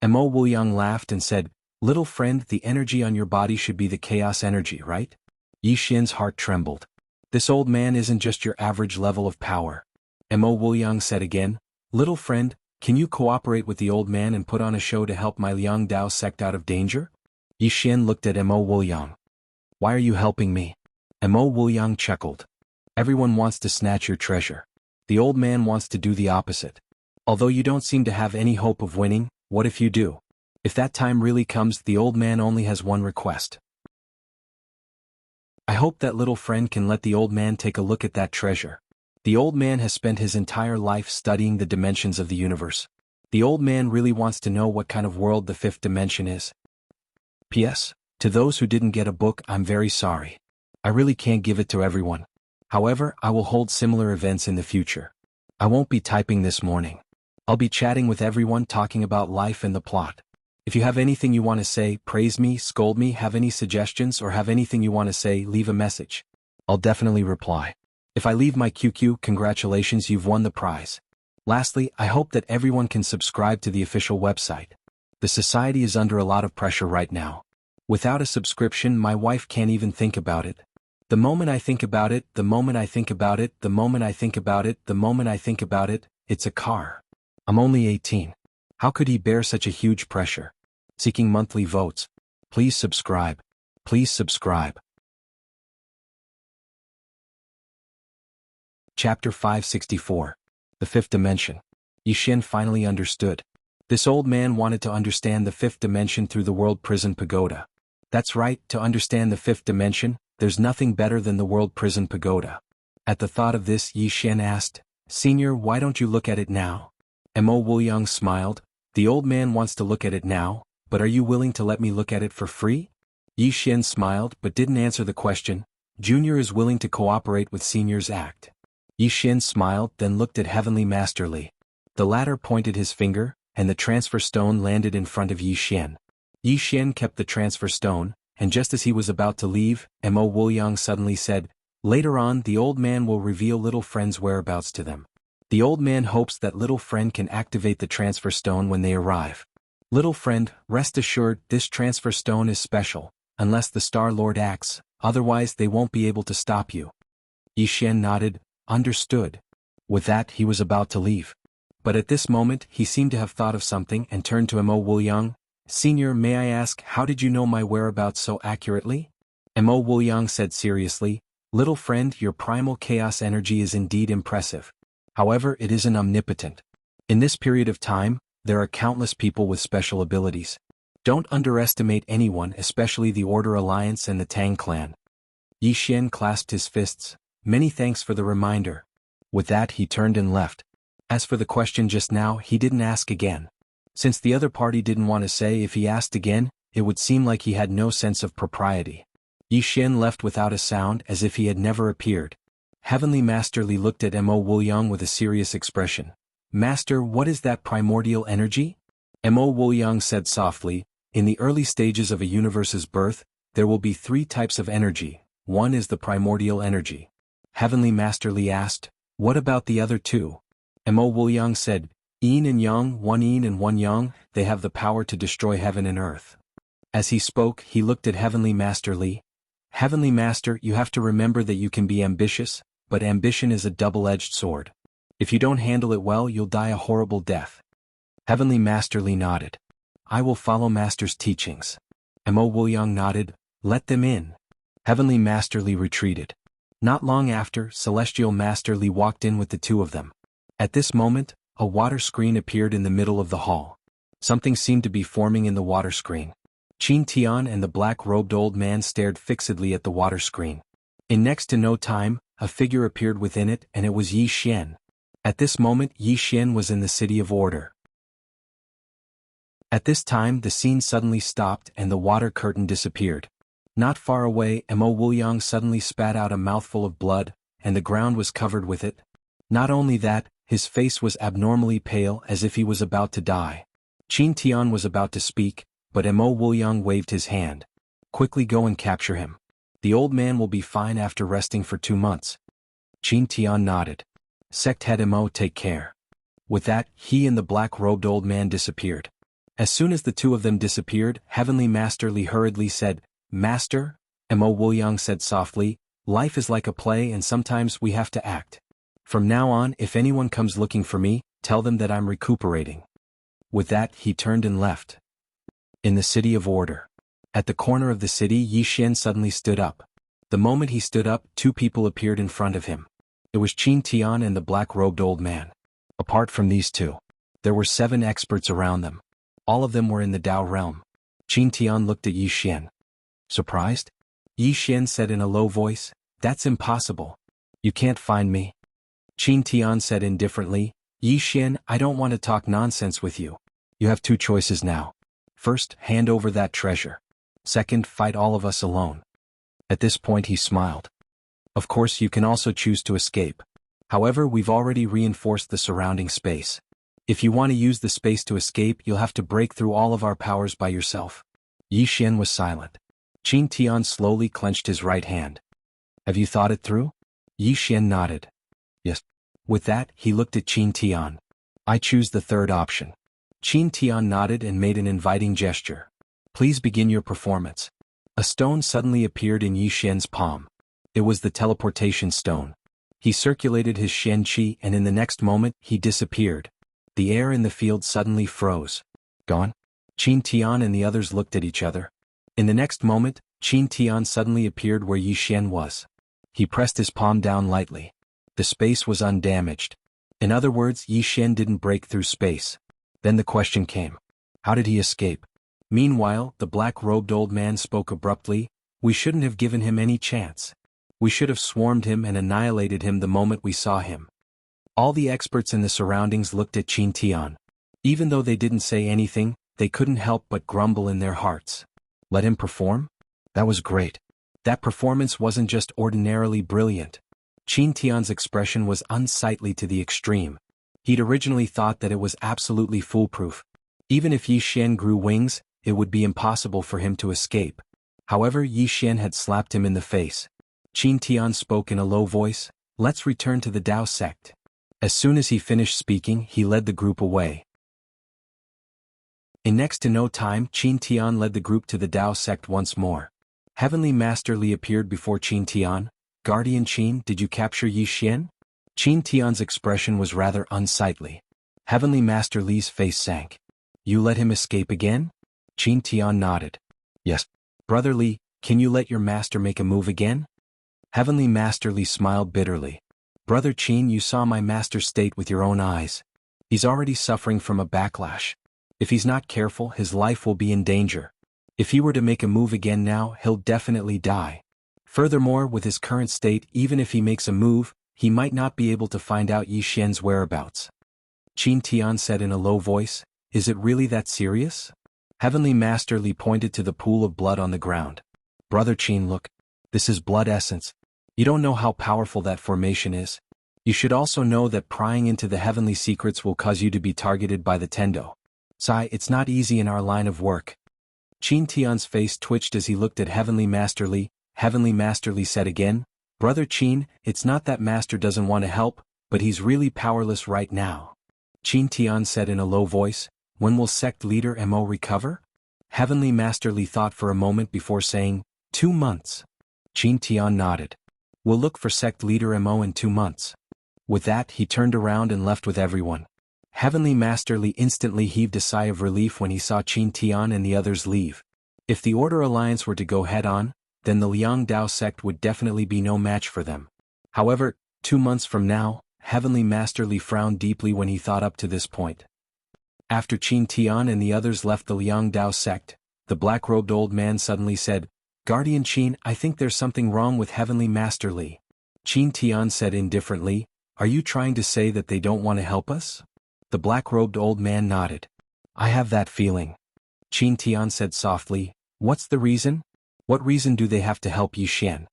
Mo Wuliang laughed and said, Little friend, the energy on your body should be the chaos energy, right? Yi Xian's heart trembled. This old man isn't just your average level of power. Mo Wuliang said again, little friend, can you cooperate with the old man and put on a show to help my Liang Dao sect out of danger? Yi Xian looked at Mo Wuliang. Why are you helping me? Mo Wuliang chuckled. Everyone wants to snatch your treasure. The old man wants to do the opposite. Although you don't seem to have any hope of winning, what if you do? If that time really comes, the old man only has one request. I hope that little friend can let the old man take a look at that treasure. The old man has spent his entire life studying the dimensions of the universe. The old man really wants to know what kind of world the fifth dimension is. P.S. To those who didn't get a book, I'm very sorry. I really can't give it to everyone. However, I will hold similar events in the future. I won't be typing this morning. I'll be chatting with everyone, talking about life and the plot. If you have anything you want to say, praise me, scold me, have any suggestions, or have anything you want to say, leave a message. I'll definitely reply. If I leave my QQ, congratulations, you've won the prize. Lastly, I hope that everyone can subscribe to the official website. The society is under a lot of pressure right now. Without a subscription, my wife can't even think about it. The moment I think about it, the moment I think about it, the moment I think about it, the moment I think about it, it's a car. I'm only 18. How could he bear such a huge pressure? Seeking monthly votes. Please subscribe. Please subscribe. Chapter 564. The Fifth Dimension. Yi Xian finally understood. This old man wanted to understand the fifth dimension through the World Prison Pagoda. That's right, to understand the fifth dimension, there's nothing better than the World Prison Pagoda. At the thought of this, Yi Xian asked, Senior, why don't you look at it now? Mo Wuliang smiled. The old man wants to look at it now, but are you willing to let me look at it for free? Yi Xian smiled but didn't answer the question. Junior is willing to cooperate with Senior's act. Yi Xian smiled, then looked at Heavenly Master Li. The latter pointed his finger, and the transfer stone landed in front of Yi Xian. Yi Xian kept the transfer stone, and just as he was about to leave, Mo Wuliang suddenly said, later on the old man will reveal little friend's whereabouts to them. The old man hopes that little friend can activate the transfer stone when they arrive. Little friend, rest assured, this transfer stone is special, unless the Star Lord acts, otherwise they won't be able to stop you. Yi Xian nodded, understood. With that he was about to leave. But at this moment he seemed to have thought of something and turned to Mo Wuliang. Senior, may I ask, how did you know my whereabouts so accurately? Mo Wuliang said seriously, little friend, your primal chaos energy is indeed impressive. However, it isn't omnipotent. In this period of time, there are countless people with special abilities. Don't underestimate anyone, especially the Order Alliance and the Tang clan. Yi Xian clasped his fists. Many thanks for the reminder. With that he turned and left. As for the question just now, he didn't ask again. Since the other party didn't want to say, if he asked again, it would seem like he had no sense of propriety. Yi Xian left without a sound, as if he had never appeared. Heavenly Master Li looked at Mo Wuliang with a serious expression. Master, what is that primordial energy? Mo Wuliang said softly, in the early stages of a universe's birth, there will be three types of energy. One is the primordial energy. Heavenly Master Li asked, what about the other two? Mo Wuliang said, Yin and Yang, one Yin and one Yang, they have the power to destroy heaven and earth. As he spoke, he looked at Heavenly Master Li. Heavenly Master, you have to remember that you can be ambitious, but ambition is a double-edged sword. If you don't handle it well, you'll die a horrible death. Heavenly Master Li nodded. I will follow Master's teachings. Mo Wuliang nodded, let them in. Heavenly Master Li retreated. Not long after, Celestial Master Li walked in with the two of them. At this moment, a water screen appeared in the middle of the hall. Something seemed to be forming in the water screen. Qin Tian and the black-robed old man stared fixedly at the water screen. In next to no time, a figure appeared within it, and it was Yi Xian. At this moment, Yi Xian was in the City of Order. At this time, the scene suddenly stopped and the water curtain disappeared. Not far away, Mo Wuliang suddenly spat out a mouthful of blood, and the ground was covered with it. Not only that, his face was abnormally pale, as if he was about to die. Qin Tian was about to speak, but Mo Wuliang waved his hand. Quickly go and capture him. The old man will be fine after resting for 2 months. Qin Tian nodded. Sect head Mo, take care. With that, he and the black-robed old man disappeared. As soon as the two of them disappeared, Heavenly Master Li hurriedly said, "Master?" Mo Wuliang said softly, "Life is like a play and sometimes we have to act. From now on, if anyone comes looking for me, tell them that I'm recuperating." With that, he turned and left. In the City of Order. At the corner of the city, Yi Xian suddenly stood up. The moment he stood up, two people appeared in front of him. It was Qin Tian and the black-robed old man. Apart from these two, there were 7 experts around them. All of them were in the Dao realm. Qin Tian looked at Yi Xian. Surprised? Yi Xian said in a low voice, "That's impossible. You can't find me." Qin Tian said indifferently, "Yi Xian, I don't want to talk nonsense with you. You have 2 choices now. First, hand over that treasure. Second, fight all of us alone." At this point he smiled. "Of course you can also choose to escape. However, we've already reinforced the surrounding space. If you want to use the space to escape, you'll have to break through all of our powers by yourself." Yi Xian was silent. Qin Tian slowly clenched his right hand. "Have you thought it through?" Yi Xian nodded. "Yes." With that, he looked at Qin Tian. "I choose the third option." Qin Tian nodded and made an inviting gesture. "Please begin your performance." A stone suddenly appeared in Yi Xian's palm. It was the teleportation stone. He circulated his Xian Qi and in the next moment, he disappeared. The air in the field suddenly froze. "Gone?" Qin Tian and the others looked at each other. In the next moment, Qin Tian suddenly appeared where Yi Xian was. He pressed his palm down lightly. The space was undamaged. In other words, Yi Xian didn't break through space. Then the question came. How did he escape? Meanwhile, the black-robed old man spoke abruptly, "We shouldn't have given him any chance. We should have swarmed him and annihilated him the moment we saw him." All the experts in the surroundings looked at Qin Tian. Even though they didn't say anything, they couldn't help but grumble in their hearts. Let him perform? That was great. That performance wasn't just ordinarily brilliant. Qin Tian's expression was unsightly to the extreme. He'd originally thought that it was absolutely foolproof. Even if Yi Xian grew wings, it would be impossible for him to escape. However, Yi Xian had slapped him in the face. Qin Tian spoke in a low voice, "Let's return to the Dao sect." As soon as he finished speaking, he led the group away. In next to no time, Qin Tian led the group to the Dao sect once more. Heavenly Master Li appeared before Qin Tian. "Guardian Qin, did you capture Yi Xian?" Qin Tian's expression was rather unsightly. Heavenly Master Li's face sank. "You let him escape again?" Qin Tian nodded. "Yes. Brother Li, can you let your master make a move again?" Heavenly Master Li smiled bitterly. "Brother Qin, you saw my master's state with your own eyes. He's already suffering from a backlash. If he's not careful, his life will be in danger. If he were to make a move again now, he'll definitely die. Furthermore, with his current state, even if he makes a move, he might not be able to find out Yi Xian's whereabouts." Qin Tian said in a low voice, "Is it really that serious?" Heavenly Master Li pointed to the pool of blood on the ground. "Brother Qin, look. This is blood essence. You don't know how powerful that formation is. You should also know that prying into the heavenly secrets will cause you to be targeted by the Tendo. Sai, it's not easy in our line of work." Qin Tian's face twitched as he looked at Heavenly Master Li. Heavenly Master Li said again, "Brother Qin, it's not that Master doesn't want to help, but he's really powerless right now." Qin Tian said in a low voice, "When will sect leader Mo recover?" Heavenly Master Li thought for a moment before saying, 2 months. Qin Tian nodded. "We'll look for sect leader Mo in 2 months." With that, he turned around and left with everyone. Heavenly Master Li instantly heaved a sigh of relief when he saw Qin Tian and the others leave. If the Order Alliance were to go head-on, then the Liang Dao sect would definitely be no match for them. However, 2 months from now, Heavenly Master Li frowned deeply when he thought up to this point. After Qin Tian and the others left the Liang Dao sect, the black-robed old man suddenly said, "Guardian Qin, I think there's something wrong with Heavenly Master Li." Qin Tian said indifferently, "Are you trying to say that they don't want to help us?" The black-robed old man nodded. "I have that feeling." Qin Tian said softly, "What's the reason? What reason do they have to help Yi Xian?"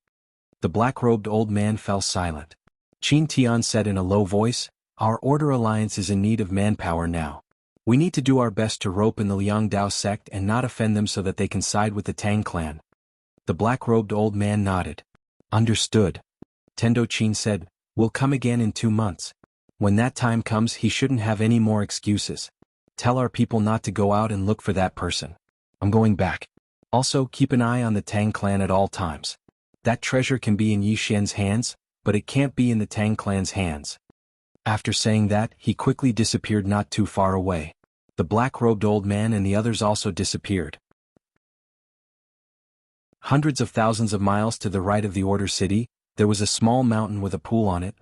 The black-robed old man fell silent. Qin Tian said in a low voice, "Our Order Alliance is in need of manpower now. We need to do our best to rope in the Liang Dao sect and not offend them so that they can side with the Tang clan." The black-robed old man nodded. "Understood." Tendo Qin said, "We'll come again in 2 months. When that time comes, he shouldn't have any more excuses." Tell our people not to go out and look for that person. I'm going back. Also, keep an eye on the Tang clan at all times. That treasure can be in Yi Xian's hands, but it can't be in the Tang clan's hands. After saying that, he quickly disappeared not too far away. The black-robed old man and the others also disappeared. Hundreds of thousands of miles to the right of the Order City, there was a small mountain with a pool on it.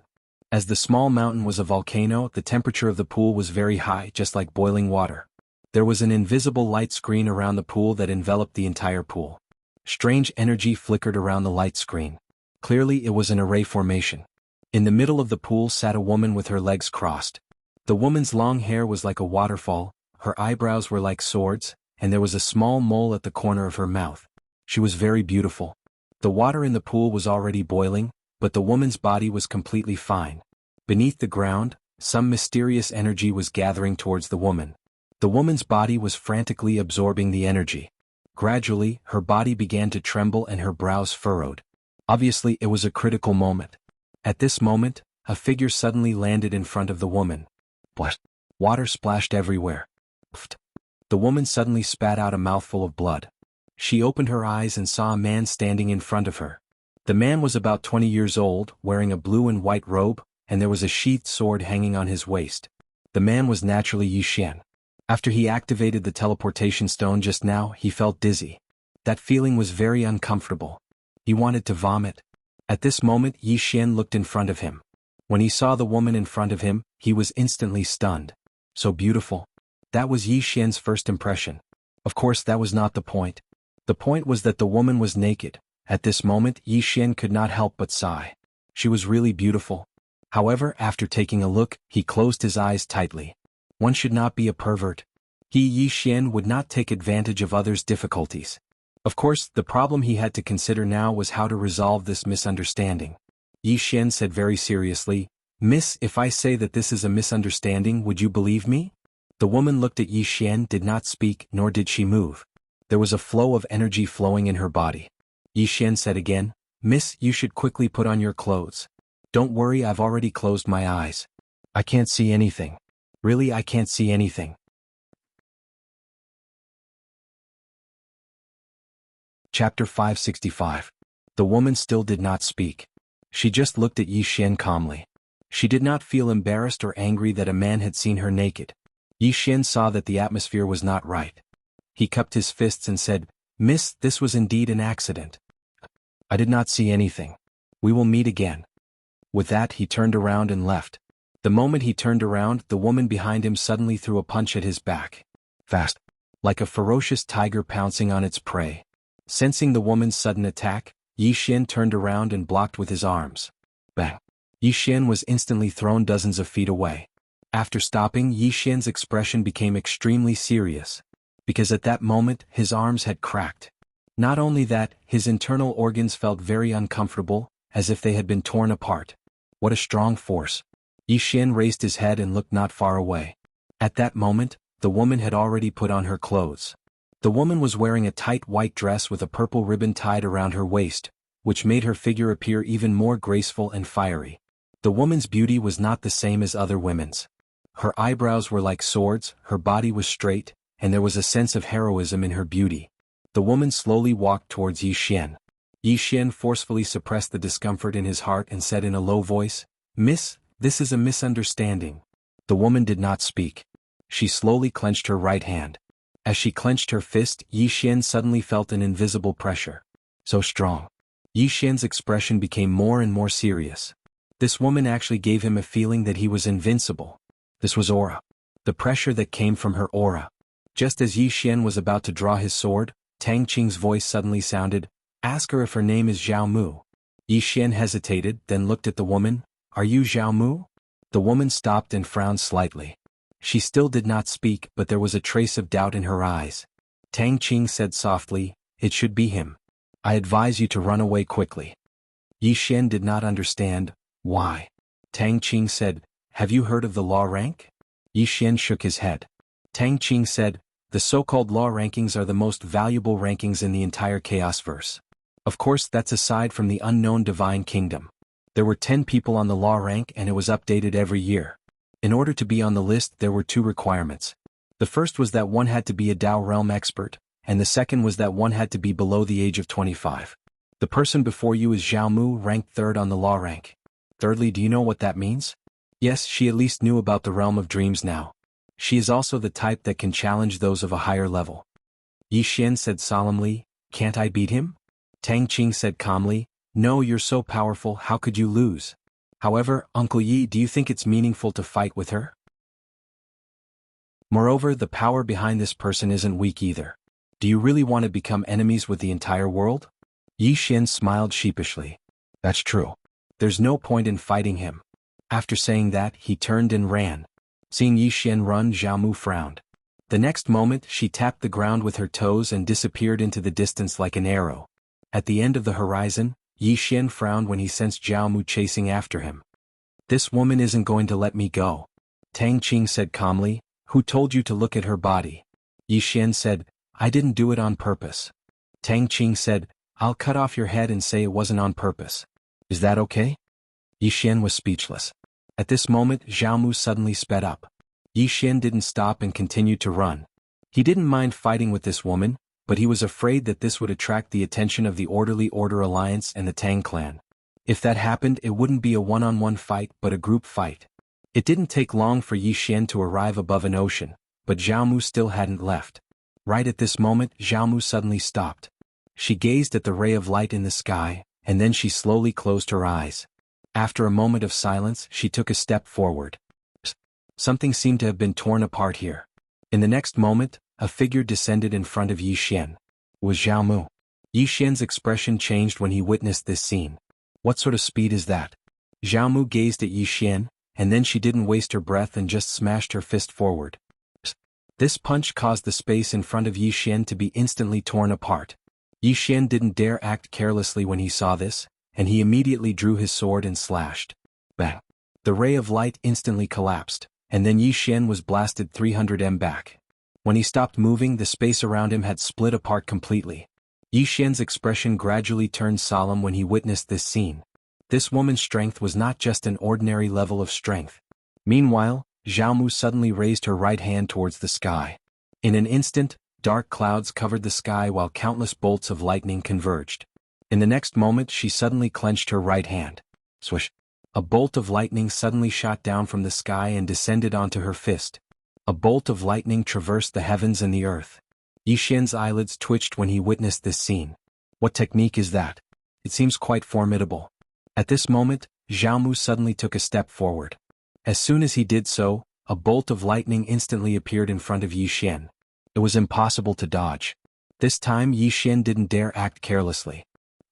As the small mountain was a volcano, the temperature of the pool was very high, just like boiling water. There was an invisible light screen around the pool that enveloped the entire pool. Strange energy flickered around the light screen. Clearly it was an array formation. In the middle of the pool sat a woman with her legs crossed. The woman's long hair was like a waterfall, her eyebrows were like swords, and there was a small mole at the corner of her mouth. She was very beautiful. The water in the pool was already boiling, but the woman's body was completely fine. Beneath the ground, some mysterious energy was gathering towards the woman. The woman's body was frantically absorbing the energy. Gradually, her body began to tremble and her brows furrowed. Obviously, it was a critical moment. At this moment, a figure suddenly landed in front of the woman. What? Water splashed everywhere. Pfft. The woman suddenly spat out a mouthful of blood. She opened her eyes and saw a man standing in front of her. The man was about 20 years old, wearing a blue and white robe, and there was a sheathed sword hanging on his waist. The man was naturally Yi Xian. After he activated the teleportation stone just now, he felt dizzy. That feeling was very uncomfortable. He wanted to vomit. At this moment, Yi Xian looked in front of him. When he saw the woman in front of him, he was instantly stunned. So beautiful. That was Yi Xian's first impression. Of course, that was not the point. The point was that the woman was naked. At this moment, Yi Xian could not help but sigh. She was really beautiful. However, after taking a look, he closed his eyes tightly. One should not be a pervert. Yi Xian would not take advantage of others' difficulties. Of course, the problem he had to consider now was how to resolve this misunderstanding. Yi Xian said very seriously, "Miss, if I say that this is a misunderstanding, would you believe me?" The woman looked at Yi Xian, did not speak, nor did she move. There was a flow of energy flowing in her body. Yi Xian said again, "Miss, you should quickly put on your clothes." "Don't worry, I've already closed my eyes. I can't see anything. Really, I can't see anything." Chapter 565. The woman still did not speak. She just looked at Yi Xian calmly. She did not feel embarrassed or angry that a man had seen her naked. Yi Xian saw that the atmosphere was not right. He cupped his fists and said, "Miss, this was indeed an accident. I did not see anything. We will meet again." With that, he turned around and left. The moment he turned around, the woman behind him suddenly threw a punch at his back. Fast. Like a ferocious tiger pouncing on its prey. Sensing the woman's sudden attack, Yi Xian turned around and blocked with his arms. Bang. Yi Xian was instantly thrown dozens of feet away. After stopping, Yi Xian's expression became extremely serious. Because at that moment, his arms had cracked. Not only that, his internal organs felt very uncomfortable, as if they had been torn apart. What a strong force. Yi Xian raised his head and looked not far away. At that moment, the woman had already put on her clothes. The woman was wearing a tight white dress with a purple ribbon tied around her waist, which made her figure appear even more graceful and fiery. The woman's beauty was not the same as other women's. Her eyebrows were like swords, her body was straight, and there was a sense of heroism in her beauty. The woman slowly walked towards Yi Xian. Yi Xian forcefully suppressed the discomfort in his heart and said in a low voice, "Miss, this is a misunderstanding." The woman did not speak. She slowly clenched her right hand. As she clenched her fist, Yi Xian suddenly felt an invisible pressure. So strong. Yi Xian's expression became more and more serious. This woman actually gave him a feeling that he was invincible. This was aura. The pressure that came from her aura. Just as Yi Xian was about to draw his sword, Tang Qing's voice suddenly sounded, "Ask her if her name is Zhao Mu." Yi Xian hesitated, then looked at the woman, "Are you Zhao Mu?" The woman stopped and frowned slightly. She still did not speak, but there was a trace of doubt in her eyes. Tang Qing said softly, "It should be him. I advise you to run away quickly." Yi Xian did not understand. Why? Tang Qing said, "Have you heard of the law rank?" Yi Xian shook his head. Tang Qing said, "The so-called law rankings are the most valuable rankings in the entire Chaosverse. Of course, that's aside from the unknown divine kingdom. There were 10 people on the law rank and it was updated every year. In order to be on the list, there were 2 requirements. The first was that one had to be a Dao realm expert, and the second was that one had to be below the age of 25. The person before you is Zhao Mu, ranked 3rd on the law rank. Thirdly, do you know what that means? Yes, she at least knew about the realm of dreams now. She is also the type that can challenge those of a higher level. Yi Xian said solemnly, can't I beat him? Tang Qing said calmly, no, you're so powerful, how could you lose? However, Uncle Yi, do you think it's meaningful to fight with her? Moreover, the power behind this person isn't weak either. Do you really want to become enemies with the entire world? Yi Xian smiled sheepishly. That's true. There's no point in fighting him. After saying that, he turned and ran. Seeing Yi Xian run, Zhao Mu frowned. The next moment, she tapped the ground with her toes and disappeared into the distance like an arrow. At the end of the horizon, Yi Xian frowned when he sensed Zhao Mu chasing after him. This woman isn't going to let me go. Tang Qing said calmly, who told you to look at her body? Yi Xian said, I didn't do it on purpose. Tang Qing said, I'll cut off your head and say it wasn't on purpose. Is that okay? Yi Xian was speechless. At this moment, Zhao Mu suddenly sped up. Yi Xian didn't stop and continued to run. He didn't mind fighting with this woman, but he was afraid that this would attract the attention of the Orderly Order Alliance and the Tang clan. If that happened, it wouldn't be a one-on-one fight but a group fight. It didn't take long for Yi Xian to arrive above an ocean, but Zhao Mu still hadn't left. Right at this moment, Zhao Mu suddenly stopped. She gazed at the ray of light in the sky, and then she slowly closed her eyes. After a moment of silence, she took a step forward. Something seemed to have been torn apart here. In the next moment, a figure descended in front of Yi Xian. It was Zhao Mu. Yi Xian's expression changed when he witnessed this scene. What sort of speed is that? Zhao Mu gazed at Yi Xian, and then she didn't waste her breath and just smashed her fist forward. This punch caused the space in front of Yi Xian to be instantly torn apart. Yi Xian didn't dare act carelessly when he saw this, and he immediately drew his sword and slashed. Bang! The ray of light instantly collapsed, and then Yi Xian was blasted 300 m back. When he stopped moving, the space around him had split apart completely. Yi Xian's expression gradually turned solemn when he witnessed this scene. This woman's strength was not just an ordinary level of strength. Meanwhile, Zhao Mu suddenly raised her right hand towards the sky. In an instant, dark clouds covered the sky while countless bolts of lightning converged. In the next moment, she suddenly clenched her right hand. Swish! A bolt of lightning suddenly shot down from the sky and descended onto her fist. A bolt of lightning traversed the heavens and the earth. Yi Xian's eyelids twitched when he witnessed this scene. What technique is that? It seems quite formidable. At this moment, Zhao Mu suddenly took a step forward. As soon as he did so, a bolt of lightning instantly appeared in front of Yi Xian. It was impossible to dodge. This time Yi Xian didn't dare act carelessly.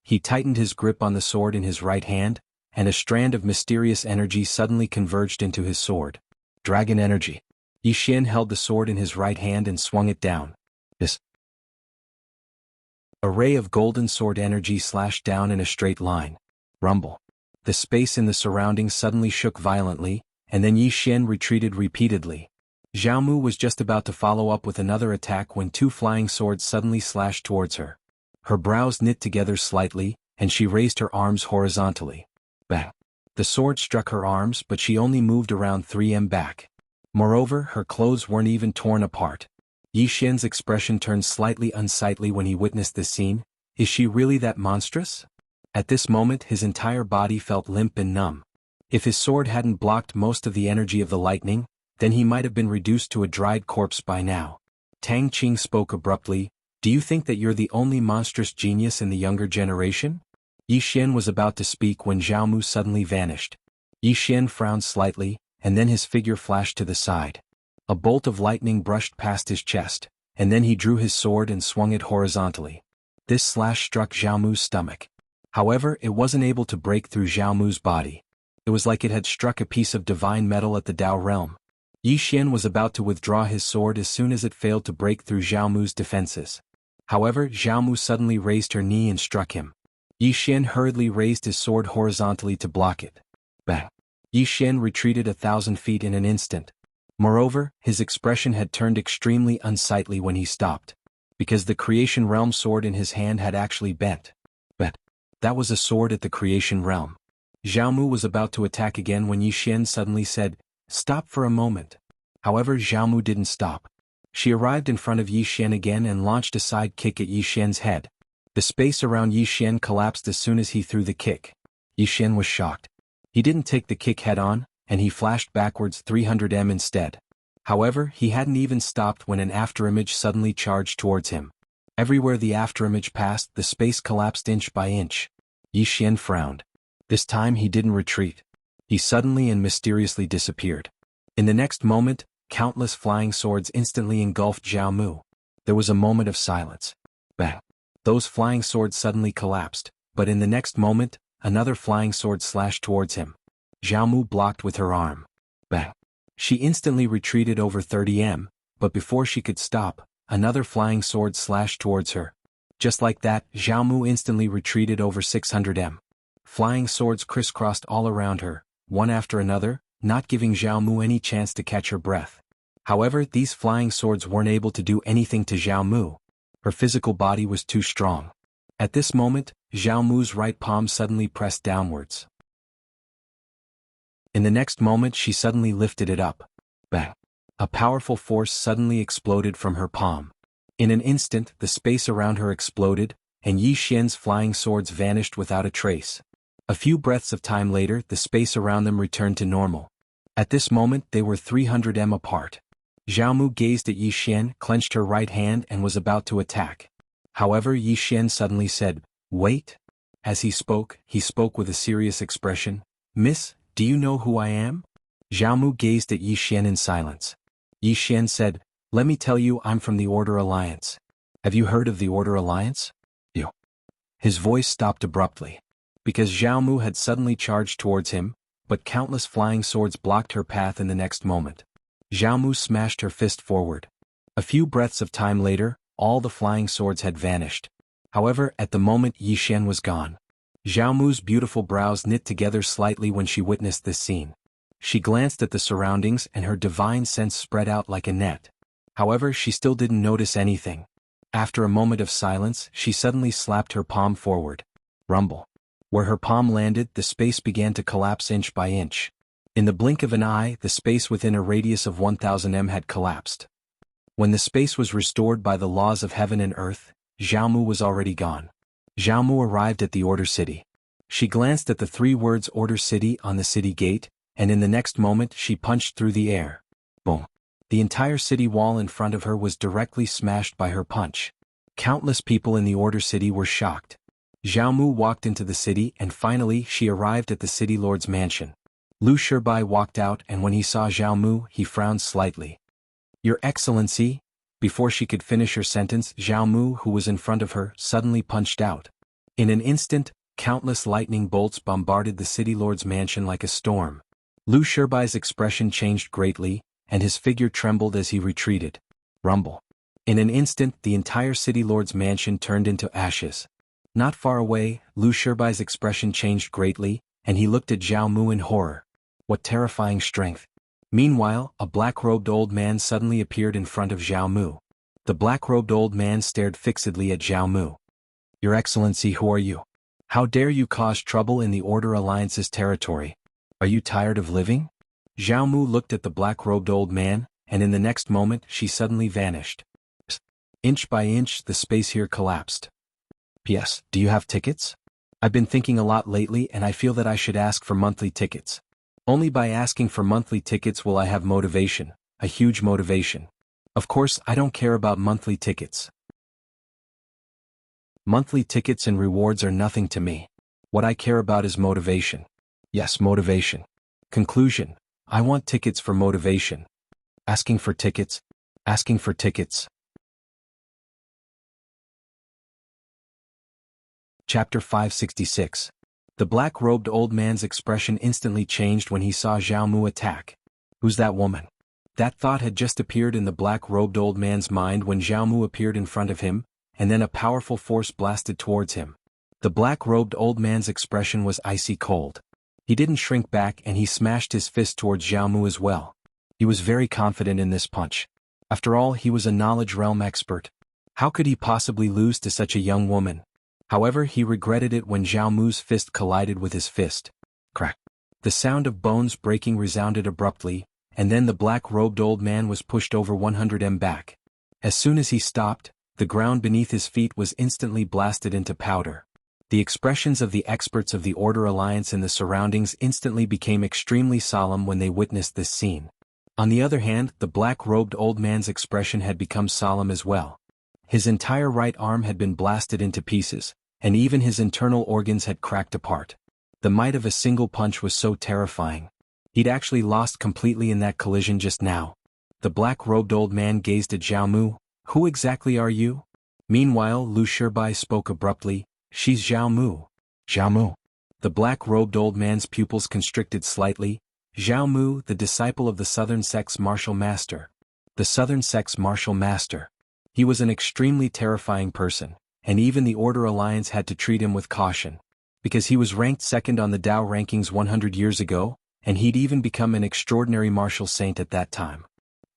He tightened his grip on the sword in his right hand, and a strand of mysterious energy suddenly converged into his sword. Dragon energy. Yi Xian held the sword in his right hand and swung it down. A ray of golden sword energy slashed down in a straight line. Rumble. The space in the surroundings suddenly shook violently, and then Yi Xian retreated repeatedly. Zhao Mu was just about to follow up with another attack when two flying swords suddenly slashed towards her. Her brows knit together slightly, and she raised her arms horizontally. Bang! The sword struck her arms, but she only moved around 3 m back. Moreover, her clothes weren't even torn apart. Yi Xian's expression turned slightly unsightly when he witnessed this scene. Is she really that monstrous? At this moment, his entire body felt limp and numb. If his sword hadn't blocked most of the energy of the lightning, then he might have been reduced to a dried corpse by now. Tang Qing spoke abruptly, do you think that you're the only monstrous genius in the younger generation? Yi Xian was about to speak when Zhao Mu suddenly vanished. Yi Xian frowned slightly, and then his figure flashed to the side. A bolt of lightning brushed past his chest, and then he drew his sword and swung it horizontally. This slash struck Zhao Mu's stomach. However, it wasn't able to break through Zhao Mu's body. It was like it had struck a piece of divine metal at the Dao realm. Yi Xian was about to withdraw his sword as soon as it failed to break through Zhao Mu's defenses. However, Zhao Mu suddenly raised her knee and struck him. Yi Xian hurriedly raised his sword horizontally to block it. Bang! Yi Xian retreated 1,000 feet in an instant. Moreover, his expression had turned extremely unsightly when he stopped, because the Creation Realm sword in his hand had actually bent. But that was a sword at the Creation Realm. Zhao Mu was about to attack again when Yi Xian suddenly said, "Stop for a moment." However, Zhao Mu didn't stop. She arrived in front of Yi Xian again and launched a side kick at Yi Xian's head. The space around Yi Xian collapsed as soon as he threw the kick. Yi Xian was shocked. He didn't take the kick head-on, and he flashed backwards 300 m instead. However, he hadn't even stopped when an afterimage suddenly charged towards him. Everywhere the afterimage passed, the space collapsed inch by inch. Yi Xian frowned. This time he didn't retreat. He suddenly and mysteriously disappeared. In the next moment, countless flying swords instantly engulfed Zhao Mu. There was a moment of silence. Bang! Those flying swords suddenly collapsed, but in the next moment, another flying sword slashed towards him. Zhao Mu blocked with her arm. Bang! She instantly retreated over 30 m, but before she could stop, another flying sword slashed towards her. Just like that, Zhao Mu instantly retreated over 600 m. Flying swords crisscrossed all around her, one after another, not giving Zhao Mu any chance to catch her breath. However, these flying swords weren't able to do anything to Zhao Mu. Her physical body was too strong. At this moment, Zhao Mu's right palm suddenly pressed downwards. In the next moment she suddenly lifted it up. Bang! A powerful force suddenly exploded from her palm. In an instant, the space around her exploded, and Yi Xian's flying swords vanished without a trace. A few breaths of time later, the space around them returned to normal. At this moment, they were 300 m apart. Zhao Mu gazed at Yi Xian, clenched her right hand and was about to attack. However, Yi Xian suddenly said, "Wait." As he spoke with a serious expression. "Miss, do you know who I am?" Zhao Mu gazed at Yi Xian in silence. Yi Xian said, "Let me tell you, I'm from the Order Alliance. Have you heard of the Order Alliance?" You. His voice stopped abruptly. Because Zhao Mu had suddenly charged towards him, but countless flying swords blocked her path in the next moment. Zhao Mu smashed her fist forward. A few breaths of time later, all the flying swords had vanished. However, at the moment Yi Xian was gone. Zhao Mu's beautiful brows knit together slightly when she witnessed this scene. She glanced at the surroundings and her divine sense spread out like a net. However, she still didn't notice anything. After a moment of silence, she suddenly slapped her palm forward. Rumble. Where her palm landed, the space began to collapse inch by inch. In the blink of an eye, the space within a radius of 1000 m had collapsed. When the space was restored by the laws of heaven and earth, Zhao Mu was already gone. Zhao Mu arrived at the Order City. She glanced at the 3 words Order City on the city gate, and in the next moment she punched through the air. Boom! The entire city wall in front of her was directly smashed by her punch. Countless people in the Order City were shocked. Zhao Mu walked into the city and finally she arrived at the city lord's mansion. Lu Shibai walked out and when he saw Zhao Mu, he frowned slightly. "Your Excellency." Before she could finish her sentence, Zhao Mu, who was in front of her, suddenly punched out. In an instant, countless lightning bolts bombarded the city lord's mansion like a storm. Lu Shibai's expression changed greatly, and his figure trembled as he retreated. Rumble. In an instant, the entire city lord's mansion turned into ashes. Not far away, Lu Shibai's expression changed greatly, and he looked at Zhao Mu in horror. What terrifying strength! Meanwhile, a black-robed old man suddenly appeared in front of Zhao Mu. The black-robed old man stared fixedly at Zhao Mu. "Your Excellency, who are you? How dare you cause trouble in the Order Alliance's territory? Are you tired of living?" Zhao Mu looked at the black-robed old man, and in the next moment she suddenly vanished. Inch by inch, the space here collapsed. "P.S. Do you have tickets? I've been thinking a lot lately and I feel that I should ask for monthly tickets. Only by asking for monthly tickets will I have motivation, a huge motivation. Of course, I don't care about monthly tickets. Monthly tickets and rewards are nothing to me. What I care about is motivation. Yes, motivation. Conclusion. I want tickets for motivation. Asking for tickets. Asking for tickets. Chapter 566. The black-robed old man's expression instantly changed when he saw Zhao Mu attack. Who's that woman? That thought had just appeared in the black-robed old man's mind when Zhao Mu appeared in front of him, and then a powerful force blasted towards him. The black-robed old man's expression was icy cold. He didn't shrink back and he smashed his fist towards Zhao Mu as well. He was very confident in this punch. After all, he was a knowledge realm expert. How could he possibly lose to such a young woman? However, he regretted it when Zhao Mu's fist collided with his fist. Crack. The sound of bones breaking resounded abruptly, and then the black-robed old man was pushed over 100 m back. As soon as he stopped, the ground beneath his feet was instantly blasted into powder. The expressions of the experts of the Order Alliance in the surroundings instantly became extremely solemn when they witnessed this scene. On the other hand, the black-robed old man's expression had become solemn as well. His entire right arm had been blasted into pieces, and even his internal organs had cracked apart. The might of a single punch was so terrifying. He'd actually lost completely in that collision just now. The black-robed old man gazed at Zhao Mu. "Who exactly are you?" Meanwhile, Lu Shibai spoke abruptly. "She's Zhao Mu." "Zhao Mu." The black-robed old man's pupils constricted slightly. Zhao Mu, the disciple of the Southern Sect's martial master. The Southern Sect's martial master. He was an extremely terrifying person, and even the Order Alliance had to treat him with caution. Because he was ranked second on the Dao rankings 100 years ago, and he'd even become an extraordinary martial saint at that time.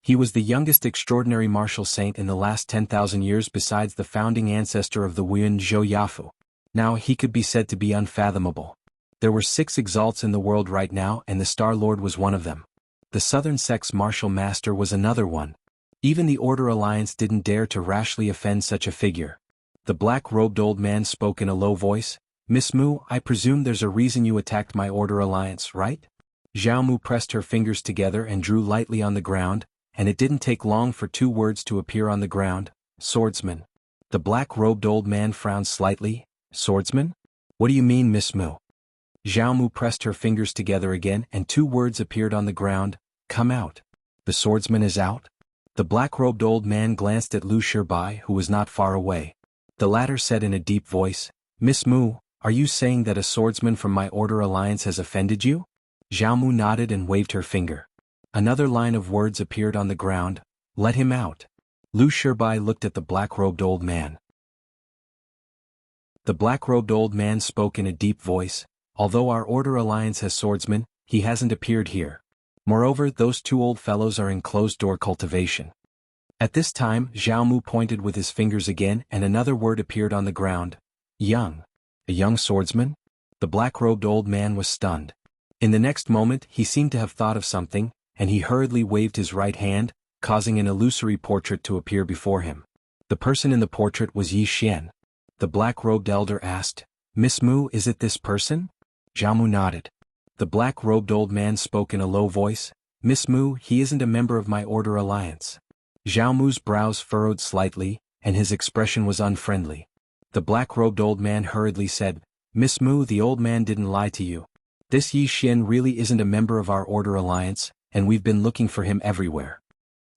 He was the youngest extraordinary martial saint in the last 10,000 years besides the founding ancestor of the Wuyan Zhou Yafu. Now he could be said to be unfathomable. There were 6 exalts in the world right now and the Star Lord was one of them. The Southern Sect's martial master was another one. Even the Order Alliance didn't dare to rashly offend such a figure. The black-robed old man spoke in a low voice. "Miss Mu, I presume there's a reason you attacked my Order Alliance, right?" Zhao Mu pressed her fingers together and drew lightly on the ground, and it didn't take long for 2 words to appear on the ground. "Swordsman." The black-robed old man frowned slightly. "Swordsman? What do you mean, Miss Mu?" Zhao Mu pressed her fingers together again and 2 words appeared on the ground. "Come out." "The swordsman is out?" The black-robed old man glanced at Lu Shibai, who was not far away. The latter said in a deep voice, "Miss Mu, are you saying that a swordsman from my Order Alliance has offended you?" Zhao Mu nodded and waved her finger. Another line of words appeared on the ground. "Let him out." Lu Shibai looked at the black-robed old man. The black-robed old man spoke in a deep voice. "Although our Order Alliance has swordsmen, he hasn't appeared here. Moreover, those 2 old fellows are in closed-door cultivation." At this time, Zhao Mu pointed with his fingers again and another word appeared on the ground. "Young." "A young swordsman?" The black-robed old man was stunned. In the next moment, he seemed to have thought of something, and he hurriedly waved his right hand, causing an illusory portrait to appear before him. The person in the portrait was Yi Xian. The black-robed elder asked, "Miss Mu, is it this person?" Zhao Mu nodded. The black-robed old man spoke in a low voice. "Miss Mu, he isn't a member of my Order Alliance." Zhao Mu's brows furrowed slightly, and his expression was unfriendly. The black-robed old man hurriedly said, "Miss Mu, the old man didn't lie to you. This Yi Xian really isn't a member of our Order Alliance, and we've been looking for him everywhere."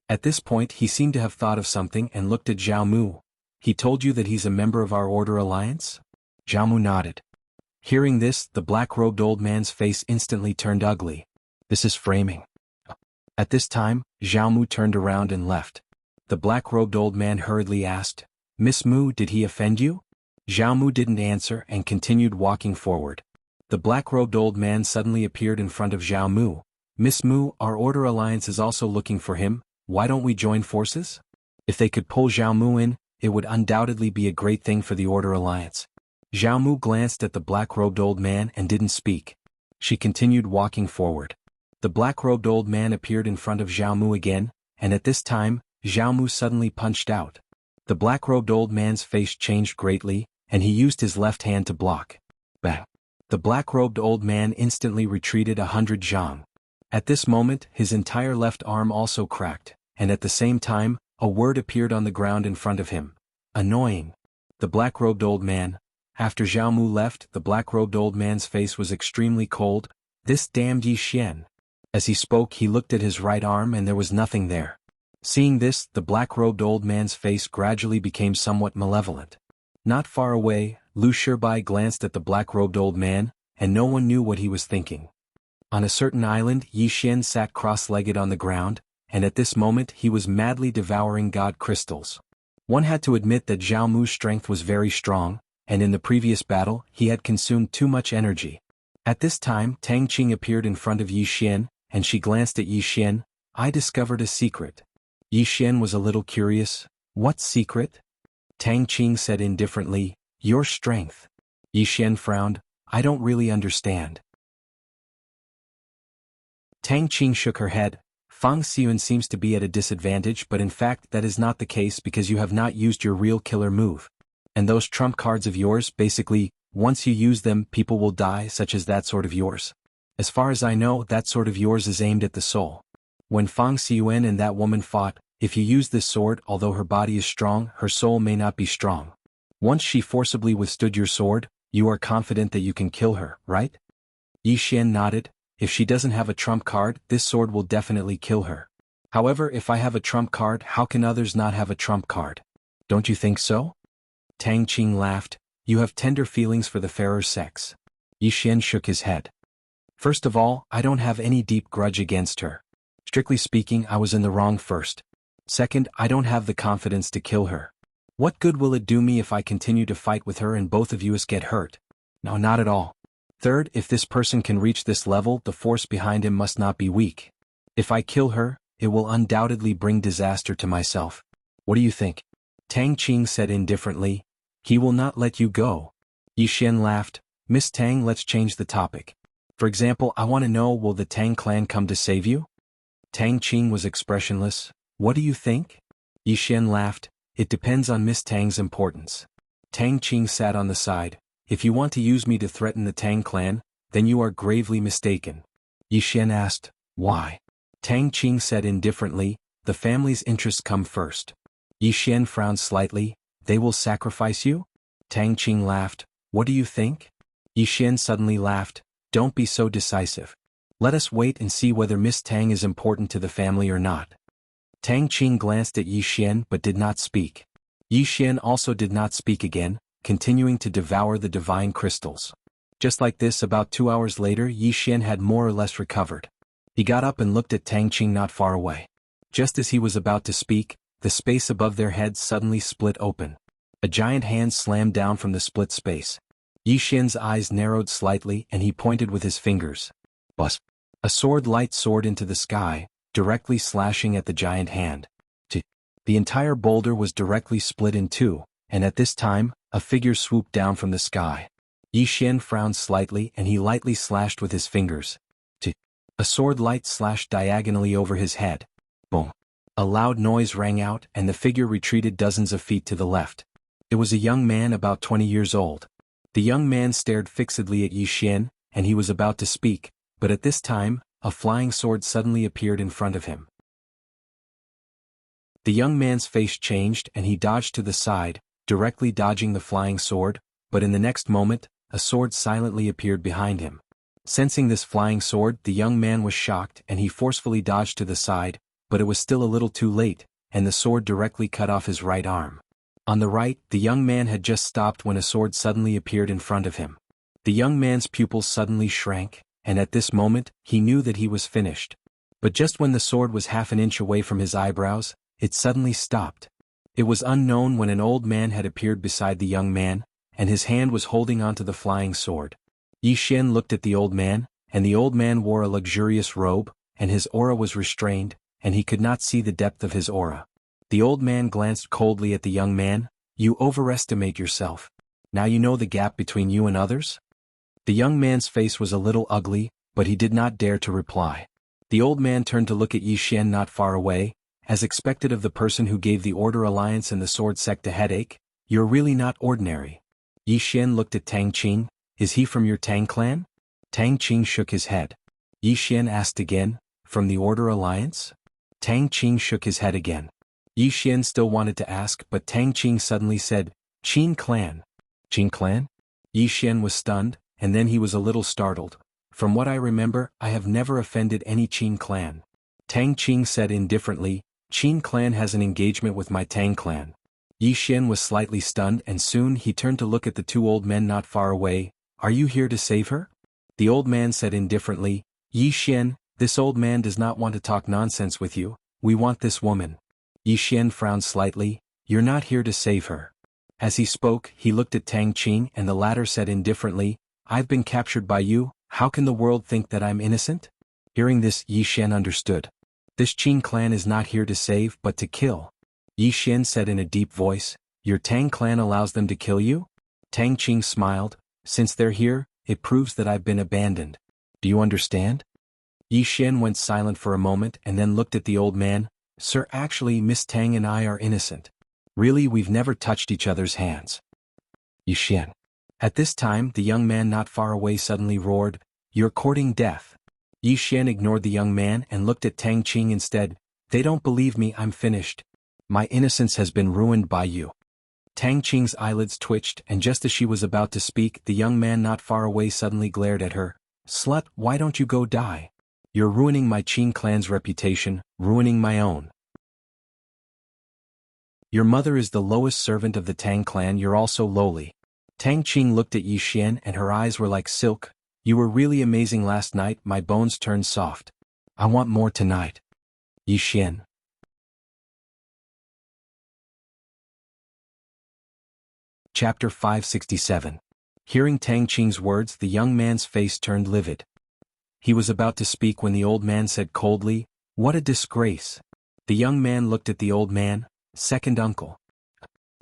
At this point he seemed to have thought of something and looked at Zhao Mu. "He told you that he's a member of our Order Alliance?" Zhao Mu nodded. Hearing this, the black-robed old man's face instantly turned ugly. "This is framing." At this time, Zhao Mu turned around and left. The black-robed old man hurriedly asked, "Miss Mu, did he offend you?" Zhao Mu didn't answer and continued walking forward. The black-robed old man suddenly appeared in front of Zhao Mu. "Miss Mu, our Order Alliance is also looking for him. Why don't we join forces?" If they could pull Zhao Mu in, it would undoubtedly be a great thing for the Order Alliance. Zhao Mu glanced at the black-robed old man and didn't speak. She continued walking forward. The black-robed old man appeared in front of Zhao Mu again, and at this time, Zhao Mu suddenly punched out. The black-robed old man's face changed greatly, and he used his left hand to block. Bang! The black-robed old man instantly retreated 100 zhang. At this moment, his entire left arm also cracked, and at the same time, a word appeared on the ground in front of him. "Annoying." The black-robed old man. After Zhao Mu left, the black-robed old man's face was extremely cold. "This damned Yi Xian." As he spoke, he looked at his right arm and there was nothing there. Seeing this, the black-robed old man's face gradually became somewhat malevolent. Not far away, Lu Shibai glanced at the black-robed old man, and no one knew what he was thinking. On a certain island, Yi Xian sat cross-legged on the ground, and at this moment he was madly devouring god crystals. One had to admit that Zhao Mu's strength was very strong, and in the previous battle, he had consumed too much energy. At this time, Tang Qing appeared in front of Yi Xian, and she glanced at Yi Xian. "I discovered a secret." Yi Xian was a little curious. "What secret?" Tang Qing said indifferently, "Your strength." Yi Xian frowned. "I don't really understand." Tang Qing shook her head. Fang Xiun seems to be at a disadvantage, but in fact that is not the case because you have not used your real killer move. And those trump cards of yours, basically, once you use them people will die, such as that sword of yours. As far as I know, that sword of yours is aimed at the soul. When Fang Xiun and that woman fought, if you use this sword, although her body is strong, her soul may not be strong. Once she forcibly withstood your sword, you are confident that you can kill her, right? Yi Xian nodded. If she doesn't have a trump card, this sword will definitely kill her. However, if I have a trump card, how can others not have a trump card? Don't you think so? Tang Qing laughed. You have tender feelings for the fairer sex. Yi Xian shook his head. First of all, I don't have any deep grudge against her. Strictly speaking, I was in the wrong first. Second, I don't have the confidence to kill her. What good will it do me if I continue to fight with her and both of you get hurt? No, not at all. Third, if this person can reach this level, the force behind him must not be weak. If I kill her, it will undoubtedly bring disaster to myself. What do you think? Tang Qing said indifferently. He will not let you go. Yi Xian laughed. Miss Tang, let's change the topic. For example, I want to know, will the Tang clan come to save you? Tang Qing was expressionless. What do you think? Yi Xian laughed. It depends on Miss Tang's importance. Tang Qing sat on the side. If you want to use me to threaten the Tang clan, then you are gravely mistaken. Yi Xian asked, why? Tang Qing said indifferently, the family's interests come first. Yi Xian frowned slightly. They will sacrifice you? Tang Qing laughed. What do you think? Yi Xian suddenly laughed. Don't be so decisive. Let us wait and see whether Miss Tang is important to the family or not. Tang Qing glanced at Yi Xian but did not speak. Yi Xian also did not speak again, continuing to devour the divine crystals. Just like this, about 2 hours later, Yi Xian had more or less recovered. He got up and looked at Tang Qing not far away. Just as he was about to speak, the space above their heads suddenly split open. A giant hand slammed down from the split space. Yi Xian's eyes narrowed slightly and he pointed with his fingers. Buzz! A sword-light soared into the sky, directly slashing at the giant hand. The entire boulder was directly split in two, and at this time, a figure swooped down from the sky. Yi Xian frowned slightly and he lightly slashed with his fingers. A sword light slashed diagonally over his head. Boom! A loud noise rang out and the figure retreated dozens of feet to the left. It was a young man about 20 years old. The young man stared fixedly at Yi Xian, and he was about to speak, but at this time, a flying sword suddenly appeared in front of him. The young man's face changed and he dodged to the side, directly dodging the flying sword, but in the next moment, a sword silently appeared behind him. Sensing this flying sword, the young man was shocked and he forcefully dodged to the side, but it was still a little too late, and the sword directly cut off his right arm. On the right, the young man had just stopped when a sword suddenly appeared in front of him. The young man's pupils suddenly shrank, and at this moment, he knew that he was finished. But just when the sword was half an inch away from his eyebrows, it suddenly stopped. It was unknown when an old man had appeared beside the young man, and his hand was holding onto the flying sword. Yi Xian looked at the old man, and the old man wore a luxurious robe, and his aura was restrained, and he could not see the depth of his aura. The old man glanced coldly at the young man. You overestimate yourself. Now you know the gap between you and others? The young man's face was a little ugly, but he did not dare to reply. The old man turned to look at Yi Xian not far away, as expected of the person who gave the Order Alliance and the Sword Sect a headache. You're really not ordinary. Yi Xian looked at Tang Qing. Is he from your Tang clan? Tang Qing shook his head. Yi Xian asked again, from the Order Alliance? Tang Qing shook his head again. Yi Xian still wanted to ask, but Tang Qing suddenly said, Qin clan. Qin clan? Yi Xian was stunned, and then he was a little startled. From what I remember, I have never offended any Qin clan. Tang Qing said indifferently, Qin clan has an engagement with my Tang clan. Yi Xian was slightly stunned and soon he turned to look at the two old men not far away. Are you here to save her? The old man said indifferently, Yi Xian, this old man does not want to talk nonsense with you. We want this woman. Yi Xian frowned slightly. You're not here to save her. As he spoke, he looked at Tang Qing and the latter said indifferently, I've been captured by you. How can the world think that I'm innocent? Hearing this, Yi Xian understood. This Qin clan is not here to save but to kill. Yi Xian said in a deep voice, your Tang clan allows them to kill you? Tang Qing smiled. Since they're here, it proves that I've been abandoned. Do you understand? Yi Xian went silent for a moment and then looked at the old man. Sir, actually Miss Tang and I are innocent. Really, we've never touched each other's hands. Yi Xian. At this time the young man not far away suddenly roared, "You're courting death." Yi Xian ignored the young man and looked at Tang Qing instead. "They don't believe me, I'm finished. My innocence has been ruined by you." Tang Qing's eyelids twitched, and just as she was about to speak, the young man not far away suddenly glared at her. "Slut, why don't you go die? You're ruining my Qing clan's reputation, ruining my own. Your mother is the lowest servant of the Tang clan, you're also lowly." Tang Qing looked at Yi Xian and her eyes were like silk. "You were really amazing last night, my bones turned soft. I want more tonight." Yi Xian. Chapter 567. Hearing Tang Qing's words, the young man's face turned livid. He was about to speak when the old man said coldly, "What a disgrace." The young man looked at the old man. "Second uncle."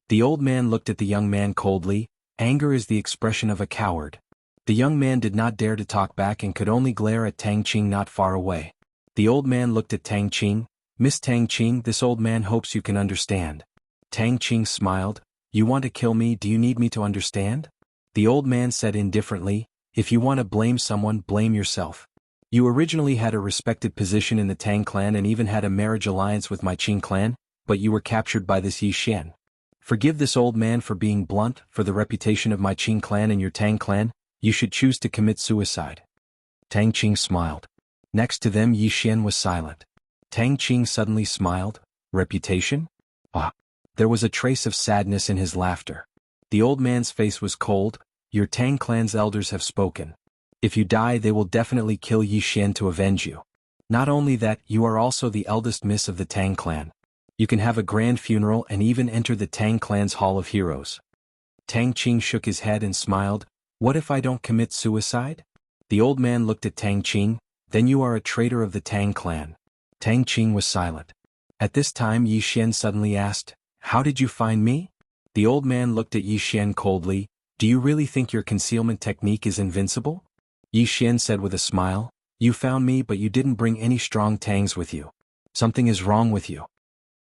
The old man looked at the young man coldly. Anger is the expression of a coward. The young man did not dare to talk back and could only glare at Tang Qing not far away. The old man looked at Tang Qing. "Miss Tang Qing, this old man hopes you can understand." Tang Qing smiled. "You want to kill me, do you need me to understand?" The old man said indifferently, "If you want to blame someone, blame yourself. You originally had a respected position in the Tang clan and even had a marriage alliance with my Qing clan, but you were captured by this Yi Xian. Forgive this old man for being blunt, for the reputation of my Qing clan and your Tang clan, you should choose to commit suicide." Tang Qing smiled. Next to them Yi Xian was silent. Tang Qing suddenly smiled. "Reputation?" Ah. There was a trace of sadness in his laughter. The old man's face was cold. "Your Tang clan's elders have spoken. If you die they will definitely kill Yi Xian to avenge you. Not only that, you are also the eldest miss of the Tang clan. You can have a grand funeral and even enter the Tang clan's Hall of Heroes." Tang Qing shook his head and smiled. "What if I don't commit suicide?" The old man looked at Tang Qing. "Then you are a traitor of the Tang clan." Tang Qing was silent. At this time Yi Xian suddenly asked, "How did you find me?" The old man looked at Yi Xian coldly. "Do you really think your concealment technique is invincible?" Yi Xian said with a smile, "You found me but you didn't bring any strong Tangs with you. Something is wrong with you."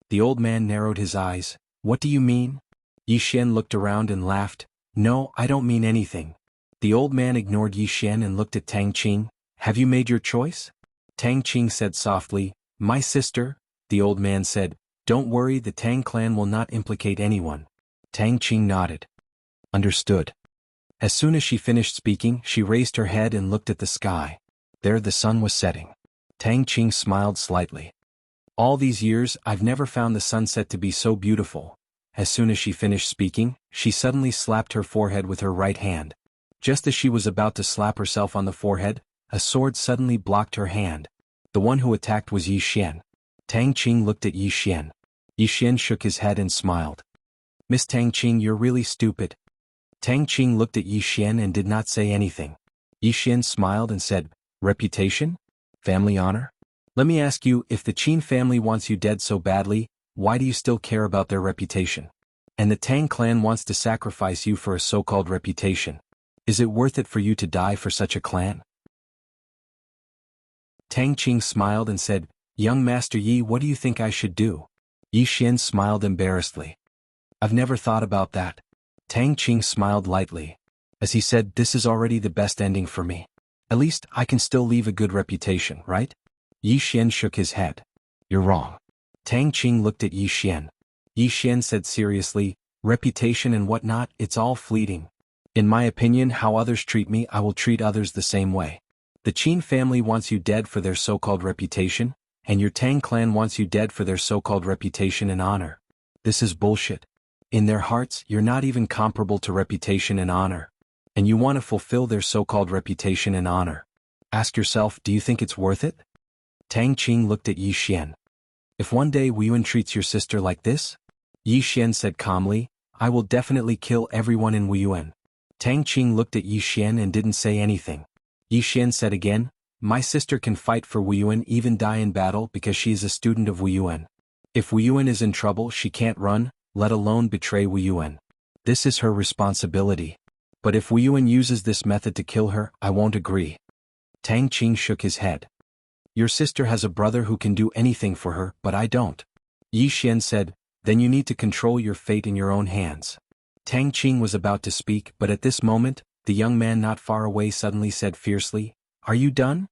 The old man narrowed his eyes. "What do you mean?" Yi Xian looked around and laughed. "No, I don't mean anything." The old man ignored Yi Xian and looked at Tang Qing. "Have you made your choice?" Tang Qing said softly, "My sister." The old man said, "Don't worry, the Tang clan will not implicate anyone." Tang Qing nodded. "Understood." As soon as she finished speaking, she raised her head and looked at the sky. There the sun was setting. Tang Qing smiled slightly. "All these years, I've never found the sunset to be so beautiful." As soon as she finished speaking, she suddenly slapped her forehead with her right hand. Just as she was about to slap herself on the forehead, a sword suddenly blocked her hand. The one who attacked was Yi Xian. Tang Qing looked at Yi Xian. Yi Xian shook his head and smiled. "Miss Tang Qing, you're really stupid." Tang Qing looked at Yi Xian and did not say anything. Yi Xian smiled and said, "Reputation? Family honor? Let me ask you, if the Qin family wants you dead so badly, why do you still care about their reputation? And the Tang clan wants to sacrifice you for a so-called reputation. Is it worth it for you to die for such a clan?" Tang Qing smiled and said, "Young Master Yi, what do you think I should do?" Yi Xian smiled embarrassedly. "I've never thought about that." Tang Qing smiled lightly. As he said, "This is already the best ending for me. At least, I can still leave a good reputation, right?" Yi Xian shook his head. "You're wrong." Tang Qing looked at Yi Xian. Yi Xian said seriously, "Reputation and whatnot, it's all fleeting. In my opinion, how others treat me, I will treat others the same way. The Qin family wants you dead for their so-called reputation, and your Tang clan wants you dead for their so-called reputation and honor. This is bullshit. In their hearts, you're not even comparable to reputation and honor. And you want to fulfill their so-called reputation and honor. Ask yourself, do you think it's worth it?" Tang Qing looked at Yi Xian. "If one day Wuyuan treats your sister like this?" Yi Xian said calmly, "I will definitely kill everyone in Wuyuan." Tang Qing looked at Yi Xian and didn't say anything. Yi Xian said again, "My sister can fight for Wuyuan, even die in battle, because she is a student of Wuyuan. If Wuyuan is in trouble, she can't run, let alone betray Wuyuan. This is her responsibility. But if Wuyuan uses this method to kill her, I won't agree." Tang Qing shook his head. Your sister has a brother who can do anything for her, but I don't. Yi Xian said, then you need to control your fate in your own hands. Tang Qing was about to speak, but at this moment, the young man not far away suddenly said fiercely, Are you done?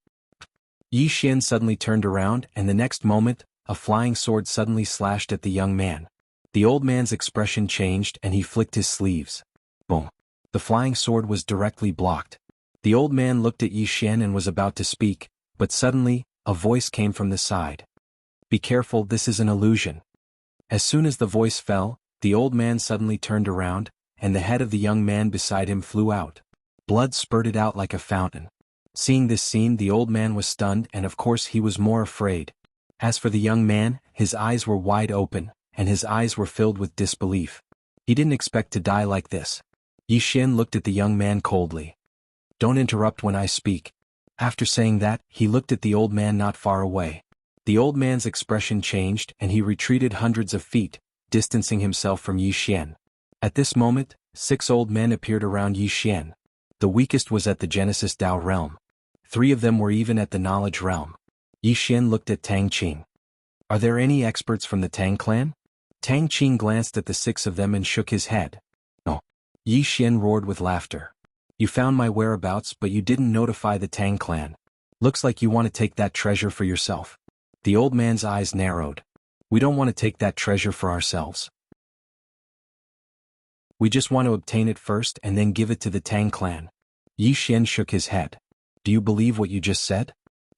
Yi Xian suddenly turned around, and the next moment, a flying sword suddenly slashed at the young man. The old man's expression changed and he flicked his sleeves. Boom. The flying sword was directly blocked. The old man looked at Yi Xian and was about to speak, but suddenly, a voice came from the side. Be careful, this is an illusion. As soon as the voice fell, the old man suddenly turned around, and the head of the young man beside him flew out. Blood spurted out like a fountain. Seeing this scene, the old man was stunned and of course he was more afraid. As for the young man, his eyes were wide open, and his eyes were filled with disbelief. He didn't expect to die like this. Yi Xian looked at the young man coldly. Don't interrupt when I speak. After saying that, he looked at the old man not far away. The old man's expression changed and he retreated hundreds of feet, distancing himself from Yi Xian. At this moment, 6 old men appeared around Yi Xian. The weakest was at the Genesis Dao realm. 3 of them were even at the Knowledge realm. Yi Xian looked at Tang Qing. Are there any experts from the Tang clan? Tang Qing glanced at the 6 of them and shook his head. No. Yi Xian roared with laughter. You found my whereabouts but you didn't notify the Tang clan. Looks like you want to take that treasure for yourself. The old man's eyes narrowed. We don't want to take that treasure for ourselves. We just want to obtain it first and then give it to the Tang clan. Yi Xian shook his head. Do you believe what you just said?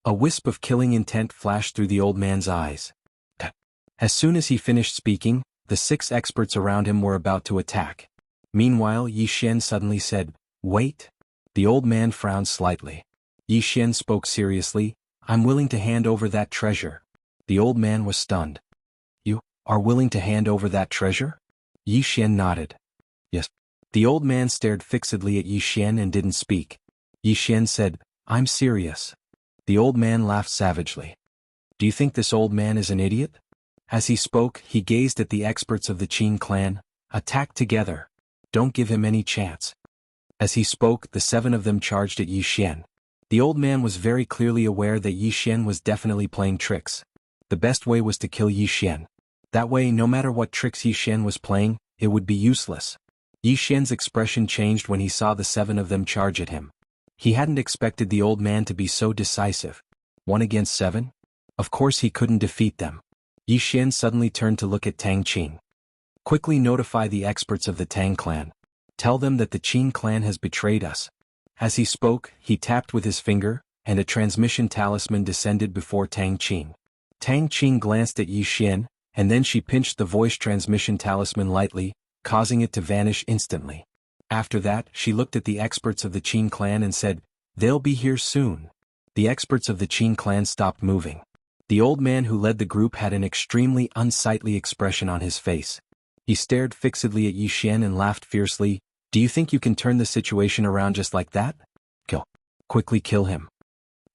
A wisp of killing intent flashed through the old man's eyes. As soon as he finished speaking, the 6 experts around him were about to attack. Meanwhile, Yi Xian suddenly said, Wait. The old man frowned slightly. Yi Xian spoke seriously, I'm willing to hand over that treasure. The old man was stunned. You are willing to hand over that treasure? Yi Xian nodded. Yes. The old man stared fixedly at Yi Xian and didn't speak. Yi Xian said, I'm serious. The old man laughed savagely. Do you think this old man is an idiot? As he spoke, he gazed at the experts of the Qin clan. Attack together. Don't give him any chance. As he spoke, the 7 of them charged at Yi Xian. The old man was very clearly aware that Yi Xian was definitely playing tricks. The best way was to kill Yi Xian. That way, no matter what tricks Yi Xian was playing, it would be useless. Yi Xian's expression changed when he saw the 7 of them charge at him. He hadn't expected the old man to be so decisive. 1 against 7? Of course he couldn't defeat them. Yi Xian suddenly turned to look at Tang Qing. Quickly notify the experts of the Tang clan. Tell them that the Qin clan has betrayed us. As he spoke, he tapped with his finger, and a transmission talisman descended before Tang Qing. Tang Qing glanced at Yi Xian, and then she pinched the voice transmission talisman lightly, causing it to vanish instantly. After that, she looked at the experts of the Qin clan and said, They'll be here soon. The experts of the Qin clan stopped moving. The old man who led the group had an extremely unsightly expression on his face. He stared fixedly at Yi Xian and laughed fiercely. Do you think you can turn the situation around just like that? Kill. Quickly kill him.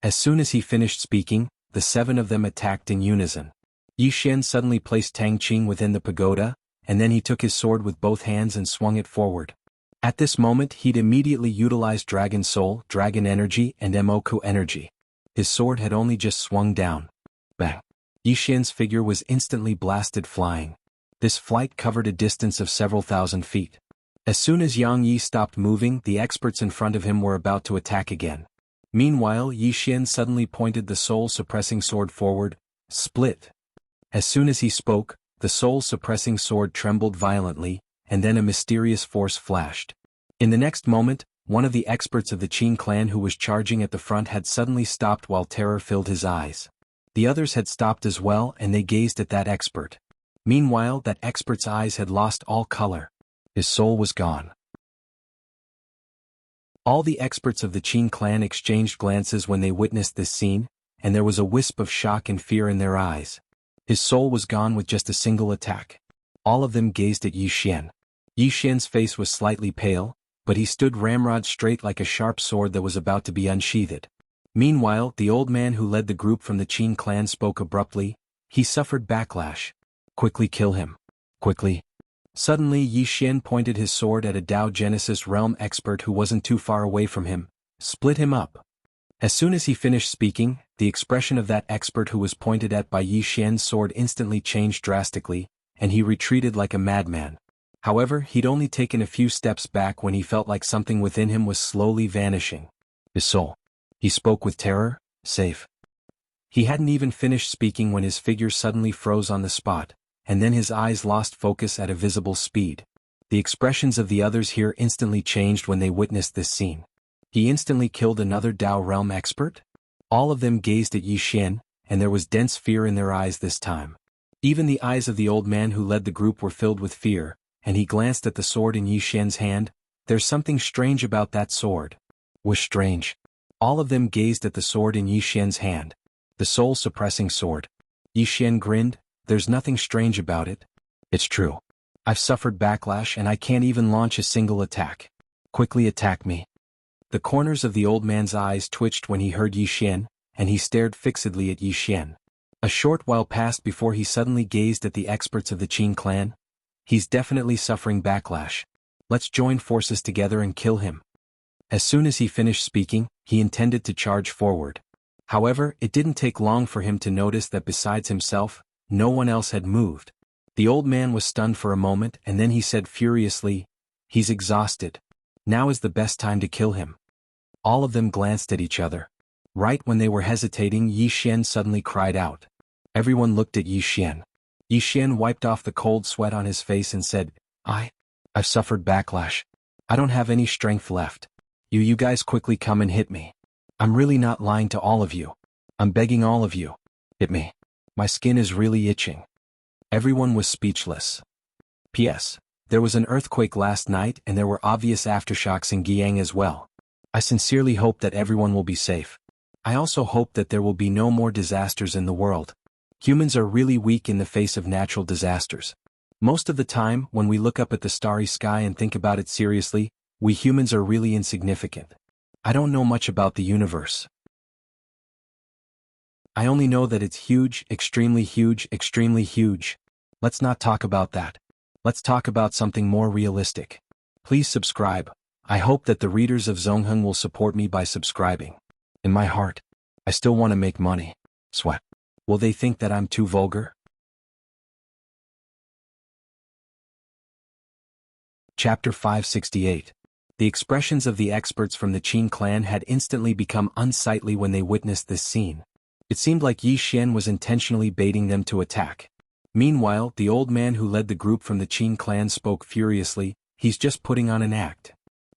As soon as he finished speaking, the 7 of them attacked in unison. Yi Xian suddenly placed Tang Qing within the pagoda, and then he took his sword with both hands and swung it forward. At this moment he'd immediately utilized Dragon Soul, Dragon Energy and Emoku Energy. His sword had only just swung down. Bang! Yi Xian's figure was instantly blasted flying. This flight covered a distance of several thousand feet. As soon as Yang Yi stopped moving, the experts in front of him were about to attack again. Meanwhile, Yi Xian suddenly pointed the soul-suppressing sword forward. Split! As soon as he spoke, the soul-suppressing sword trembled violently, and then a mysterious force flashed. In the next moment, one of the experts of the Qin clan who was charging at the front had suddenly stopped while terror filled his eyes. The others had stopped as well and they gazed at that expert. Meanwhile, that expert's eyes had lost all color. His soul was gone. All the experts of the Qin clan exchanged glances when they witnessed this scene, and there was a wisp of shock and fear in their eyes. His soul was gone with just a single attack. All of them gazed at Yi Xian. Yi Xian's face was slightly pale, but he stood ramrod straight like a sharp sword that was about to be unsheathed. Meanwhile, the old man who led the group from the Qin clan spoke abruptly. He suffered backlash. Quickly kill him. Quickly. Suddenly Yi Xian pointed his sword at a Dao Genesis realm expert who wasn't too far away from him. Split him up. As soon as he finished speaking, the expression of that expert who was pointed at by Yi Xian's sword instantly changed drastically, and he retreated like a madman. However, he'd only taken a few steps back when he felt like something within him was slowly vanishing. His soul. He spoke with terror. Safe. He hadn't even finished speaking when his figure suddenly froze on the spot, and then his eyes lost focus at a visible speed. The expressions of the others here instantly changed when they witnessed this scene. He instantly killed another Dao realm expert? All of them gazed at Yi Xian, and there was dense fear in their eyes this time. Even the eyes of the old man who led the group were filled with fear, and he glanced at the sword in Yi Xian's hand. There's something strange about that sword. Was strange. All of them gazed at the sword in Yi Xian's hand. The soul-suppressing sword. Yi Xian grinned. There's nothing strange about it. It's true. I've suffered backlash and I can't even launch a single attack. Quickly attack me. The corners of the old man's eyes twitched when he heard Yi Xian, and he stared fixedly at Yi Xian. A short while passed before he suddenly gazed at the experts of the Qin clan. He's definitely suffering backlash. Let's join forces together and kill him. As soon as he finished speaking, he intended to charge forward. However, it didn't take long for him to notice that besides himself, no one else had moved. The old man was stunned for a moment and then he said furiously, "He's exhausted. Now is the best time to kill him." All of them glanced at each other. Right when they were hesitating, Yi Xian suddenly cried out. Everyone looked at Yi Xian. Yi Xian wiped off the cold sweat on his face and said, I've suffered backlash. I don't have any strength left. You guys quickly come and hit me. I'm really not lying to all of you. I'm begging all of you. Hit me. My skin is really itching. Everyone was speechless. P.S. There was an earthquake last night and there were obvious aftershocks in Guiyang as well. I sincerely hope that everyone will be safe. I also hope that there will be no more disasters in the world. Humans are really weak in the face of natural disasters. Most of the time, when we look up at the starry sky and think about it seriously, we humans are really insignificant. I don't know much about the universe. I only know that it's huge, extremely huge, extremely huge. Let's not talk about that. Let's talk about something more realistic. Please subscribe. I hope that the readers of Zongheng will support me by subscribing. In my heart, I still want to make money. Sweat. Will they think that I'm too vulgar? Chapter 568. The expressions of the experts from the Qin clan had instantly become unsightly when they witnessed this scene. It seemed like Yi Xian was intentionally baiting them to attack. Meanwhile, the old man who led the group from the Qin clan spoke furiously, "He's just putting on an act."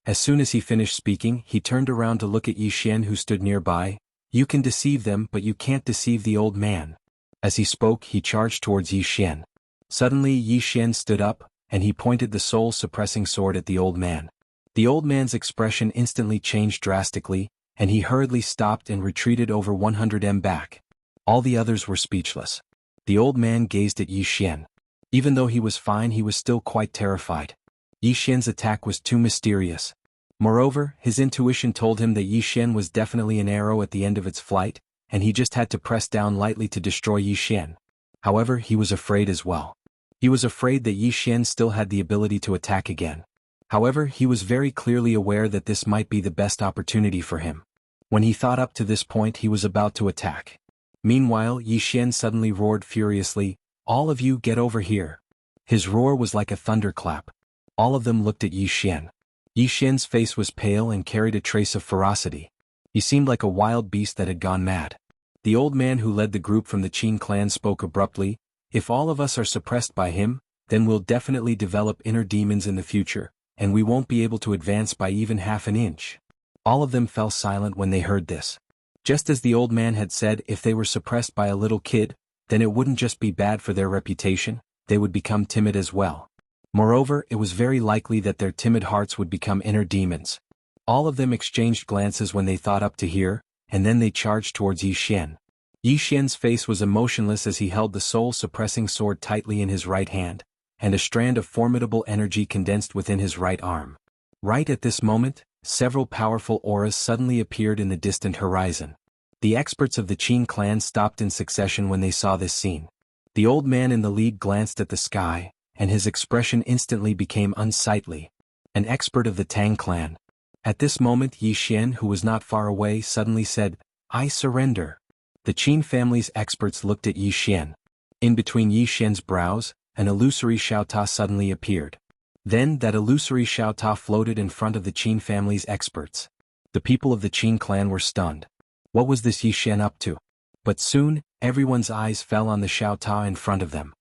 As soon as he finished speaking, he turned around to look at Yi Xian who stood nearby. "You can deceive them, but you can't deceive the old man." As he spoke, he charged towards Yi Xian. Suddenly Yi Xian stood up, and he pointed the soul-suppressing sword at the old man. The old man's expression instantly changed drastically, and he hurriedly stopped and retreated over 100 m back. All the others were speechless. The old man gazed at Yi Xian. Even though he was fine, he was still quite terrified. Yi Xian's attack was too mysterious. Moreover, his intuition told him that Yi Xian was definitely an arrow at the end of its flight, and he just had to press down lightly to destroy Yi Xian. However, he was afraid as well. He was afraid that Yi Xian still had the ability to attack again. However, he was very clearly aware that this might be the best opportunity for him. When he thought up to this point, he was about to attack. Meanwhile, Yi Xian suddenly roared furiously, "All of you get over here." His roar was like a thunderclap. All of them looked at Yi Xian. Yi Xian's face was pale and carried a trace of ferocity. He seemed like a wild beast that had gone mad. The old man who led the group from the Qin clan spoke abruptly, "If all of us are suppressed by him, then we'll definitely develop inner demons in the future, and we won't be able to advance by even half an inch." All of them fell silent when they heard this. Just as the old man had said, if they were suppressed by a little kid, then it wouldn't just be bad for their reputation, they would become timid as well. Moreover, it was very likely that their timid hearts would become inner demons. All of them exchanged glances when they thought up to here, and then they charged towards Yi Xian. Yi Xian's face was emotionless as he held the soul-suppressing sword tightly in his right hand, and a strand of formidable energy condensed within his right arm. Right at this moment, several powerful auras suddenly appeared in the distant horizon. The experts of the Qin clan stopped in succession when they saw this scene. The old man in the lead glanced at the sky, and his expression instantly became unsightly. An expert of the Tang clan. At this moment Yi Xian, who was not far away, suddenly said, "I surrender." The Qin family's experts looked at Yi Xian. In between Yi Xian's brows, an illusory Xiaota suddenly appeared. Then that illusory Xiaota floated in front of the Qin family's experts. The people of the Qin clan were stunned. What was this Yi Xian up to? But soon, everyone's eyes fell on the Xiaota in front of them.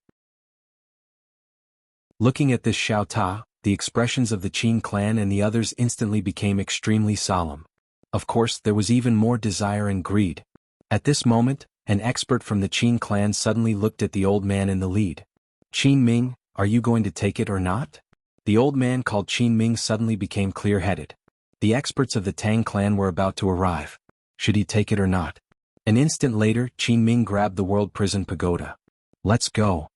Looking at this Xiaota, the expressions of the Qin clan and the others instantly became extremely solemn. Of course, there was even more desire and greed. At this moment, an expert from the Qin clan suddenly looked at the old man in the lead. "Qin Ming, are you going to take it or not?" The old man called Qin Ming suddenly became clear-headed. The experts of the Tang clan were about to arrive. Should he take it or not? An instant later, Qin Ming grabbed the World Prison Pagoda. "Let's go."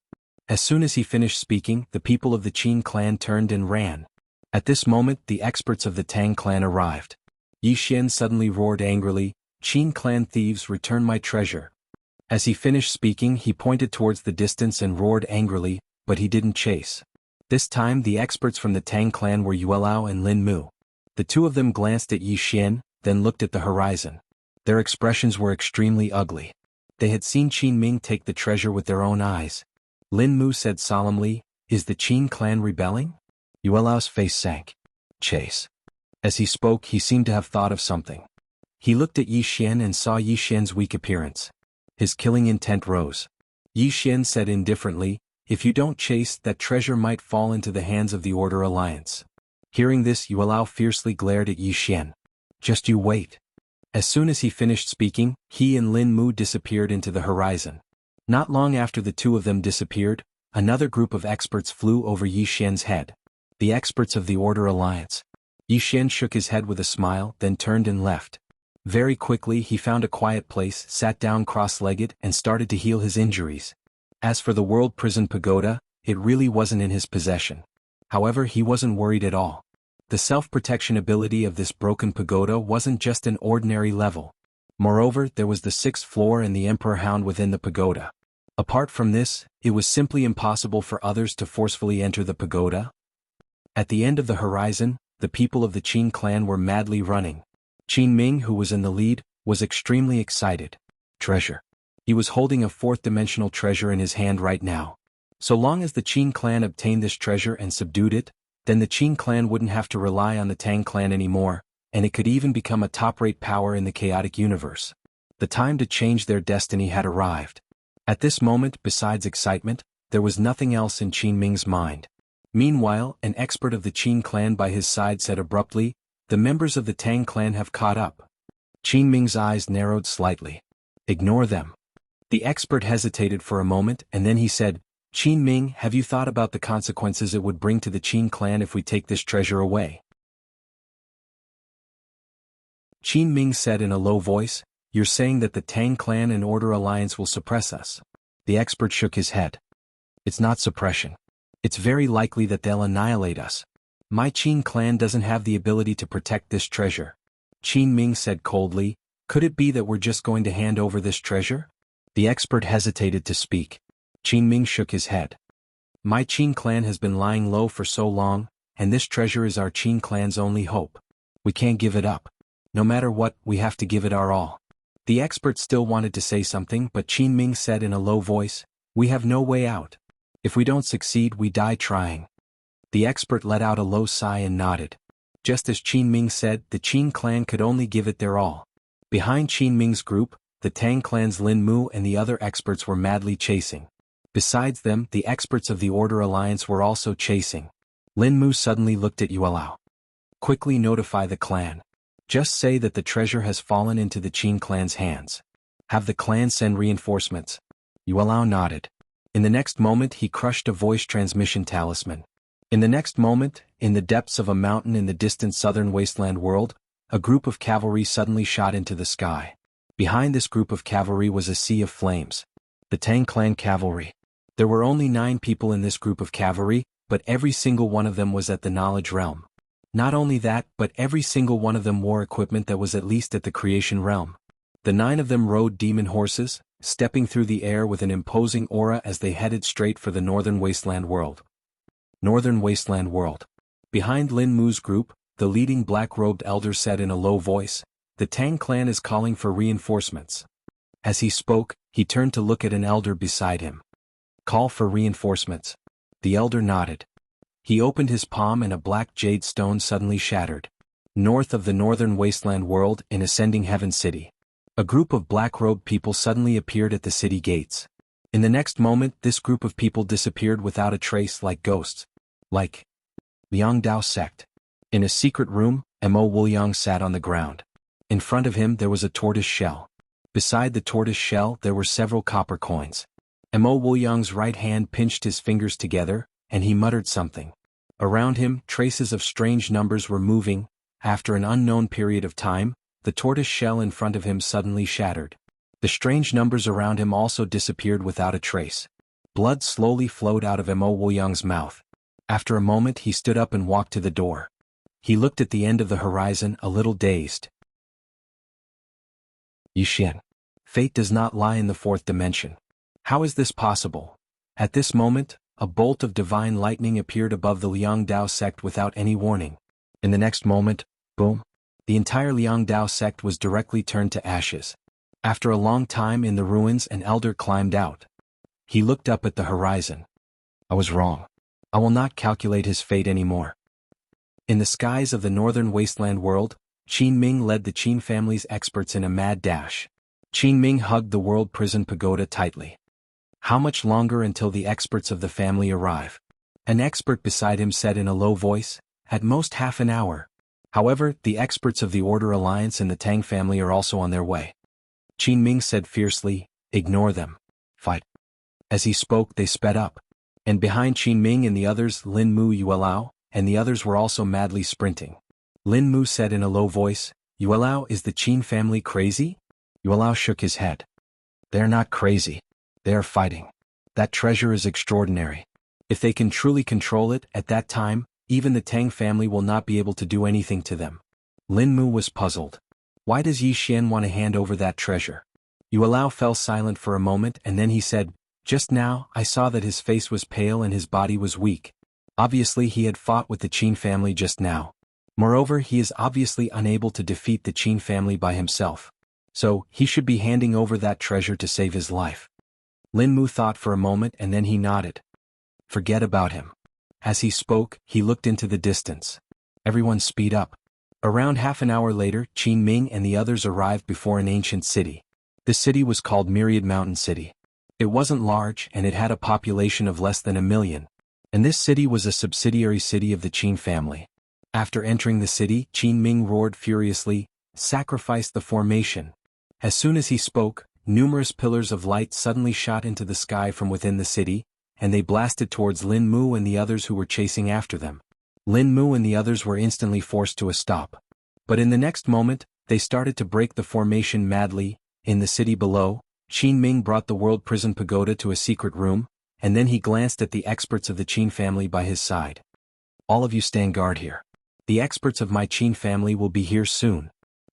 As soon as he finished speaking, the people of the Qin clan turned and ran. At this moment, the experts of the Tang clan arrived. Yi Xian suddenly roared angrily, "Qin clan thieves, return my treasure." As he finished speaking, he pointed towards the distance and roared angrily, but he didn't chase. This time the experts from the Tang clan were Yuelao and Lin Mu. The two of them glanced at Yi Xian, then looked at the horizon. Their expressions were extremely ugly. They had seen Qin Ming take the treasure with their own eyes. Lin Mu said solemnly, "Is the Qin clan rebelling?" Yuelao's face sank. "Chase." As he spoke, he seemed to have thought of something. He looked at Yi Xian and saw Yi Xian's weak appearance. His killing intent rose. Yi Xian said indifferently, "If you don't chase, that treasure might fall into the hands of the Order Alliance." Hearing this, Yuelao fiercely glared at Yi Xian. "Just you wait." As soon as he finished speaking, he and Lin Mu disappeared into the horizon. Not long after the two of them disappeared, another group of experts flew over Yi Xian's head. The experts of the Order Alliance. Yi Xian shook his head with a smile, then turned and left. Very quickly he found a quiet place, sat down cross-legged, and started to heal his injuries. As for the World Prison Pagoda, it really wasn't in his possession. However, he wasn't worried at all. The self-protection ability of this broken pagoda wasn't just an ordinary level. Moreover, there was the 6th floor and the Emperor Hound within the pagoda. Apart from this, it was simply impossible for others to forcefully enter the pagoda. At the end of the horizon, the people of the Qin clan were madly running. Qin Ming, who was in the lead, was extremely excited. Treasure. He was holding a 4th-dimensional treasure in his hand right now. So long as the Qin clan obtained this treasure and subdued it, then the Qin clan wouldn't have to rely on the Tang clan anymore, and it could even become a top-rate power in the chaotic universe. The time to change their destiny had arrived. At this moment, besides excitement, there was nothing else in Qin Ming's mind. Meanwhile, an expert of the Qin clan by his side said abruptly, "The members of the Tang clan have caught up." Qin Ming's eyes narrowed slightly. "Ignore them." The expert hesitated for a moment and then he said, "Qin Ming, have you thought about the consequences it would bring to the Qin clan if we take this treasure away?" Qin Ming said in a low voice, "You're saying that the Tang clan and Order Alliance will suppress us?" The expert shook his head. "It's not suppression. It's very likely that they'll annihilate us. My Qin clan doesn't have the ability to protect this treasure." Qin Ming said coldly, "Could it be that we're just going to hand over this treasure?" The expert hesitated to speak. Qin Ming shook his head. "My Qin clan has been lying low for so long, and this treasure is our Qin clan's only hope. We can't give it up. No matter what, we have to give it our all." The expert still wanted to say something, but Qin Ming said in a low voice, "We have no way out. If we don't succeed, we die trying." The expert let out a low sigh and nodded. Just as Qin Ming said, the Qin clan could only give it their all. Behind Qin Ming's group, the Tang clan's Lin Mu and the other experts were madly chasing. Besides them, the experts of the Order Alliance were also chasing. Lin Mu suddenly looked at Yuelao. "Quickly notify the clan. Just say that the treasure has fallen into the Qin clan's hands. Have the clan send reinforcements." Yuelao nodded. In the next moment he crushed a voice transmission talisman. In the next moment, in the depths of a mountain in the distant southern wasteland world, a group of cavalry suddenly shot into the sky. Behind this group of cavalry was a sea of flames. The Tang clan cavalry. There were only 9 people in this group of cavalry, but every single one of them was at the knowledge realm. Not only that, but every single one of them wore equipment that was at least at the creation realm. The 9 of them rode demon horses, stepping through the air with an imposing aura as they headed straight for the northern wasteland world. Northern wasteland world. Behind Lin Mu's group, the leading black-robed elder said in a low voice, "The Tang clan is calling for reinforcements." As he spoke, he turned to look at an elder beside him. "Call for reinforcements." The elder nodded. He opened his palm and a black jade stone suddenly shattered. North of the northern wasteland world in Ascending Heaven City, a group of black-robed people suddenly appeared at the city gates. In the next moment, this group of people disappeared without a trace, like ghosts. Like Liang Dao sect. In a secret room, Mo Wuliang sat on the ground. In front of him there was a tortoise shell. Beside the tortoise shell there were several copper coins. Mo Wuliang's right hand pinched his fingers together, and he muttered something. Around him, traces of strange numbers were moving. After an unknown period of time, the tortoise shell in front of him suddenly shattered. The strange numbers around him also disappeared without a trace. Blood slowly flowed out of Mo Wuliang's mouth. After a moment he stood up and walked to the door. He looked at the end of the horizon, a little dazed. Yuxian. Fate does not lie in the fourth dimension. How is this possible? At this moment, a bolt of divine lightning appeared above the Liang Dao sect without any warning. In the next moment, boom! The entire Liang Dao sect was directly turned to ashes. After a long time in the ruins, an elder climbed out. He looked up at the horizon. I was wrong. I will not calculate his fate anymore. In the skies of the northern wasteland world, Qin Ming led the Qin family's experts in a mad dash. Qin Ming hugged the world prison pagoda tightly. How much longer until the experts of the family arrive? An expert beside him said in a low voice, "At most half an hour." However, the experts of the Order Alliance and the Tang family are also on their way. Qin Ming said fiercely, "Ignore them. Fight." As he spoke, they sped up. And behind Qin Ming and the others, Lin Mu Yuelao, and the others were also madly sprinting. Lin Mu said in a low voice, "Yuelao, is the Qin family crazy?" Yuelao shook his head. "They are not crazy. They are fighting. That treasure is extraordinary. If they can truly control it, at that time, even the Tang family will not be able to do anything to them." Lin Mu was puzzled. Why does Yi Xian want to hand over that treasure? Yuelao fell silent for a moment and then he said, "Just now, I saw that his face was pale and his body was weak. Obviously he had fought with the Qin family just now. Moreover, he is obviously unable to defeat the Qin family by himself. So, he should be handing over that treasure to save his life." Lin Mu thought for a moment and then he nodded. "Forget about him." As he spoke, he looked into the distance. Everyone speed up. Around half an hour later, Qin Ming and the others arrived before an ancient city. This city was called Myriad Mountain City. It wasn't large and it had a population of less than 1 million. And this city was a subsidiary city of the Qin family. After entering the city, Qin Ming roared furiously, "Sacrifice the formation." As soon as he spoke, numerous pillars of light suddenly shot into the sky from within the city, and they blasted towards Lin Mu and the others who were chasing after them. Lin Mu and the others were instantly forced to a stop. But in the next moment, they started to break the formation madly. In the city below, Qin Ming brought the World Prison Pagoda to a secret room, and then he glanced at the experts of the Qin family by his side. "All of you stand guard here. The experts of my Qin family will be here soon."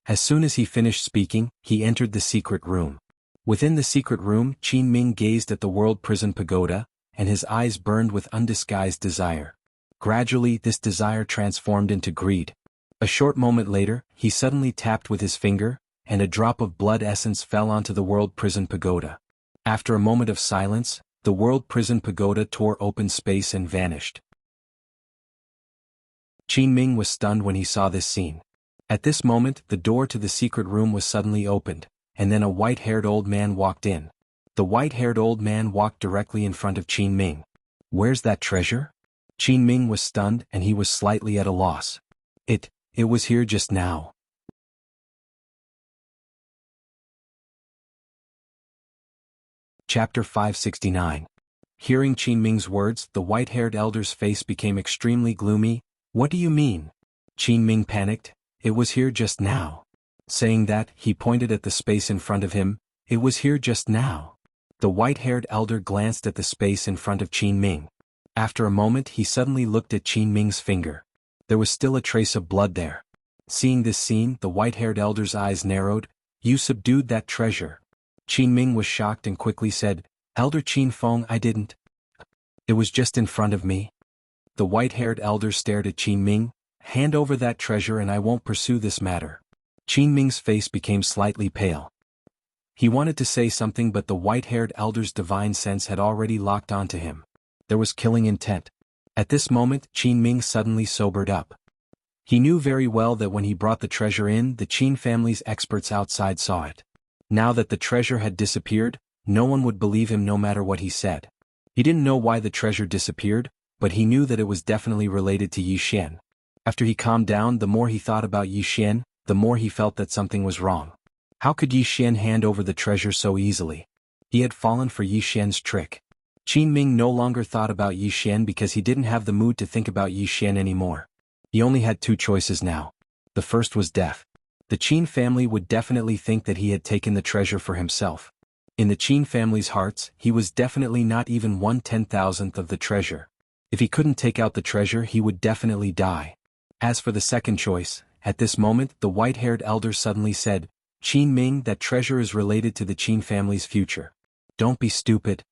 As soon as he finished speaking, he entered the secret room. Within the secret room, Qin Ming gazed at the World Prison Pagoda, and his eyes burned with undisguised desire. Gradually, this desire transformed into greed. A short moment later, he suddenly tapped with his finger, and a drop of blood essence fell onto the World Prison Pagoda. After a moment of silence, the World Prison Pagoda tore open space and vanished. Qin Ming was stunned when he saw this scene. At this moment, the door to the secret room was suddenly opened, and then a white-haired old man walked in. The white-haired old man walked directly in front of Qin Ming. "Where's that treasure?" Qin Ming was stunned and he was slightly at a loss. It was here just now." Chapter 569. Hearing Qin Ming's words, the white-haired elder's face became extremely gloomy. "What do you mean?" Qin Ming panicked. "It was here just now." Saying that, he pointed at the space in front of him. "It was here just now." The white-haired elder glanced at the space in front of Qin Ming. After a moment he suddenly looked at Qin Ming's finger. There was still a trace of blood there. Seeing this scene, the white-haired elder's eyes narrowed. "You subdued that treasure." Qin Ming was shocked and quickly said, "Elder Qin Feng, I didn't. It was just in front of me." The white-haired elder stared at Qin Ming. Hand over that treasure and I won't pursue this matter. Qin Ming's face became slightly pale. He wanted to say something but the white-haired elder's divine sense had already locked onto him. There was killing intent. At this moment, Qin Ming suddenly sobered up. He knew very well that when he brought the treasure in, the Qin family's experts outside saw it. Now that the treasure had disappeared, no one would believe him no matter what he said. He didn't know why the treasure disappeared, but he knew that it was definitely related to Yi Xian. After he calmed down, the more he thought about Yi Xian, the more he felt that something was wrong. How could Yi Xian hand over the treasure so easily? He had fallen for Yi Xian's trick. Qin Ming no longer thought about Yi Xian because he didn't have the mood to think about Yi Xian anymore. He only had two choices now. The first was death. The Qin family would definitely think that he had taken the treasure for himself. In the Qin family's hearts, he was definitely not even 1/10,000th of the treasure. If he couldn't take out the treasure, he would definitely die. As for the second choice, at this moment the white-haired elder suddenly said, Qin Ming, that treasure is related to the Qin family's future. Don't be stupid.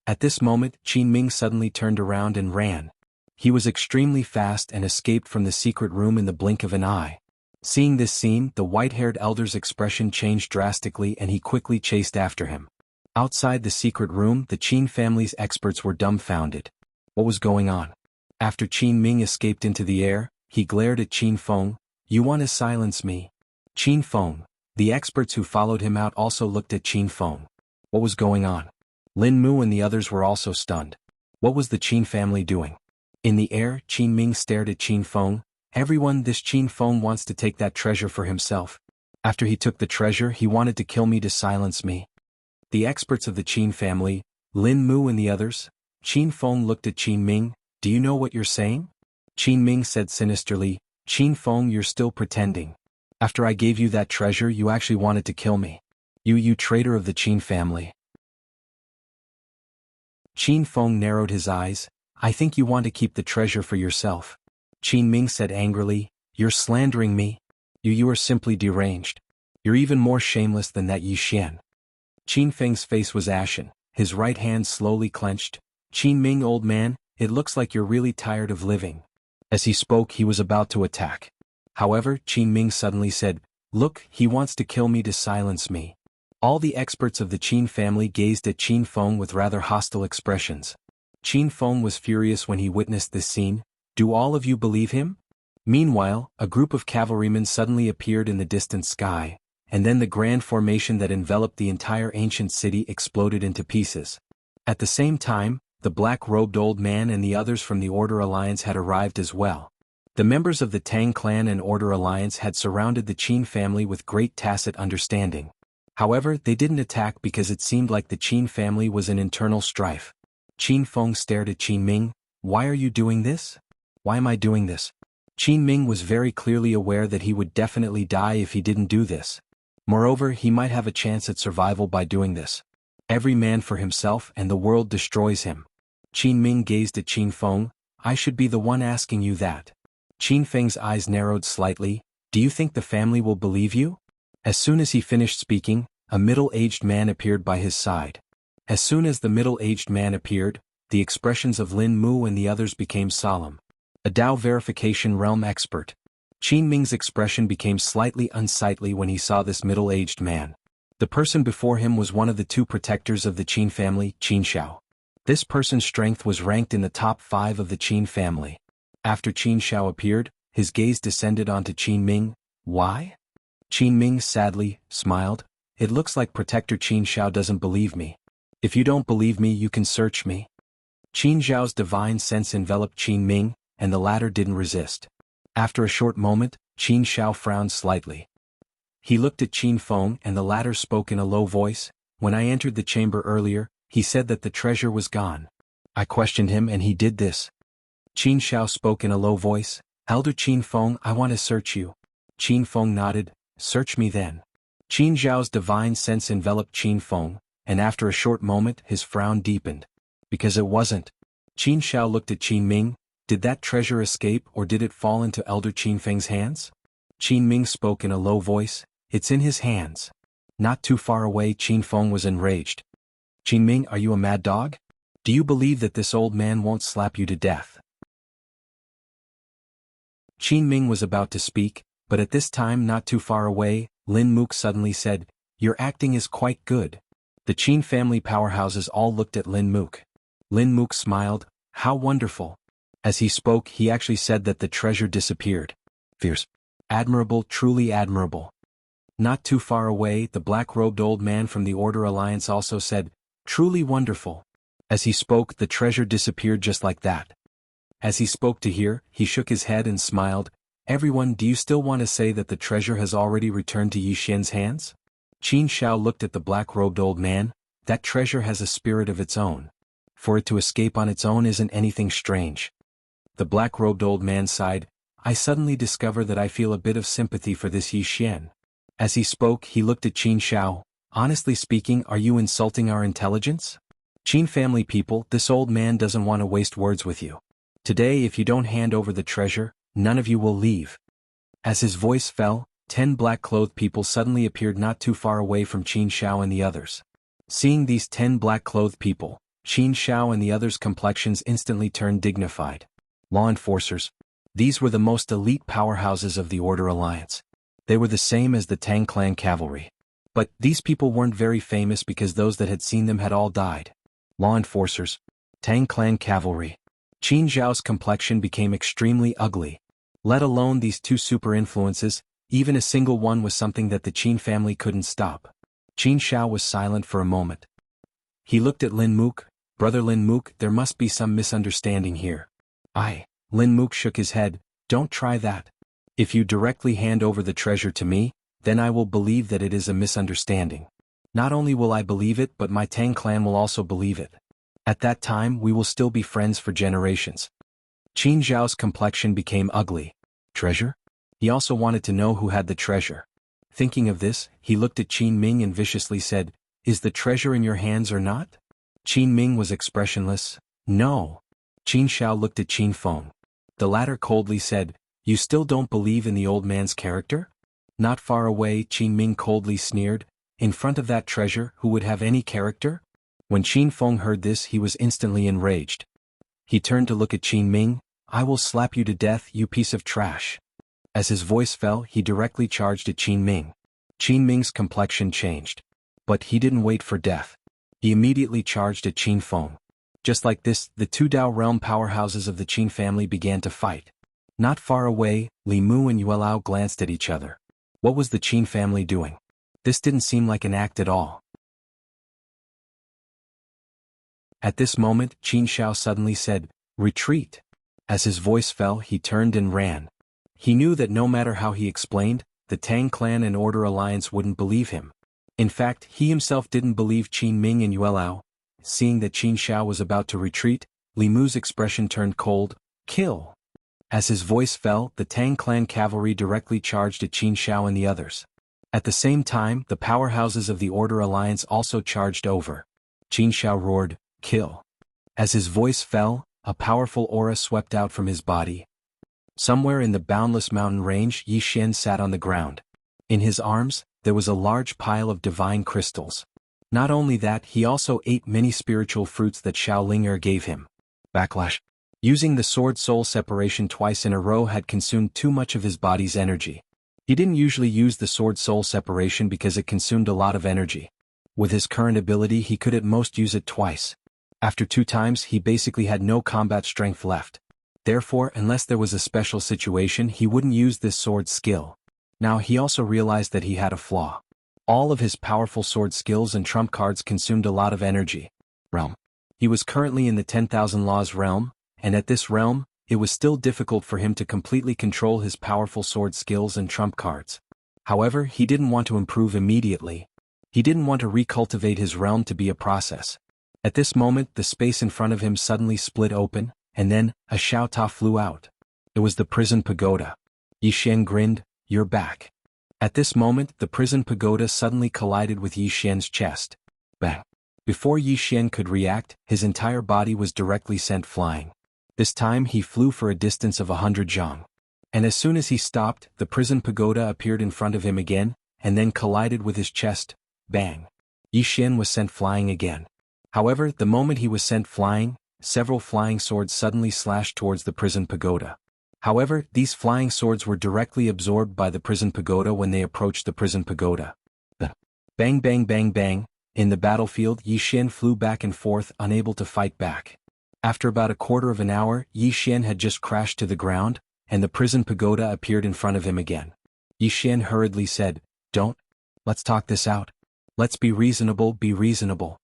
At this moment, Qin Ming suddenly turned around and ran. He was extremely fast and escaped from the secret room in the blink of an eye. Seeing this scene, the white-haired elder's expression changed drastically and he quickly chased after him. Outside the secret room, the Qin family's experts were dumbfounded. What was going on? After Qin Ming escaped into the air, he glared at Qin Feng. You want to silence me? Qin Feng. The experts who followed him out also looked at Qin Feng. What was going on? Lin Mu and the others were also stunned. What was the Qin family doing? In the air, Qin Ming stared at Qin Feng. Everyone, this Qin Feng wants to take that treasure for himself. After he took the treasure, he wanted to kill me to silence me. The experts of the Qin family, Lin Mu and the others. Qin Feng looked at Qin Ming. Do you know what you're saying? Qin Ming said sinisterly, Qin Feng, you're still pretending. After I gave you that treasure, you actually wanted to kill me. You traitor of the Qin family. Qin Feng narrowed his eyes. I think you want to keep the treasure for yourself. Qin Ming said angrily, you're slandering me. You are simply deranged. You're even more shameless than that Yi Xian. Qin Feng's face was ashen, his right hand slowly clenched. Qin Ming, old man, it looks like you're really tired of living. As he spoke, he was about to attack. However, Qin Ming suddenly said, look, he wants to kill me to silence me. All the experts of the Qin family gazed at Qin Feng with rather hostile expressions. Qin Feng was furious when he witnessed this scene. Do all of you believe him? Meanwhile, a group of cavalrymen suddenly appeared in the distant sky, and then the grand formation that enveloped the entire ancient city exploded into pieces. At the same time, the black-robed old man and the others from the Order Alliance had arrived as well. The members of the Tang clan and Order Alliance had surrounded the Qin family with great tacit understanding. However, they didn't attack because it seemed like the Qin family was in internal strife. Qin Feng stared at Qin Ming. Why are you doing this? Why am I doing this? Qin Ming was very clearly aware that he would definitely die if he didn't do this. Moreover, he might have a chance at survival by doing this. Every man for himself and the world destroys him. Qin Ming gazed at Qin Feng. I should be the one asking you that. Qin Feng's eyes narrowed slightly. Do you think the family will believe you? As soon as he finished speaking, a middle-aged man appeared by his side. As soon as the middle-aged man appeared, the expressions of Lin Mu and the others became solemn. A Dao verification realm expert. Qin Ming's expression became slightly unsightly when he saw this middle-aged man. The person before him was one of the two protectors of the Qin family, Qin Shao. This person's strength was ranked in the top 5 of the Qin family. After Qin Shao appeared, his gaze descended onto Qin Ming. Why? Qin Ming sadly smiled. It looks like Protector Qin Shao doesn't believe me. If you don't believe me, you can search me. Qin Zhao's divine sense enveloped Qin Ming, and the latter didn't resist. After a short moment, Qin Shao frowned slightly. He looked at Qin Feng and the latter spoke in a low voice. When I entered the chamber earlier, he said that the treasure was gone. I questioned him and he did this. Qin Shao spoke in a low voice. Elder Qin Feng, I want to search you. Qin Feng nodded. Search me then. Qin Zhao's divine sense enveloped Qin Feng, and after a short moment his frown deepened. Because it wasn't. Qin Shao looked at Qin Ming. Did that treasure escape or did it fall into Elder Qin Feng's hands? Qin Ming spoke in a low voice. It's in his hands. Not too far away, Qin Feng was enraged. Qin Ming, are you a mad dog? Do you believe that this old man won't slap you to death? Qin Ming was about to speak, but at this time not too far away, Lin Mook suddenly said, "Your acting is quite good." The Qin family powerhouses all looked at Lin Mook. Lin Mook smiled, "How wonderful." As he spoke, he actually said that the treasure disappeared. Fierce. Admirable, truly admirable. Not too far away, the black-robed old man from the Order Alliance also said, "Truly wonderful." As he spoke, the treasure disappeared just like that. As he spoke to hear, he shook his head and smiled, "Everyone, do you still want to say that the treasure has already returned to Yi Xian's hands?" Qin Shao looked at the black-robed old man. "That treasure has a spirit of its own. For it to escape on its own isn't anything strange." The black-robed old man sighed, "I suddenly discover that I feel a bit of sympathy for this Yi Xian." As he spoke, he looked at Qin Shao. "Honestly speaking, are you insulting our intelligence? Qin family people, this old man doesn't want to waste words with you. Today, if you don't hand over the treasure, none of you will leave." As his voice fell, 10 black-clothed people suddenly appeared not too far away from Qin Shao and the others. Seeing these 10 black-clothed people, Qin Shao and the others' complexions instantly turned dignified. Law enforcers. These were the most elite powerhouses of the Order Alliance. They were the same as the Tang Clan cavalry. But these people weren't very famous because those that had seen them had all died. Law enforcers. Tang Clan cavalry. Qin Zhao's complexion became extremely ugly. Let alone these two super influences, even a single one was something that the Qin family couldn't stop. Qin Shao was silent for a moment. He looked at Lin Mook. "Brother Lin Mook, there must be some misunderstanding here." Lin Mook shook his head, "Don't try that. If you directly hand over the treasure to me, then I will believe that it is a misunderstanding. Not only will I believe it, but my Tang clan will also believe it. At that time we will still be friends for generations." Qin Zhao's complexion became ugly. Treasure? He also wanted to know who had the treasure. Thinking of this, he looked at Qin Ming and viciously said, "Is the treasure in your hands or not?" Qin Ming was expressionless. "No." Qin Shao looked at Qin Feng. The latter coldly said, "You still don't believe in the old man's character?" Not far away, Qin Ming coldly sneered, "In front of that treasure, who would have any character?" When Qin Feng heard this, he was instantly enraged. He turned to look at Qin Ming. "I will slap you to death, you piece of trash." As his voice fell, he directly charged at Qin Ming. Qin Ming's complexion changed. But he didn't wait for death. He immediately charged at Qin Feng. Just like this, the two Dao realm powerhouses of the Qin family began to fight. Not far away, Li Mu and Yuelao glanced at each other. What was the Qin family doing? This didn't seem like an act at all. At this moment, Qin Shao suddenly said, "Retreat." As his voice fell, he turned and ran. He knew that no matter how he explained, the Tang Clan and Order Alliance wouldn't believe him. In fact, he himself didn't believe Qin Ming and Yuelao. Seeing that Qin Shao was about to retreat, Li Mu's expression turned cold. "Kill." As his voice fell, the Tang Clan cavalry directly charged at Qin Shao and the others. At the same time, the powerhouses of the Order Alliance also charged over. Qin Shao roared, "Kill." As his voice fell, a powerful aura swept out from his body. Somewhere in the boundless mountain range, Yi Xian sat on the ground. In his arms, there was a large pile of divine crystals. Not only that, he also ate many spiritual fruits that Xiao gave him. Backlash. Using the sword soul separation twice in a row had consumed too much of his body's energy. He didn't usually use the sword soul separation because it consumed a lot of energy. With his current ability, he could at most use it twice. After 2 times, he basically had no combat strength left. Therefore, unless there was a special situation, he wouldn't use this sword skill. Now he also realized that he had a flaw. All of his powerful sword skills and trump cards consumed a lot of energy. Realm. He was currently in the 10,000 Laws realm, and at this realm, it was still difficult for him to completely control his powerful sword skills and trump cards. However, he didn't want to improve immediately. He didn't want to recultivate his realm to be a process. At this moment, the space in front of him suddenly split open, and then, a Xiao Ta flew out. It was the prison pagoda. Yi Xian grinned, "You're back." At this moment, the prison pagoda suddenly collided with Yi Xian's chest. Bang! Before Yi Xian could react, his entire body was directly sent flying. This time he flew for a distance of 100 zhang. And as soon as he stopped, the prison pagoda appeared in front of him again, and then collided with his chest. Bang! Yi Xian was sent flying again. However, the moment he was sent flying, several flying swords suddenly slashed towards the prison pagoda. However, these flying swords were directly absorbed by the prison pagoda when they approached the prison pagoda. Bang bang bang bang, in the battlefield Yi Xian flew back and forth unable to fight back. After about a quarter of an hour Yi Xian had just crashed to the ground, and the prison pagoda appeared in front of him again. Yi Xian hurriedly said, let's talk this out. Let's be reasonable, be reasonable.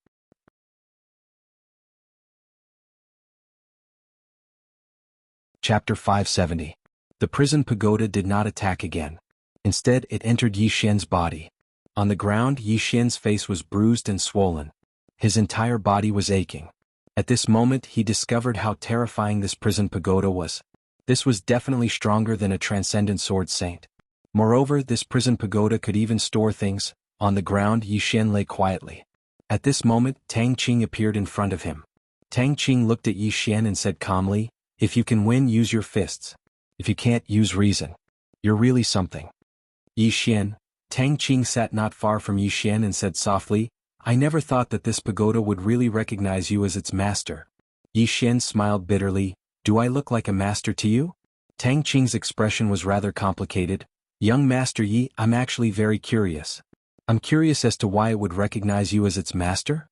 Chapter 570. The prison pagoda did not attack again. Instead it entered Yi Xian's body. On the ground Yi Xian's face was bruised and swollen. His entire body was aching. At this moment he discovered how terrifying this prison pagoda was. This was definitely stronger than a transcendent sword saint. Moreover, this prison pagoda could even store things. On the ground Yi Xian lay quietly. At this moment Tang Qing appeared in front of him. Tang Qing looked at Yi Xian and said calmly, "If you can win, use your fists. If you can't, use reason. You're really something." Yi Xian. Tang Qing sat not far from Yi Xian and said softly, "I never thought that this pagoda would really recognize you as its master." Yi Xian smiled bitterly, "Do I look like a master to you?" Tang Qing's expression was rather complicated. "Young Master Yi, I'm actually very curious. I'm curious as to why it would recognize you as its master?"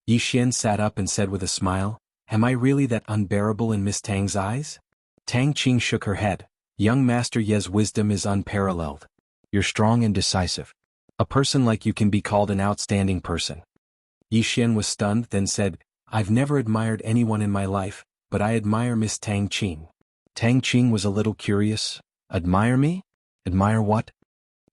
Yi Xian sat up and said with a smile, "Am I really that unbearable in Miss Tang's eyes?" Tang Qing shook her head. "Young Master Ye's wisdom is unparalleled. You're strong and decisive. A person like you can be called an outstanding person." Yi Xian was stunned, then said, "I've never admired anyone in my life, but I admire Miss Tang Qing." Tang Qing was a little curious. "Admire me? Admire what?"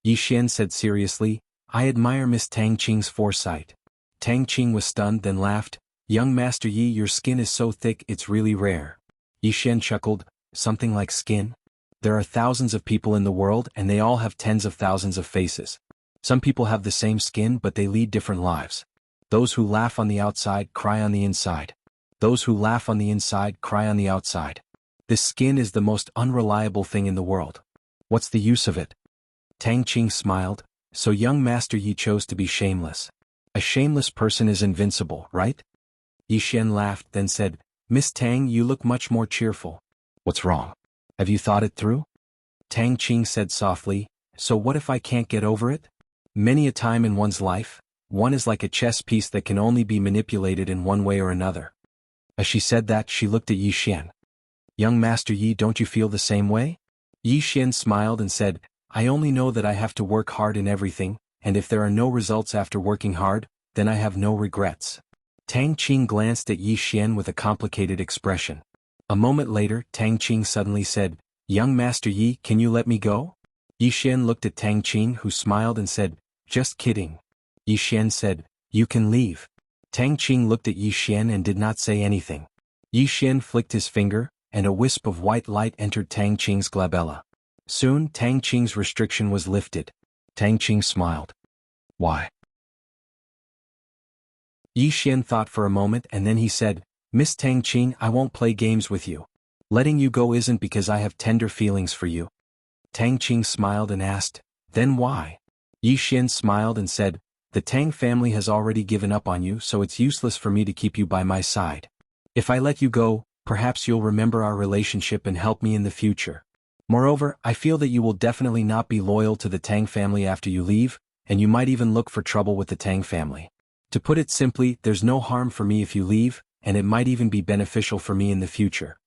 Yi Xian said seriously, "I admire Miss Tang Qing's foresight." Tang Qing was stunned, then laughed. "Young Master Yi, your skin is so thick it's really rare." Yi Xian chuckled, "Something like skin? There are thousands of people in the world and they all have tens of thousands of faces. Some people have the same skin but they lead different lives. Those who laugh on the outside cry on the inside. Those who laugh on the inside cry on the outside. This skin is the most unreliable thing in the world. What's the use of it?" Tang Qing smiled. "So young Master Yi chose to be shameless. A shameless person is invincible, right?" Yi Xian laughed, then said, "Miss Tang, you look much more cheerful. What's wrong? Have you thought it through?" Tang Qing said softly, "So what if I can't get over it? Many a time in one's life, one is like a chess piece that can only be manipulated in one way or another." As she said that, she looked at Yi Xian. "Young Master Yi, don't you feel the same way?" Yi Xian smiled and said, "I only know that I have to work hard in everything, and if there are no results after working hard, then I have no regrets." Tang Qing glanced at Yi Xian with a complicated expression. A moment later, Tang Qing suddenly said, "Young Master Yi, can you let me go?" Yi Xian looked at Tang Qing, who smiled and said, "Just kidding." Yi Xian said, "You can leave." Tang Qing looked at Yi Xian and did not say anything. Yi Xian flicked his finger, and a wisp of white light entered Tang Qing's glabella. Soon Tang Qing's restriction was lifted. Tang Qing smiled. "Why?" Yi Xian thought for a moment and then he said, "Miss Tang Qing, I won't play games with you. Letting you go isn't because I have tender feelings for you." Tang Qing smiled and asked, "Then why?" Yi Xian smiled and said, "The Tang family has already given up on you, so it's useless for me to keep you by my side. If I let you go, perhaps you'll remember our relationship and help me in the future. Moreover, I feel that you will definitely not be loyal to the Tang family after you leave, and you might even look for trouble with the Tang family. To put it simply, there's no harm for me if you leave, and it might even be beneficial for me in the future."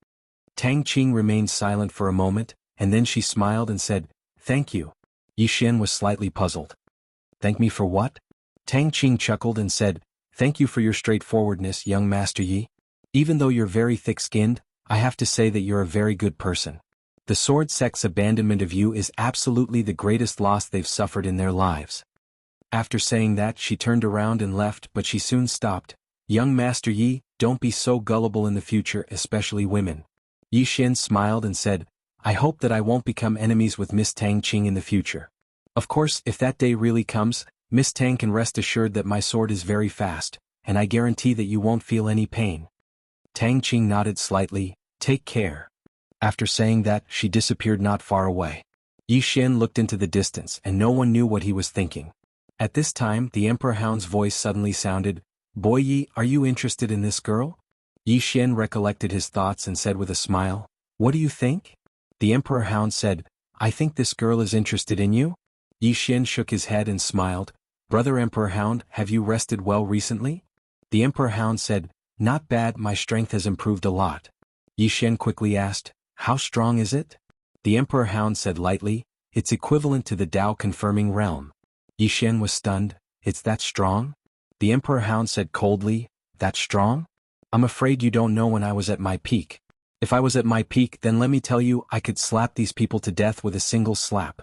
Tang Qing remained silent for a moment, and then she smiled and said, "Thank you." Yi Xian was slightly puzzled. "Thank me for what?" Tang Qing chuckled and said, "Thank you for your straightforwardness, young Master Yi. Even though you're very thick-skinned, I have to say that you're a very good person. The sword sect's abandonment of you is absolutely the greatest loss they've suffered in their lives." After saying that, she turned around and left, but she soon stopped. "Young Master Yi, don't be so gullible in the future, especially women." Yi Xian smiled and said, "I hope that I won't become enemies with Miss Tang Qing in the future. Of course, if that day really comes, Miss Tang can rest assured that my sword is very fast, and I guarantee that you won't feel any pain." Tang Qing nodded slightly. "Take care." After saying that, she disappeared not far away. Yi Xian looked into the distance and no one knew what he was thinking. At this time, the Emperor Hound's voice suddenly sounded, "Boy Yi, are you interested in this girl?" Yi Xian recollected his thoughts and said with a smile, "What do you think?" The Emperor Hound said, I think this girl is interested in you? Yi Xian shook his head and smiled. Brother Emperor Hound, have you rested well recently? The Emperor Hound said, Not bad, my strength has improved a lot. Yi Xian quickly asked, How strong is it? The Emperor Hound said lightly, It's equivalent to the Tao confirming realm. Yi Xian was stunned. It's that strong? The Emperor Hound said coldly, That strong? I'm afraid you don't know when I was at my peak. If I was at my peak, then let me tell you, I could slap these people to death with a single slap.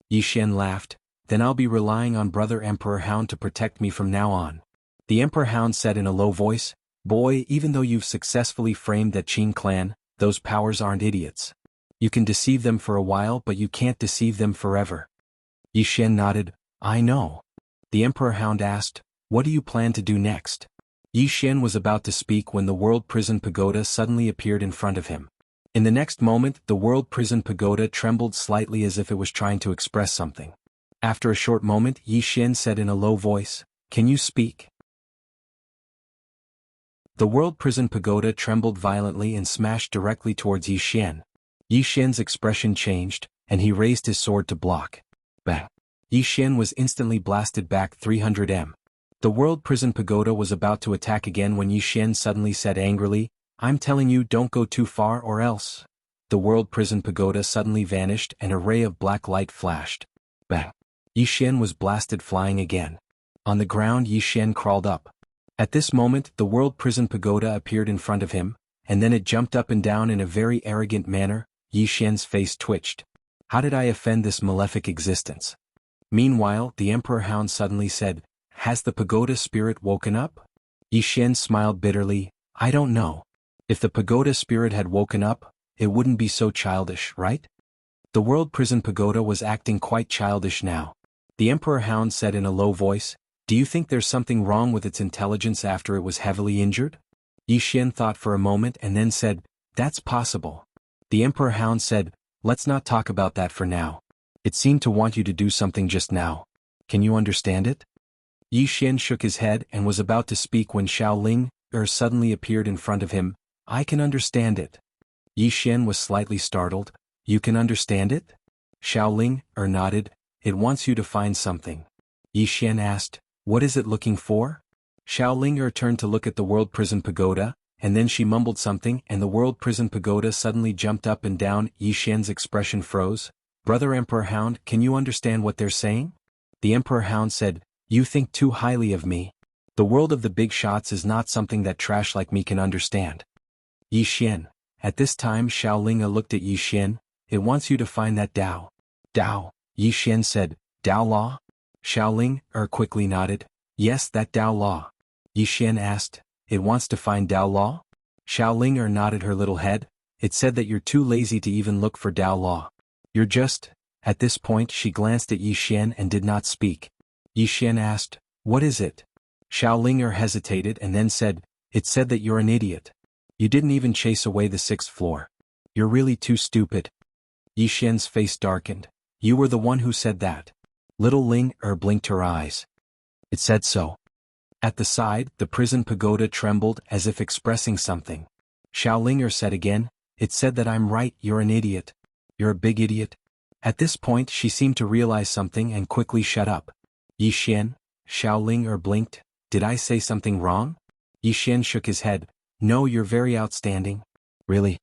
Yi Xian laughed. Then I'll be relying on Brother Emperor Hound to protect me from now on. The Emperor Hound said in a low voice, Boy, even though you've successfully framed that Qin clan, those powers aren't idiots. You can deceive them for a while, but you can't deceive them forever. Yi Xian nodded, I know. The Emperor Hound asked, What do you plan to do next? Yi Xian was about to speak when the World Prison Pagoda suddenly appeared in front of him. In the next moment, the World Prison Pagoda trembled slightly as if it was trying to express something. After a short moment, Yi Xian said in a low voice, Can you speak? The World Prison Pagoda trembled violently and smashed directly towards Yi Xian. Yi Xian's expression changed, and he raised his sword to block. Bang! Yi Xian was instantly blasted back 300 m. The World Prison Pagoda was about to attack again when Yi Xian suddenly said angrily, I'm telling you, don't go too far or else. The World Prison Pagoda suddenly vanished and a ray of black light flashed. Bang! Yi Xian was blasted flying again. On the ground, Yi Xian crawled up. At this moment, the World Prison Pagoda appeared in front of him, and then it jumped up and down in a very arrogant manner. Yi Xian's face twitched. How did I offend this malefic existence? Meanwhile, the Emperor Hound suddenly said, Has the pagoda spirit woken up? Yi Xian smiled bitterly, I don't know. If the pagoda spirit had woken up, it wouldn't be so childish, right? The World Prison Pagoda was acting quite childish now. The Emperor Hound said in a low voice, Do you think there's something wrong with its intelligence after it was heavily injured? Yi Xian thought for a moment and then said, That's possible. The Emperor Hound said, Let's not talk about that for now. It seemed to want you to do something just now. Can you understand it? Yi Xian shook his head and was about to speak when Xiaoling suddenly appeared in front of him. I can understand it. Yi Xian was slightly startled. You can understand it? Xiaoling nodded. It wants you to find something. Yi Xian asked, What is it looking for? Xiaoling turned to look at the World Prison Pagoda, and then she mumbled something and the World Prison Pagoda suddenly jumped up and down. Yi Xian's expression froze. Brother Emperor Hound, can you understand what they're saying? The Emperor Hound said, You think too highly of me. The world of the big shots is not something that trash like me can understand. Yi Xian. At this time Xiaoling looked at Yi Xian. It wants you to find that Tao. Tao. Yi Xian said, Tao law? Xiaoling quickly nodded. Yes, that Tao law. Yi Xian asked, It wants to find Tao law? Xiaoling nodded her little head. It said that you're too lazy to even look for Tao law. You're just... At this point she glanced at Yi Xian and did not speak. Yi Xian asked, What is it? Xiaoling hesitated and then said, It said that you're an idiot. You didn't even chase away the 6th floor. You're really too stupid. Yi Xian's face darkened. You were the one who said that. Little Ling blinked her eyes. It said so. At the side, the prison pagoda trembled as if expressing something. Xiaoling said again, It said that I'm right, you're an idiot. You're a big idiot. At this point she seemed to realize something and quickly shut up. Yi Xian, Xiaoling blinked. Did I say something wrong? Yi Xian shook his head. No, you're very outstanding. Really?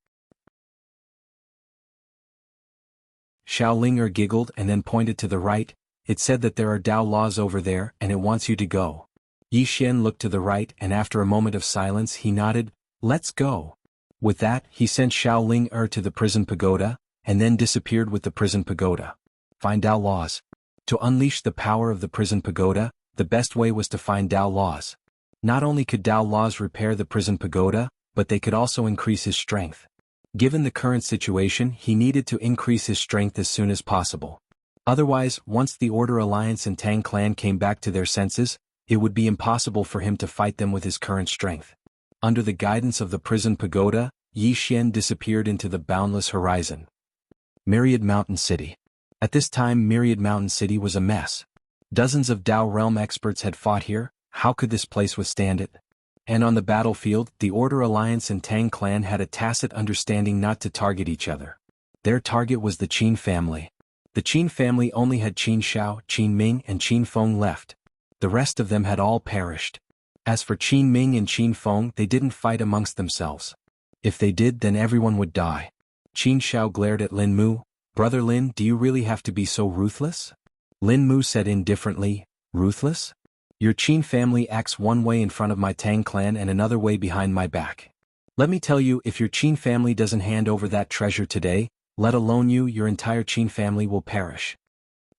Xiaoling giggled and then pointed to the right. It said that there are Tao laws over there and it wants you to go. Yi Xian looked to the right and after a moment of silence he nodded, Let's go. With that, he sent Xiaoling to the prison pagoda, and then disappeared with the prison pagoda. Find Tao laws. To unleash the power of the prison pagoda, the best way was to find Tao laws. Not only could Tao laws repair the prison pagoda, but they could also increase his strength. Given the current situation, he needed to increase his strength as soon as possible. Otherwise, once the Order Alliance and Tang clan came back to their senses, it would be impossible for him to fight them with his current strength. Under the guidance of the prison pagoda, Yi Xian disappeared into the boundless horizon. Myriad Mountain City. At this time Myriad Mountain City was a mess. Dozens of Tao realm experts had fought here. How could this place withstand it? And on the battlefield, the Order Alliance and Tang clan had a tacit understanding not to target each other. Their target was the Qin family. The Qin family only had Qin Shao, Qin Ming and Qin Feng left. The rest of them had all perished. As for Qin Ming and Qin Feng, they didn't fight amongst themselves. If they did, then everyone would die. Qin Shao glared at Lin Mu. "Brother Lin, do you really have to be so ruthless?" Lin Mu said indifferently, "Ruthless? Your Qin family acts one way in front of my Tang clan and another way behind my back. Let me tell you, if your Qin family doesn't hand over that treasure today, let alone you, your entire Qin family will perish."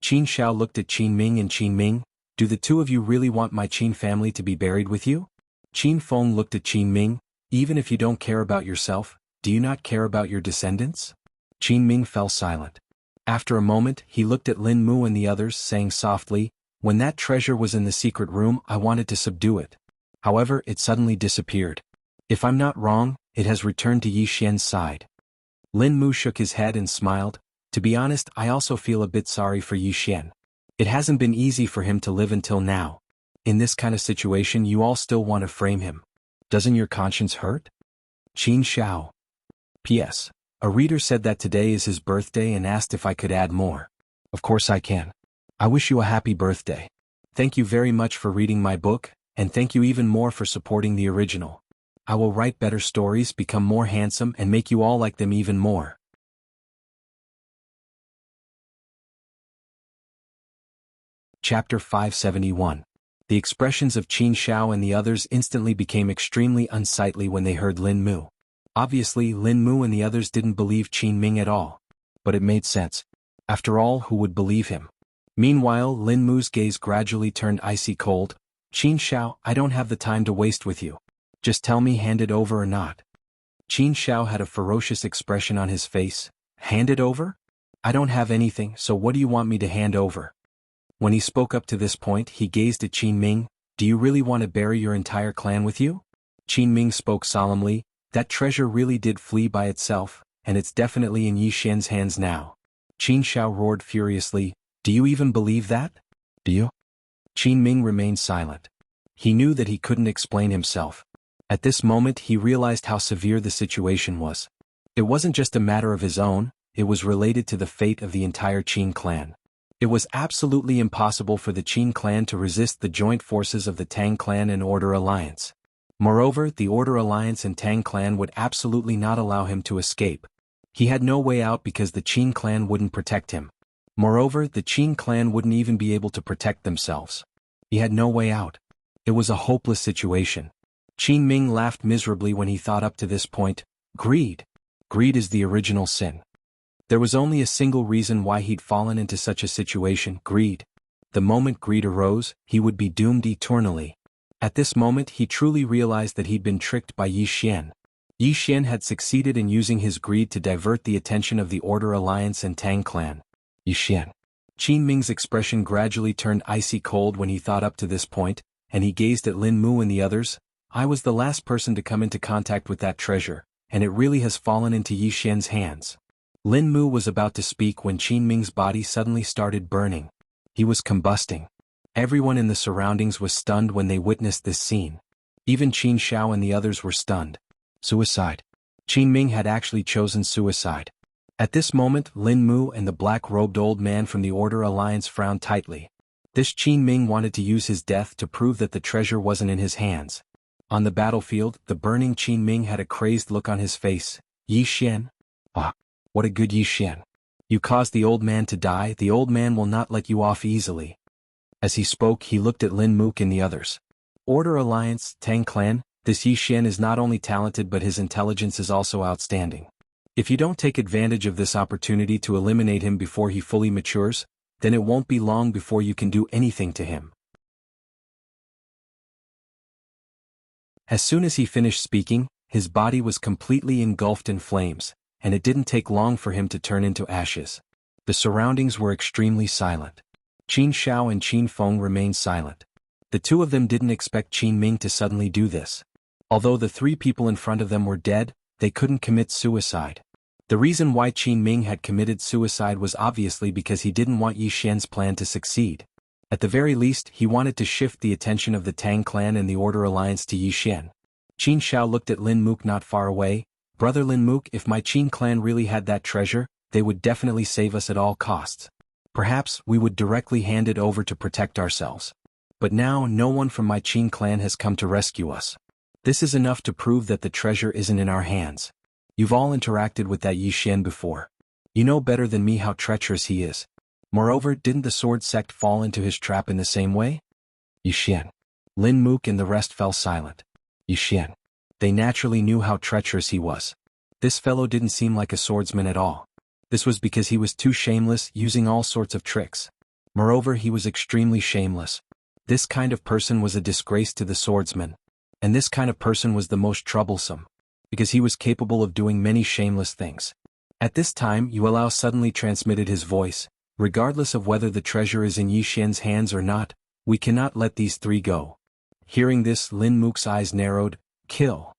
Qin Shao looked at Qin Ming and Qin Ming. "Do the two of you really want my Qin family to be buried with you?" Qin Feng looked at Qin Ming. "Even if you don't care about yourself, do you not care about your descendants?" Qin Ming fell silent. After a moment, he looked at Lin Mu and the others, saying softly, "When that treasure was in the secret room, I wanted to subdue it. However, it suddenly disappeared. If I'm not wrong, it has returned to Yi Xian's side." Lin Mu shook his head and smiled. "To be honest, I also feel a bit sorry for Yi Xian. It hasn't been easy for him to live until now. In this kind of situation, you all still want to frame him. Doesn't your conscience hurt?" Qin Shao. P.S. A reader said that today is his birthday and asked if I could add more. Of course I can. I wish you a happy birthday. Thank you very much for reading my book, and thank you even more for supporting the original. I will write better stories, become more handsome, and make you all like them even more. Chapter 571. The expressions of Qin Shao and the others instantly became extremely unsightly when they heard Lin Mu. Obviously, Lin Mu and the others didn't believe Qin Ming at all. But it made sense. After all, who would believe him? Meanwhile, Lin Mu's gaze gradually turned icy cold. "Qin Shao, I don't have the time to waste with you. Just tell me, hand it over or not." Qin Shao had a ferocious expression on his face. "Hand it over? I don't have anything, so what do you want me to hand over?" When he spoke up to this point, he gazed at Qin Ming. "Do you really want to bury your entire clan with you?" Qin Ming spoke solemnly. "That treasure really did flee by itself, and it's definitely in Yi Xian's hands now." Qin Shao roared furiously. "Do you even believe that? Do you?" Qin Ming remained silent. He knew that he couldn't explain himself. At this moment he realized how severe the situation was. It wasn't just a matter of his own, it was related to the fate of the entire Qin clan. It was absolutely impossible for the Qin clan to resist the joint forces of the Tang clan and Order Alliance. Moreover, the Order Alliance and Tang clan would absolutely not allow him to escape. He had no way out because the Qin clan wouldn't protect him. Moreover, the Qin clan wouldn't even be able to protect themselves. He had no way out. It was a hopeless situation. Qin Ming laughed miserably when he thought up to this point. Greed. Greed is the original sin. There was only a single reason why he'd fallen into such a situation: greed. The moment greed arose, he would be doomed eternally. At this moment he truly realized that he'd been tricked by Yi Xian. Yi Xian had succeeded in using his greed to divert the attention of the Order Alliance and Tang clan. Yi Xian. Qin Ming's expression gradually turned icy cold when he thought up to this point, and he gazed at Lin Mu and the others. "I was the last person to come into contact with that treasure, and it really has fallen into Yi Xian's hands." Lin Mu was about to speak when Qin Ming's body suddenly started burning. He was combusting. Everyone in the surroundings was stunned when they witnessed this scene. Even Qin Shao and the others were stunned. Suicide. Qin Ming had actually chosen suicide. At this moment, Lin Mu and the black-robed old man from the Order Alliance frowned tightly. This Qin Ming wanted to use his death to prove that the treasure wasn't in his hands. On the battlefield, the burning Qin Ming had a crazed look on his face. "Yi Xian? Ah, what a good Yi Xian. You caused the old man to die. The old man will not let you off easily." As he spoke, he looked at Lin Mu and the others. "Order Alliance, Tang clan, this Yi Xian is not only talented but his intelligence is also outstanding. If you don't take advantage of this opportunity to eliminate him before he fully matures, then it won't be long before you can do anything to him." As soon as he finished speaking, his body was completely engulfed in flames, and it didn't take long for him to turn into ashes. The surroundings were extremely silent. Qin Shao and Qin Feng remained silent. The two of them didn't expect Qin Ming to suddenly do this. Although the three people in front of them were dead, they couldn't commit suicide. The reason why Qin Ming had committed suicide was obviously because he didn't want Yi Xian's plan to succeed. At the very least, he wanted to shift the attention of the Tang clan and the Order Alliance to Yi Xian. Qin Shao looked at Lin Mu not far away. "Brother Lin Mu, if my Qin clan really had that treasure, they would definitely save us at all costs. Perhaps we would directly hand it over to protect ourselves. But now no one from my Qin clan has come to rescue us. This is enough to prove that the treasure isn't in our hands. You've all interacted with that Yi Xian before. You know better than me how treacherous he is. Moreover, didn't the sword sect fall into his trap in the same way? Yi Xian. Lin Mook and the rest fell silent. Yi Xian. They naturally knew how treacherous he was. This fellow didn't seem like a swordsman at all. This was because he was too shameless, using all sorts of tricks. Moreover, he was extremely shameless. This kind of person was a disgrace to the swordsman. And this kind of person was the most troublesome, because he was capable of doing many shameless things. At this time, Yuelao suddenly transmitted his voice. Regardless of whether the treasure is in Yi Xian's hands or not, we cannot let these three go. Hearing this, Lin Mook's eyes narrowed. Kill.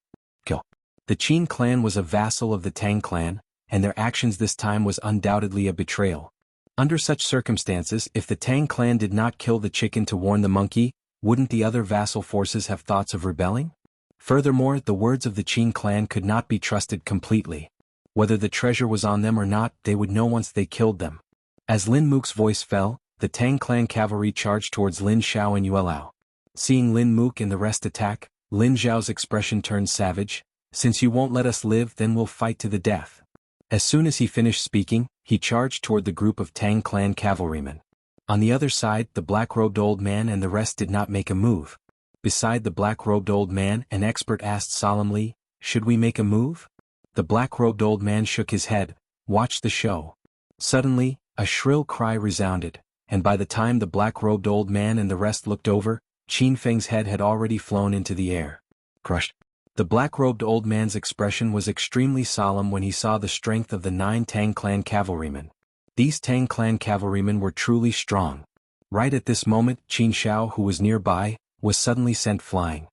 Kill. The Qin clan was a vassal of the Tang clan, and their actions this time was undoubtedly a betrayal. Under such circumstances, if the Tang clan did not kill the chicken to warn the monkey, wouldn't the other vassal forces have thoughts of rebelling? Furthermore, the words of the Qin clan could not be trusted completely. Whether the treasure was on them or not, they would know once they killed them. As Lin Mook's voice fell, the Tang clan cavalry charged towards Lin Xiao and Yuelao. Seeing Lin Mook and the rest attack, Lin Xiao's expression turned savage. Since you won't let us live, then we'll fight to the death. As soon as he finished speaking, he charged toward the group of Tang clan cavalrymen. On the other side, the black-robed old man and the rest did not make a move. Beside the black-robed old man, an expert asked solemnly, "Should we make a move?" The black-robed old man shook his head. "Watch the show." Suddenly, a shrill cry resounded, and by the time the black-robed old man and the rest looked over, Qin Feng's head had already flown into the air. Crushed. The black-robed old man's expression was extremely solemn when he saw the strength of the 9 Tang clan cavalrymen. These Tang clan cavalrymen were truly strong. Right at this moment, Qin Xiao, who was nearby, was suddenly sent flying.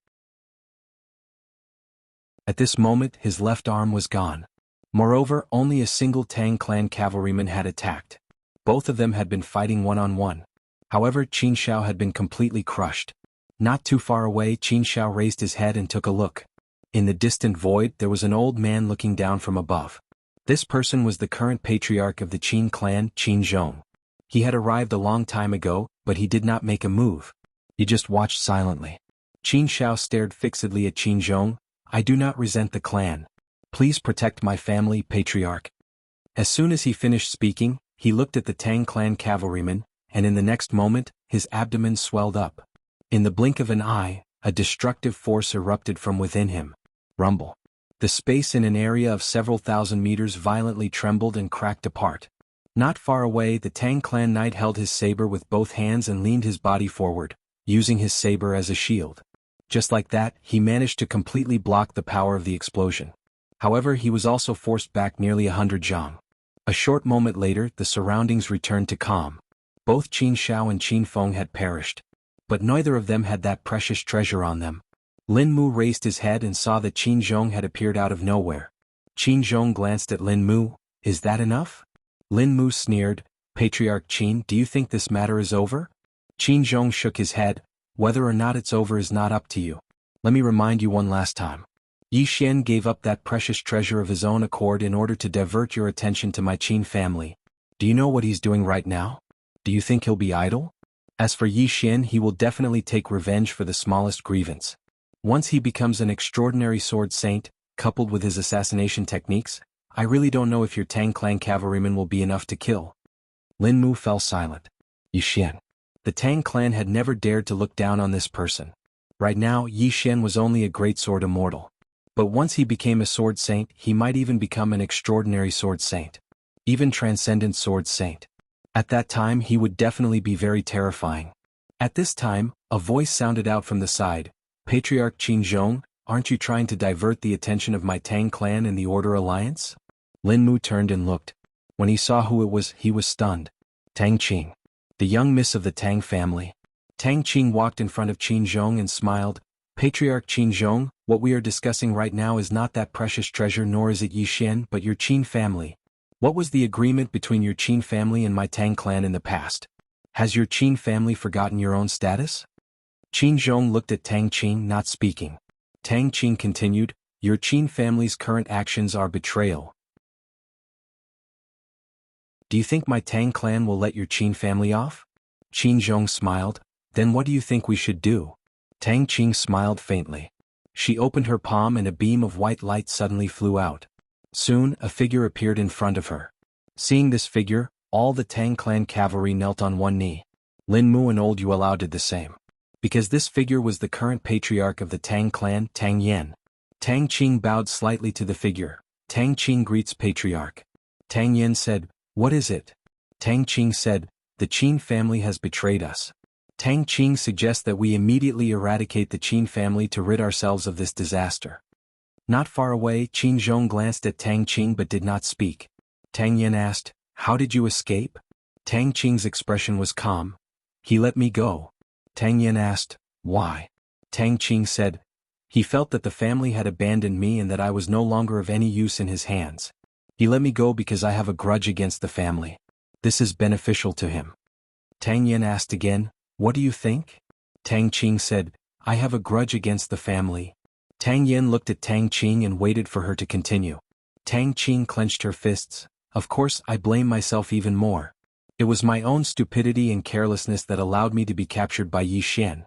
At this moment, his left arm was gone. Moreover, only a single Tang clan cavalryman had attacked. Both of them had been fighting one-on-one. However, Qin Xiao had been completely crushed. Not too far away, Qin Xiao raised his head and took a look. In the distant void, there was an old man looking down from above. This person was the current patriarch of the Qin clan, Qin Zhong. He had arrived a long time ago, but he did not make a move. He just watched silently. Qin Xiao stared fixedly at Qin Zhong. "I do not resent the clan. Please protect my family, patriarch." As soon as he finished speaking, he looked at the Tang clan cavalryman, and in the next moment, his abdomen swelled up. In the blink of an eye, a destructive force erupted from within him. Rumble. The space in an area of several thousand meters violently trembled and cracked apart. Not far away, the Tang clan knight held his saber with both hands and leaned his body forward, using his saber as a shield. Just like that, he managed to completely block the power of the explosion. However, he was also forced back nearly 100 zhang. A short moment later, the surroundings returned to calm. Both Qin Xiao and Qin Feng had perished. But neither of them had that precious treasure on them. Lin Mu raised his head and saw that Qin Zhong had appeared out of nowhere. Qin Zhong glanced at Lin Mu. "Is that enough?" Lin Mu sneered. "Patriarch Qin, do you think this matter is over?" Qin Zhong shook his head. "Whether or not it's over is not up to you. Let me remind you one last time. Yi Xian gave up that precious treasure of his own accord in order to divert your attention to my Qin family. Do you know what he's doing right now? Do you think he'll be idle? As for Yi Xian, he will definitely take revenge for the smallest grievance. Once he becomes an extraordinary sword saint, coupled with his assassination techniques, I really don't know if your Tang clan cavalrymen will be enough to kill." Lin Mu fell silent. Yi Xian. The Tang clan had never dared to look down on this person. Right now, Yi Xian was only a great sword immortal. But once he became a sword saint, he might even become an extraordinary sword saint. Even transcendent sword saint. At that time, he would definitely be very terrifying. At this time, a voice sounded out from the side. "Patriarch Qin Zhong, aren't you trying to divert the attention of my Tang clan and the Order Alliance?" Lin Mu turned and looked. When he saw who it was, he was stunned. Tang Qing. The young miss of the Tang family. Tang Qing walked in front of Qin Zhong and smiled. "Patriarch Qin Zhong, what we are discussing right now is not that precious treasure, nor is it Yi Xian, but your Qin family. What was the agreement between your Qin family and my Tang clan in the past? Has your Qin family forgotten your own status?" Qin Zhong looked at Tang Qing, not speaking. Tang Qing continued, "Your Qin family's current actions are betrayal. Do you think my Tang clan will let your Qin family off? Qin Zhong smiled. Then what do you think we should do? Tang Qing smiled faintly. She opened her palm and a beam of white light suddenly flew out. Soon, a figure appeared in front of her. Seeing this figure, all the Tang clan cavalry knelt on one knee. Lin Mu and old Yuelao did the same. Because this figure was the current patriarch of the Tang clan, Tang Yen. Tang Qing bowed slightly to the figure. Tang Qing greets patriarch. Tang Yen said, "What is it?" Tang Qing said, "The Qin family has betrayed us." Tang Qing suggests that we immediately eradicate the Qin family to rid ourselves of this disaster. Not far away, Qin Zhong glanced at Tang Qing but did not speak. Tang Yen asked, "How did you escape?" Tang Qing's expression was calm. "He let me go." Tang Yen asked, "Why?" Tang Qing said, "He felt that the family had abandoned me and that I was no longer of any use in his hands. He let me go because I have a grudge against the family. This is beneficial to him." Tang Yen asked again, "What do you think?" Tang Qing said, "I have a grudge against the family." Tang Yen looked at Tang Qing and waited for her to continue. Tang Qing clenched her fists. "Of course I blame myself even more. It was my own stupidity and carelessness that allowed me to be captured by Yi Xian."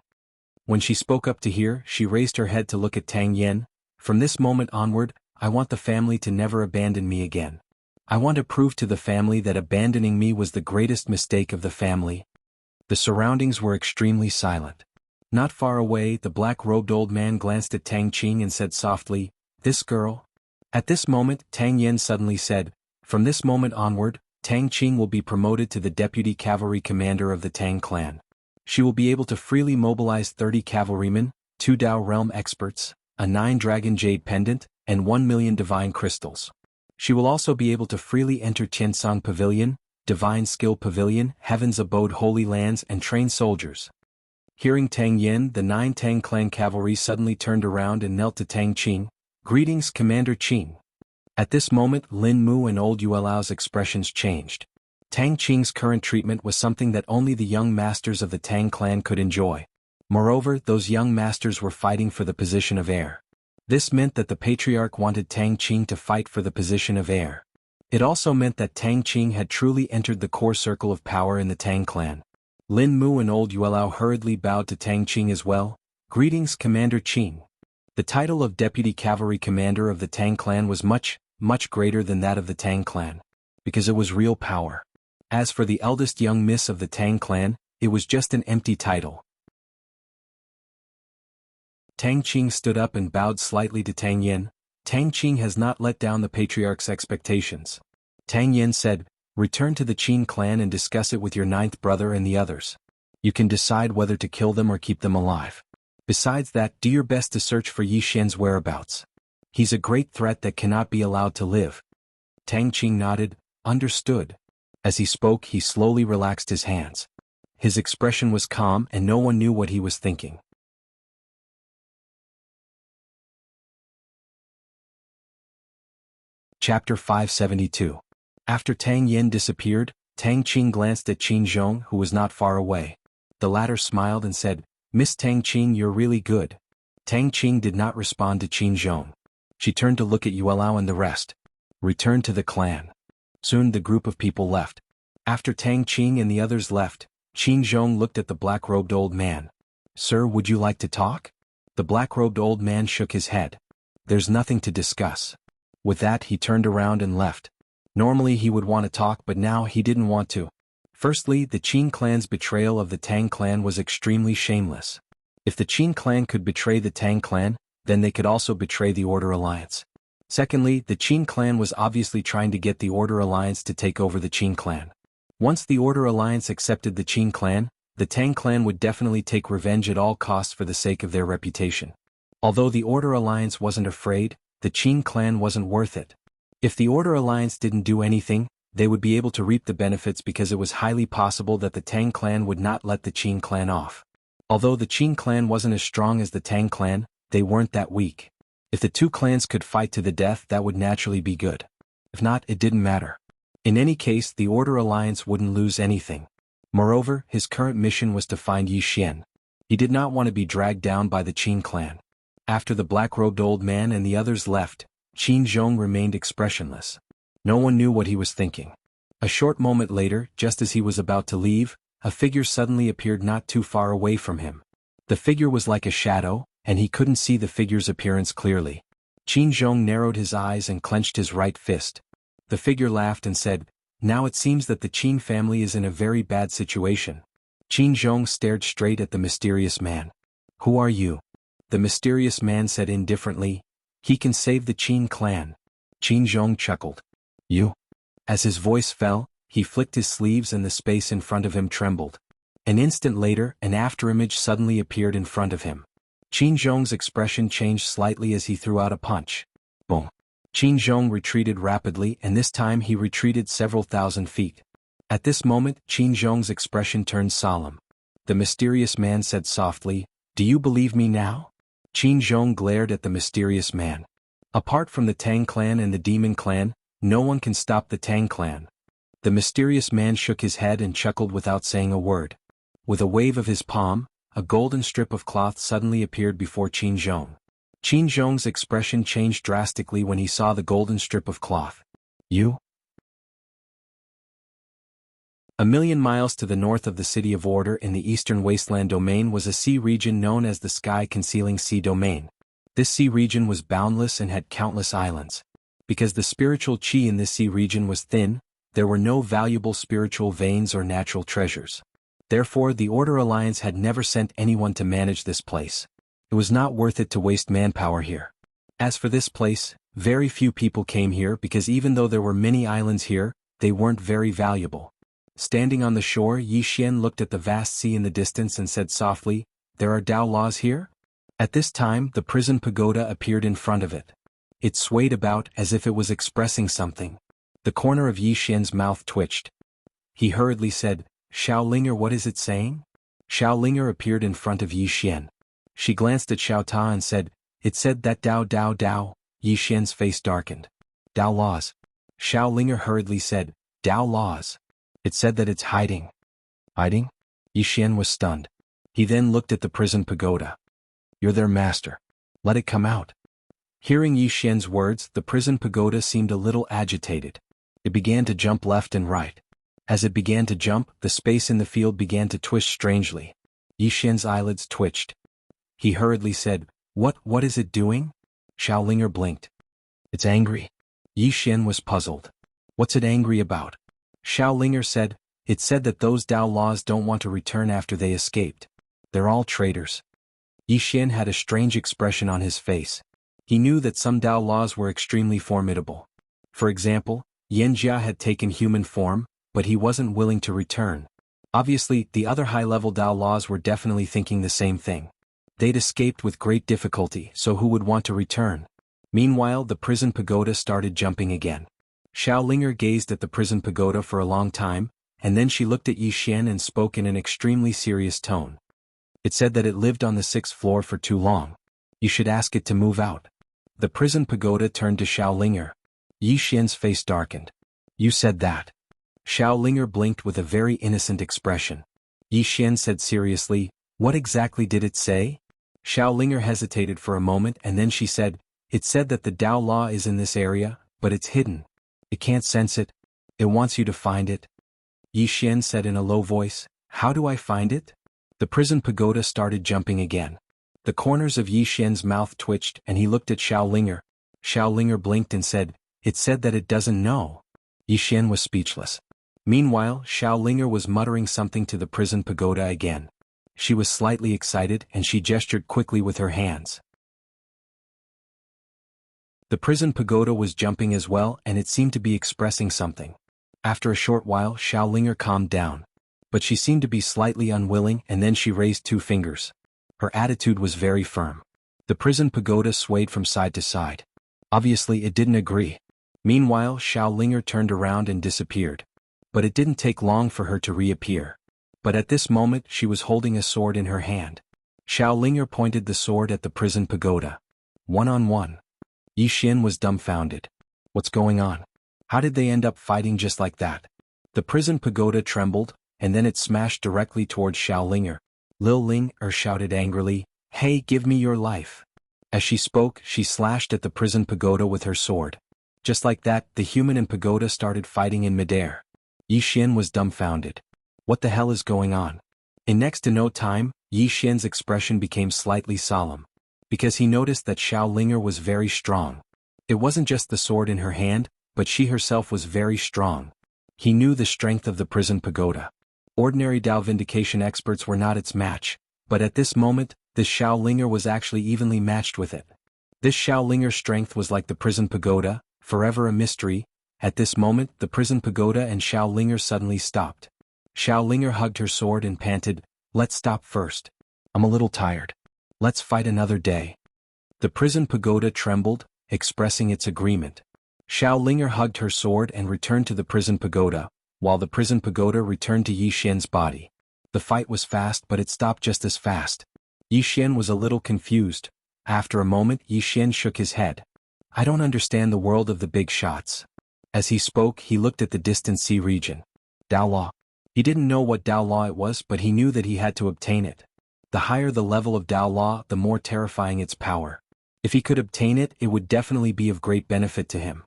When she spoke up to hear, she raised her head to look at Tang Yen. "From this moment onward, I want the family to never abandon me again. I want to prove to the family that abandoning me was the greatest mistake of the family." The surroundings were extremely silent. Not far away, the black-robed old man glanced at Tang Qing and said softly, "This girl?" At this moment, Tang Yen suddenly said, "From this moment onward, Tang Qing will be promoted to the deputy cavalry commander of the Tang clan. She will be able to freely mobilize 30 cavalrymen, 2 Dao realm experts, a 9-dragon jade pendant, and 1 million divine crystals. She will also be able to freely enter Tiansong Pavilion, Divine Skill Pavilion, Heaven's Abode Holy Lands and train soldiers." Hearing Tang Yen, the 9 Tang clan cavalry suddenly turned around and knelt to Tang Qing. "Greetings, Commander Qing." At this moment, Lin Mu and old Yuelao's expressions changed. Tang Qing's current treatment was something that only the young masters of the Tang clan could enjoy. Moreover, those young masters were fighting for the position of heir. This meant that the patriarch wanted Tang Qing to fight for the position of heir. It also meant that Tang Qing had truly entered the core circle of power in the Tang clan. Lin Mu and old Yuelao hurriedly bowed to Tang Qing as well. "Greetings, Commander Qing." The title of Deputy Cavalry Commander of the Tang clan was much greater than that of the Tang clan, because it was real power. As for the eldest young miss of the Tang clan, it was just an empty title. Tang Qing stood up and bowed slightly to Tang Yen. Tang Qing has not let down the patriarch's expectations. Tang Yen said, "Return to the Qin clan and discuss it with your 9th brother and the others. You can decide whether to kill them or keep them alive. Besides that, do your best to search for Yi Xian's whereabouts. He's a great threat that cannot be allowed to live." Tang Qing nodded, "Understood." As he spoke, he slowly relaxed his hands. His expression was calm and no one knew what he was thinking. Chapter 572. After Tang Yen disappeared, Tang Qing glanced at Qin Zhong, who was not far away. The latter smiled and said, "Miss Tang Qing, you're really good." Tang Qing did not respond to Qin Zhong. She turned to look at Yuelao and the rest. "Return to the clan." Soon the group of people left. After Tang Qing and the others left, Qin Zhong looked at the black-robed old man. "Sir, would you like to talk?" The black-robed old man shook his head. "There's nothing to discuss." With that, he turned around and left. Normally he would want to talk, but now he didn't want to. Firstly, the Qin clan's betrayal of the Tang clan was extremely shameless. If the Qin clan could betray the Tang clan, then they could also betray the Order Alliance. Secondly, the Qin clan was obviously trying to get the Order Alliance to take over the Qin clan. Once the Order Alliance accepted the Qin clan, the Tang clan would definitely take revenge at all costs for the sake of their reputation. Although the Order Alliance wasn't afraid, the Qin clan wasn't worth it. If the Order Alliance didn't do anything, they would be able to reap the benefits because it was highly possible that the Tang clan would not let the Qin clan off. Although the Qin clan wasn't as strong as the Tang clan, they weren't that weak. If the two clans could fight to the death, that would naturally be good. If not, it didn't matter. In any case, the Order Alliance wouldn't lose anything. Moreover, his current mission was to find Yi Xian. He did not want to be dragged down by the Qin clan. After the black-robed old man and the others left, Qin Zhong remained expressionless. No one knew what he was thinking. A short moment later, just as he was about to leave, a figure suddenly appeared not too far away from him. The figure was like a shadow, and he couldn't see the figure's appearance clearly. Qin Zhong narrowed his eyes and clenched his right fist. The figure laughed and said, "Now it seems that the Qin family is in a very bad situation." Qin Zhong stared straight at the mysterious man. "Who are you?" The mysterious man said indifferently, "He can save the Qin clan." Qin Zhong chuckled. "You?" As his voice fell, he flicked his sleeves and the space in front of him trembled. An instant later, an afterimage suddenly appeared in front of him. Qin Zhong's expression changed slightly as he threw out a punch. Boom. Qin Zhong retreated rapidly, and this time he retreated several thousand feet. At this moment, Qin Zhong's expression turned solemn. The mysterious man said softly, "Do you believe me now?" Qin Zhong glared at the mysterious man. "Apart from the Tang clan and the Demon clan, no one can stop the Tang clan." The mysterious man shook his head and chuckled without saying a word. With a wave of his palm, a golden strip of cloth suddenly appeared before Qin Zhong. Qin Zhong's expression changed drastically when he saw the golden strip of cloth. "You?" A million miles to the north of the City of Order in the Eastern Wasteland Domain was a sea region known as the Sky-Concealing Sea Domain. This sea region was boundless and had countless islands. Because the spiritual qi in this sea region was thin, there were no valuable spiritual veins or natural treasures. Therefore, the Order Alliance had never sent anyone to manage this place. It was not worth it to waste manpower here. As for this place, very few people came here because even though there were many islands here, they weren't very valuable. Standing on the shore, Yi Xian looked at the vast sea in the distance and said softly, "There are Dao laws here?" At this time, the prison pagoda appeared in front of it. It swayed about as if it was expressing something. The corner of Yi Xian's mouth twitched. He hurriedly said, "Xiao Linger, what is it saying?" Xiao Linger appeared in front of Yi Xian. She glanced at Xiao Ta and said, "It said that Dao Dao Dao." Yi Xian's face darkened. "Dao laws." Xiao Linger hurriedly said, "Dao laws. It said that it's hiding." "Hiding?" Yi Xian was stunned. He then looked at the prison pagoda. "You're their master. Let it come out." Hearing Yi Xian's words, the prison pagoda seemed a little agitated. It began to jump left and right. As it began to jump, the space in the field began to twist strangely. Yi Xian's eyelids twitched. He hurriedly said, What is it doing?" Xiao Linger blinked. "It's angry." Yi Xian was puzzled. "What's it angry about?" Xiao Linger said, "It said that those Dao laws don't want to return after they escaped. They're all traitors." Yi Xian had a strange expression on his face. He knew that some Dao laws were extremely formidable. For example, Yanjia had taken human form, but he wasn't willing to return. Obviously, the other high-level Dao laws were definitely thinking the same thing. They'd escaped with great difficulty, so who would want to return? Meanwhile, the prison pagoda started jumping again. Xiao Linger gazed at the prison pagoda for a long time, and then she looked at Yi Xian and spoke in an extremely serious tone. "It said that it lived on the 6th floor for too long. You should ask it to move out." The prison pagoda turned to Xiao Linger. Yi Xian's face darkened. "You said that?" Xiao Linger blinked with a very innocent expression. Yi Xian said seriously, "What exactly did it say?" Xiao Linger hesitated for a moment and then she said, "It said that the Dao law is in this area, but it's hidden. It can't sense it. It wants you to find it." Yi Xian said in a low voice, "How do I find it?" The prison pagoda started jumping again. The corners of Yi Xian's mouth twitched and he looked at Xiao Linger. Xiao Linger blinked and said, "It said that it doesn't know." Yi Xian was speechless. Meanwhile, Xiao Linger was muttering something to the prison pagoda again. She was slightly excited and she gestured quickly with her hands. The prison pagoda was jumping as well and it seemed to be expressing something. After a short while, Xiao Linger calmed down. But she seemed to be slightly unwilling and then she raised 2 fingers. Her attitude was very firm. The prison pagoda swayed from side to side. Obviously it didn't agree. Meanwhile, Xiao Linger turned around and disappeared. But it didn't take long for her to reappear. But at this moment she was holding a sword in her hand. Xiao Linger pointed the sword at the prison pagoda. One-on-one. Yi Xian was dumbfounded. What's going on? How did they end up fighting just like that? The prison pagoda trembled, and then it smashed directly towards Xiao Linger. Lil Ling shouted angrily, "Hey, give me your life." As she spoke, she slashed at the prison pagoda with her sword. Just like that, the human and pagoda started fighting in midair. Yi Xian was dumbfounded. What the hell is going on? In next to no time, Yi Xian's expression became slightly solemn. Because he noticed that Xiao Linger was very strong. It wasn't just the sword in her hand, but she herself was very strong. He knew the strength of the prison pagoda. Ordinary Dao vindication experts were not its match, but at this moment, this Xiao Linger was actually evenly matched with it. This Xiao Linger's strength was like the prison pagoda, forever a mystery. At this moment, the prison pagoda and Xiao Linger suddenly stopped. Xiao Linger hugged her sword and panted, "Let's stop first. I'm a little tired. Let's fight another day." The prison pagoda trembled, expressing its agreement. Xiao Linger hugged her sword and returned to the prison pagoda, while the prison pagoda returned to Yi Xian's body. The fight was fast, but it stopped just as fast. Yi Xian was a little confused. After a moment, Yi Xian shook his head. "I don't understand the world of the big shots." As he spoke, he looked at the distant sea region. Dao Law. He didn't know what Dao Law it was, but he knew that he had to obtain it. The higher the level of Dao Law, the more terrifying its power. If he could obtain it, it would definitely be of great benefit to him.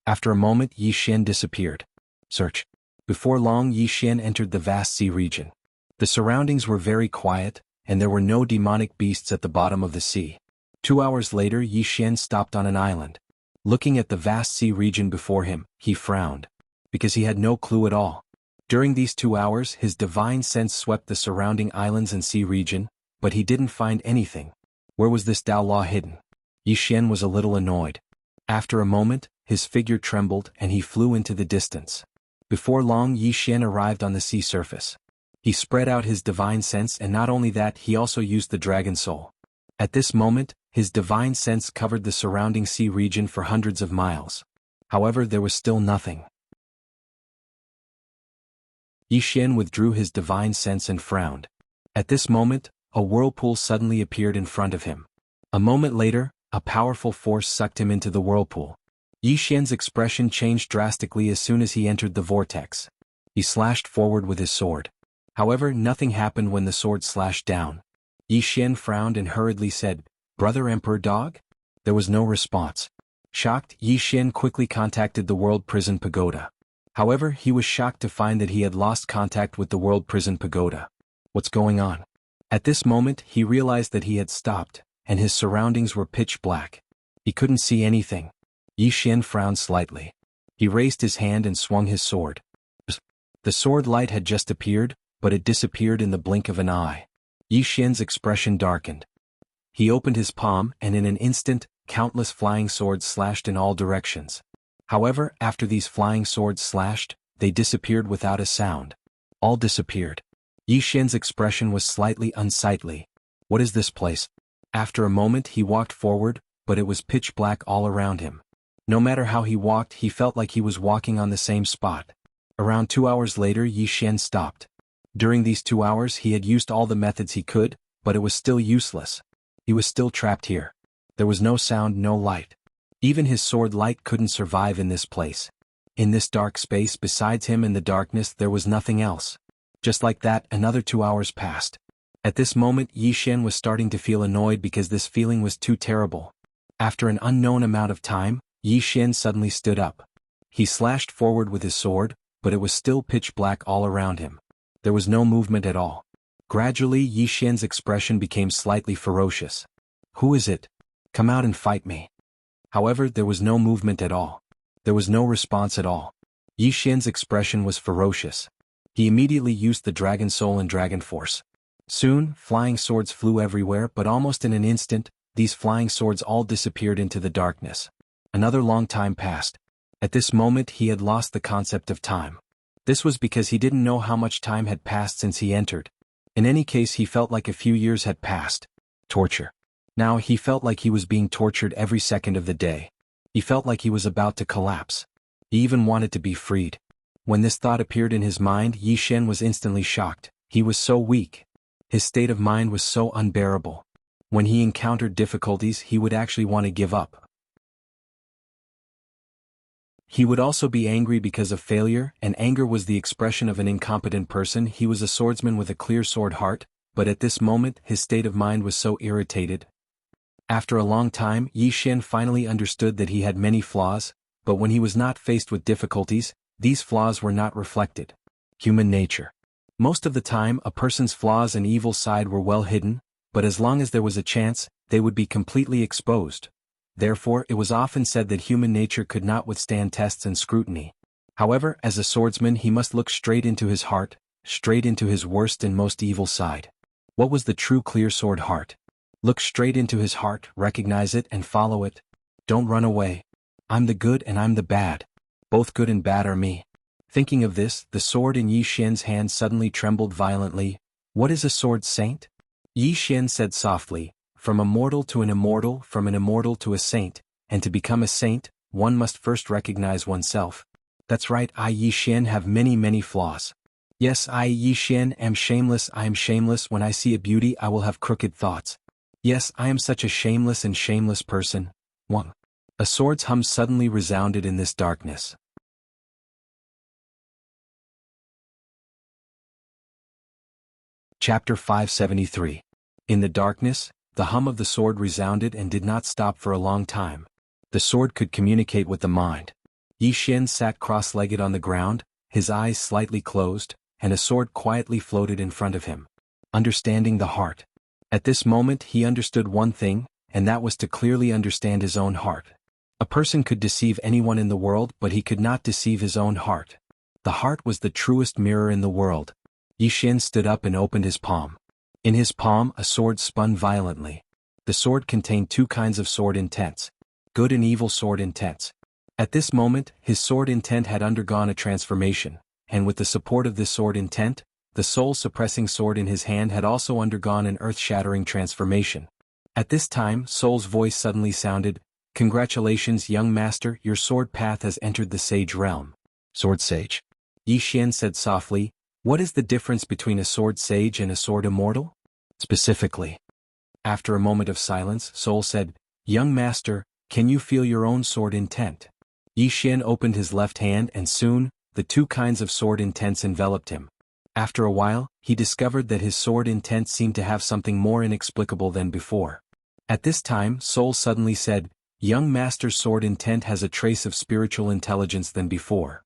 After a moment, Yi Xian disappeared. Search. Before long, Yi Xian entered the vast sea region. The surroundings were very quiet, and there were no demonic beasts at the bottom of the sea. 2 hours later, Yi Xian stopped on an island. Looking at the vast sea region before him, he frowned. Because he had no clue at all. During these 2 hours, his divine sense swept the surrounding islands and sea region, but he didn't find anything. Where was this Dao Law hidden? Yi Xian was a little annoyed. After a moment, his figure trembled and he flew into the distance. Before long, Yi Xian arrived on the sea surface. He spread out his divine sense, and not only that, he also used the dragon soul. At this moment, his divine sense covered the surrounding sea region for hundreds of miles. However, there was still nothing. Yi Xian withdrew his divine sense and frowned. At this moment, a whirlpool suddenly appeared in front of him. A moment later, a powerful force sucked him into the whirlpool. Yi Xian's expression changed drastically as soon as he entered the vortex. He slashed forward with his sword. However, nothing happened when the sword slashed down. Yi Xian frowned and hurriedly said, "Brother Emperor Dog?" There was no response. Shocked, Yi Xian quickly contacted the World Prison Pagoda. However, he was shocked to find that he had lost contact with the World Prison Pagoda. What's going on? At this moment, he realized that he had stopped, and his surroundings were pitch black. He couldn't see anything. Yi Xian frowned slightly. He raised his hand and swung his sword. The sword light had just appeared, but it disappeared in the blink of an eye. Yi Xian's expression darkened. He opened his palm, and in an instant, countless flying swords slashed in all directions. However, after these flying swords slashed, they disappeared without a sound. All disappeared. Yi Xian's expression was slightly unsightly. What is this place? After a moment he walked forward, but it was pitch black all around him. No matter how he walked, he felt like he was walking on the same spot. Around 2 hours later, Yi Xian stopped. During these 2 hours he had used all the methods he could, but it was still useless. He was still trapped here. There was no sound, no light. Even his sword light couldn't survive in this place. In this dark space besides him and the darkness there was nothing else. Just like that, another 2 hours passed. At this moment Yi Xian was starting to feel annoyed because this feeling was too terrible. After an unknown amount of time, Yi Xian suddenly stood up. He slashed forward with his sword, but it was still pitch black all around him. There was no movement at all. Gradually Yi Xian's expression became slightly ferocious. "Who is it? Come out and fight me." However, there was no movement at all. There was no response at all. Yi Xian's expression was ferocious. He immediately used the Dragon Soul and Dragon Force. Soon, flying swords flew everywhere, but almost in an instant, these flying swords all disappeared into the darkness. Another long time passed. At this moment he had lost the concept of time. This was because he didn't know how much time had passed since he entered. In any case, he felt like a few years had passed. Torture. Now he felt like he was being tortured every second of the day. He felt like he was about to collapse. He even wanted to be freed. When this thought appeared in his mind, Yi Xian was instantly shocked. He was so weak. His state of mind was so unbearable. When he encountered difficulties, he would actually want to give up. He would also be angry because of failure, and anger was the expression of an incompetent person. He was a swordsman with a clear sword heart, but at this moment his state of mind was so irritated. After a long time, Yi Xian finally understood that he had many flaws, but when he was not faced with difficulties, these flaws were not reflected. Human nature. Most of the time a person's flaws and evil side were well hidden, but as long as there was a chance, they would be completely exposed. Therefore it was often said that human nature could not withstand tests and scrutiny. However, as a swordsman he must look straight into his heart, straight into his worst and most evil side. What was the true clear sword heart? Look straight into his heart, recognize it and follow it. Don't run away. I'm the good and I'm the bad. Both good and bad are me. Thinking of this, the sword in Yi Xian's hand suddenly trembled violently. What is a sword saint? Yi Xian said softly, from a mortal to an immortal, from an immortal to a saint, and to become a saint, one must first recognize oneself. That's right, I Yi Xian have many flaws. Yes, I Yi Xian am shameless, I am shameless. When I see a beauty I will have crooked thoughts. Yes, I am such a shameless and shameless person. 1. A sword's hum suddenly resounded in this darkness. Chapter 573. In the darkness, the hum of the sword resounded and did not stop for a long time. The sword could communicate with the mind. Yi Xian sat cross-legged on the ground, his eyes slightly closed, and a sword quietly floated in front of him. Understanding the heart. At this moment he understood one thing, and that was to clearly understand his own heart. A person could deceive anyone in the world, but he could not deceive his own heart. The heart was the truest mirror in the world. Yi Xian stood up and opened his palm. In his palm a sword spun violently. The sword contained two kinds of sword intents. Good and evil sword intents. At this moment, his sword intent had undergone a transformation, and with the support of this sword intent, the soul-suppressing sword in his hand had also undergone an earth-shattering transformation. At this time, Soul's voice suddenly sounded, "Congratulations, young master, your sword path has entered the sage realm." Sword sage. Yi Xian said softly, "What is the difference between a sword sage and a sword immortal?" Specifically. After a moment of silence, Soul said, "Young master, can you feel your own sword intent?" Yi Xian opened his left hand and soon, the two kinds of sword intents enveloped him. After a while, he discovered that his sword intent seemed to have something more inexplicable than before. At this time, Soul suddenly said, "Young master's sword intent has a trace of spiritual intelligence than before."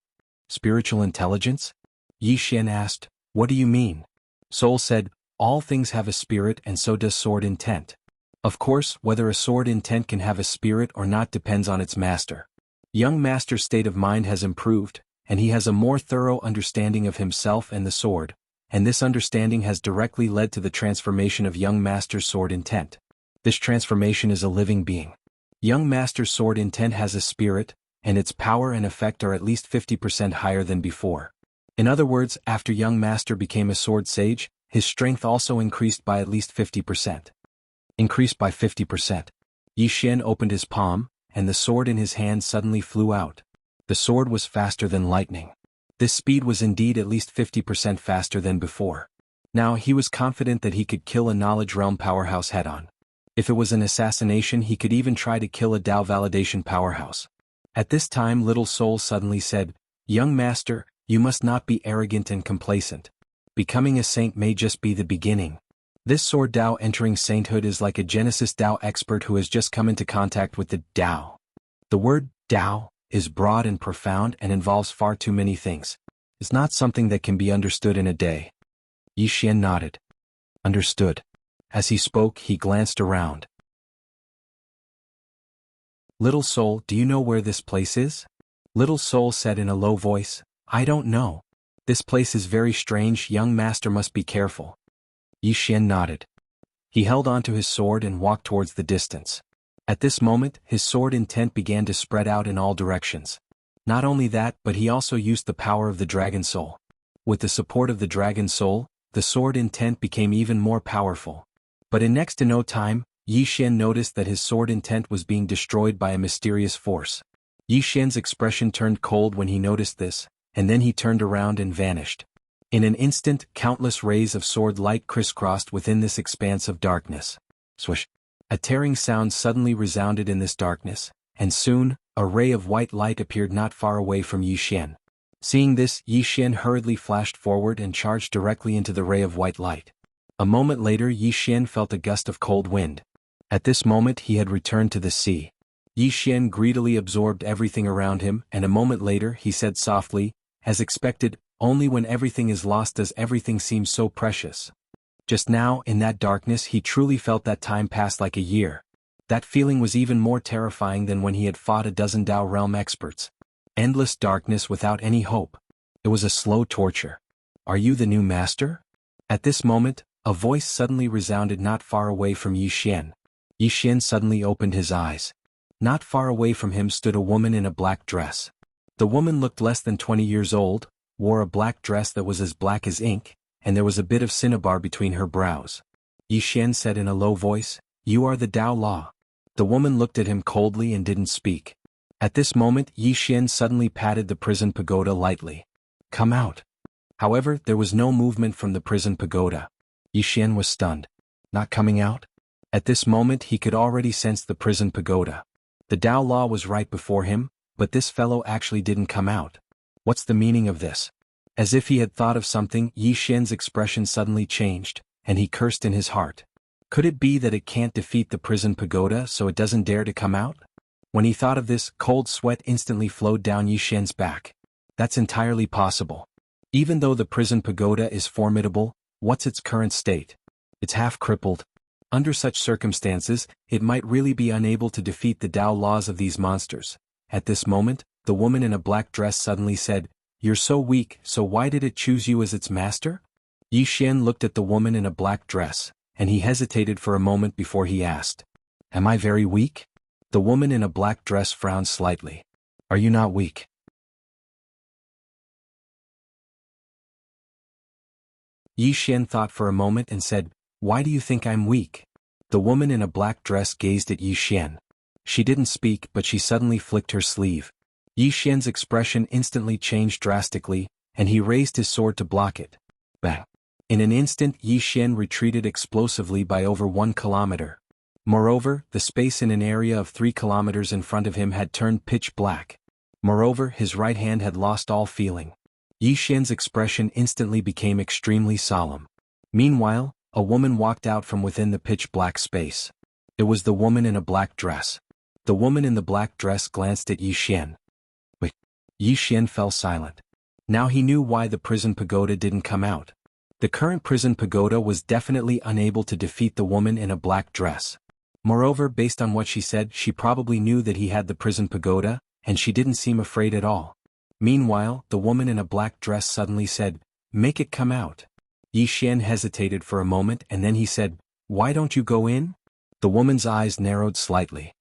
Spiritual intelligence? Yi Xian asked, "What do you mean?" Soul said, "All things have a spirit and so does sword intent. Of course, whether a sword intent can have a spirit or not depends on its master. Young master's state of mind has improved, and he has a more thorough understanding of himself and the sword, and this understanding has directly led to the transformation of young master's sword intent. This transformation is a living being. Young master's sword intent has a spirit, and its power and effect are at least 50% higher than before. In other words, after young master became a sword sage, his strength also increased by at least 50%. Increased by 50%. Yi Xian opened his palm, and the sword in his hand suddenly flew out. The sword was faster than lightning. This speed was indeed at least 50% faster than before. Now he was confident that he could kill a knowledge realm powerhouse head-on. If it was an assassination he could even try to kill a Tao validation powerhouse. At this time Little Soul suddenly said, "Young master, you must not be arrogant and complacent. Becoming a saint may just be the beginning. This sword Tao entering sainthood is like a Genesis Tao expert who has just come into contact with the Tao. The word Tao is broad and profound and involves far too many things. It's not something that can be understood in a day." Yi Xian nodded. Understood. As he spoke he glanced around. "Little Soul, do you know where this place is?" Little Soul said in a low voice, "I don't know. This place is very strange, young master must be careful." Yi Xian nodded. He held onto his sword and walked towards the distance. At this moment, his sword intent began to spread out in all directions. Not only that, but he also used the power of the Dragon Soul. With the support of the Dragon Soul, the sword intent became even more powerful. But in next to no time, Yi Xian noticed that his sword intent was being destroyed by a mysterious force. Yi Xian's expression turned cold when he noticed this, and then he turned around and vanished. In an instant, countless rays of sword light crisscrossed within this expanse of darkness. Swish! A tearing sound suddenly resounded in this darkness, and soon, a ray of white light appeared not far away from Yi Xian. Seeing this, Yi Xian hurriedly flashed forward and charged directly into the ray of white light. A moment later Yi Xian felt a gust of cold wind. At this moment he had returned to the sea. Yi Xian greedily absorbed everything around him, and a moment later he said softly, as expected, only when everything is lost does everything seem so precious. Just now, in that darkness, he truly felt that time passed like a year. That feeling was even more terrifying than when he had fought a dozen Dao realm experts. Endless darkness without any hope. It was a slow torture. Are you the new master? At this moment, a voice suddenly resounded not far away from Yi Xian. Yi Xian suddenly opened his eyes. Not far away from him stood a woman in a black dress. The woman looked less than 20 years old, wore a black dress that was as black as ink, and there was a bit of cinnabar between her brows. Yi Xian said in a low voice, "You are the Dao Law." The woman looked at him coldly and didn't speak. At this moment, Yi Xian suddenly patted the prison pagoda lightly. "Come out." However, there was no movement from the prison pagoda. Yi Xian was stunned. Not coming out? At this moment he could already sense the prison pagoda. The Dao Law was right before him, but this fellow actually didn't come out. What's the meaning of this? As if he had thought of something, Yi Xian's expression suddenly changed, and he cursed in his heart. Could it be that it can't defeat the prison pagoda, so it doesn't dare to come out? When he thought of this, cold sweat instantly flowed down Yi Xian's back. That's entirely possible. Even though the prison pagoda is formidable, what's its current state? It's half crippled. Under such circumstances, it might really be unable to defeat the Dao laws of these monsters. At this moment, the woman in a black dress suddenly said, "You're so weak, so why did it choose you as its master?" Yi Xian looked at the woman in a black dress, and he hesitated for a moment before he asked, "Am I very weak?" The woman in a black dress frowned slightly. "Are you not weak?" Yi Xian thought for a moment and said, "Why do you think I'm weak?" The woman in a black dress gazed at Yi Xian. She didn't speak, but she suddenly flicked her sleeve. Yi Xian's expression instantly changed drastically, and he raised his sword to block it. Bang! In an instant, Yi Xian retreated explosively by over 1 kilometer. Moreover, the space in an area of 3 kilometers in front of him had turned pitch black. Moreover, his right hand had lost all feeling. Yi Xian's expression instantly became extremely solemn. Meanwhile, a woman walked out from within the pitch-black space. It was the woman in a black dress. The woman in the black dress glanced at Yi Xian. Wait. Yi Xian fell silent. Now he knew why the prison pagoda didn't come out. The current prison pagoda was definitely unable to defeat the woman in a black dress. Moreover, based on what she said, she probably knew that he had the prison pagoda, and she didn't seem afraid at all. Meanwhile, the woman in a black dress suddenly said, "Make it come out." Yi Xian hesitated for a moment and then he said, "Why don't you go in?" The woman's eyes narrowed slightly.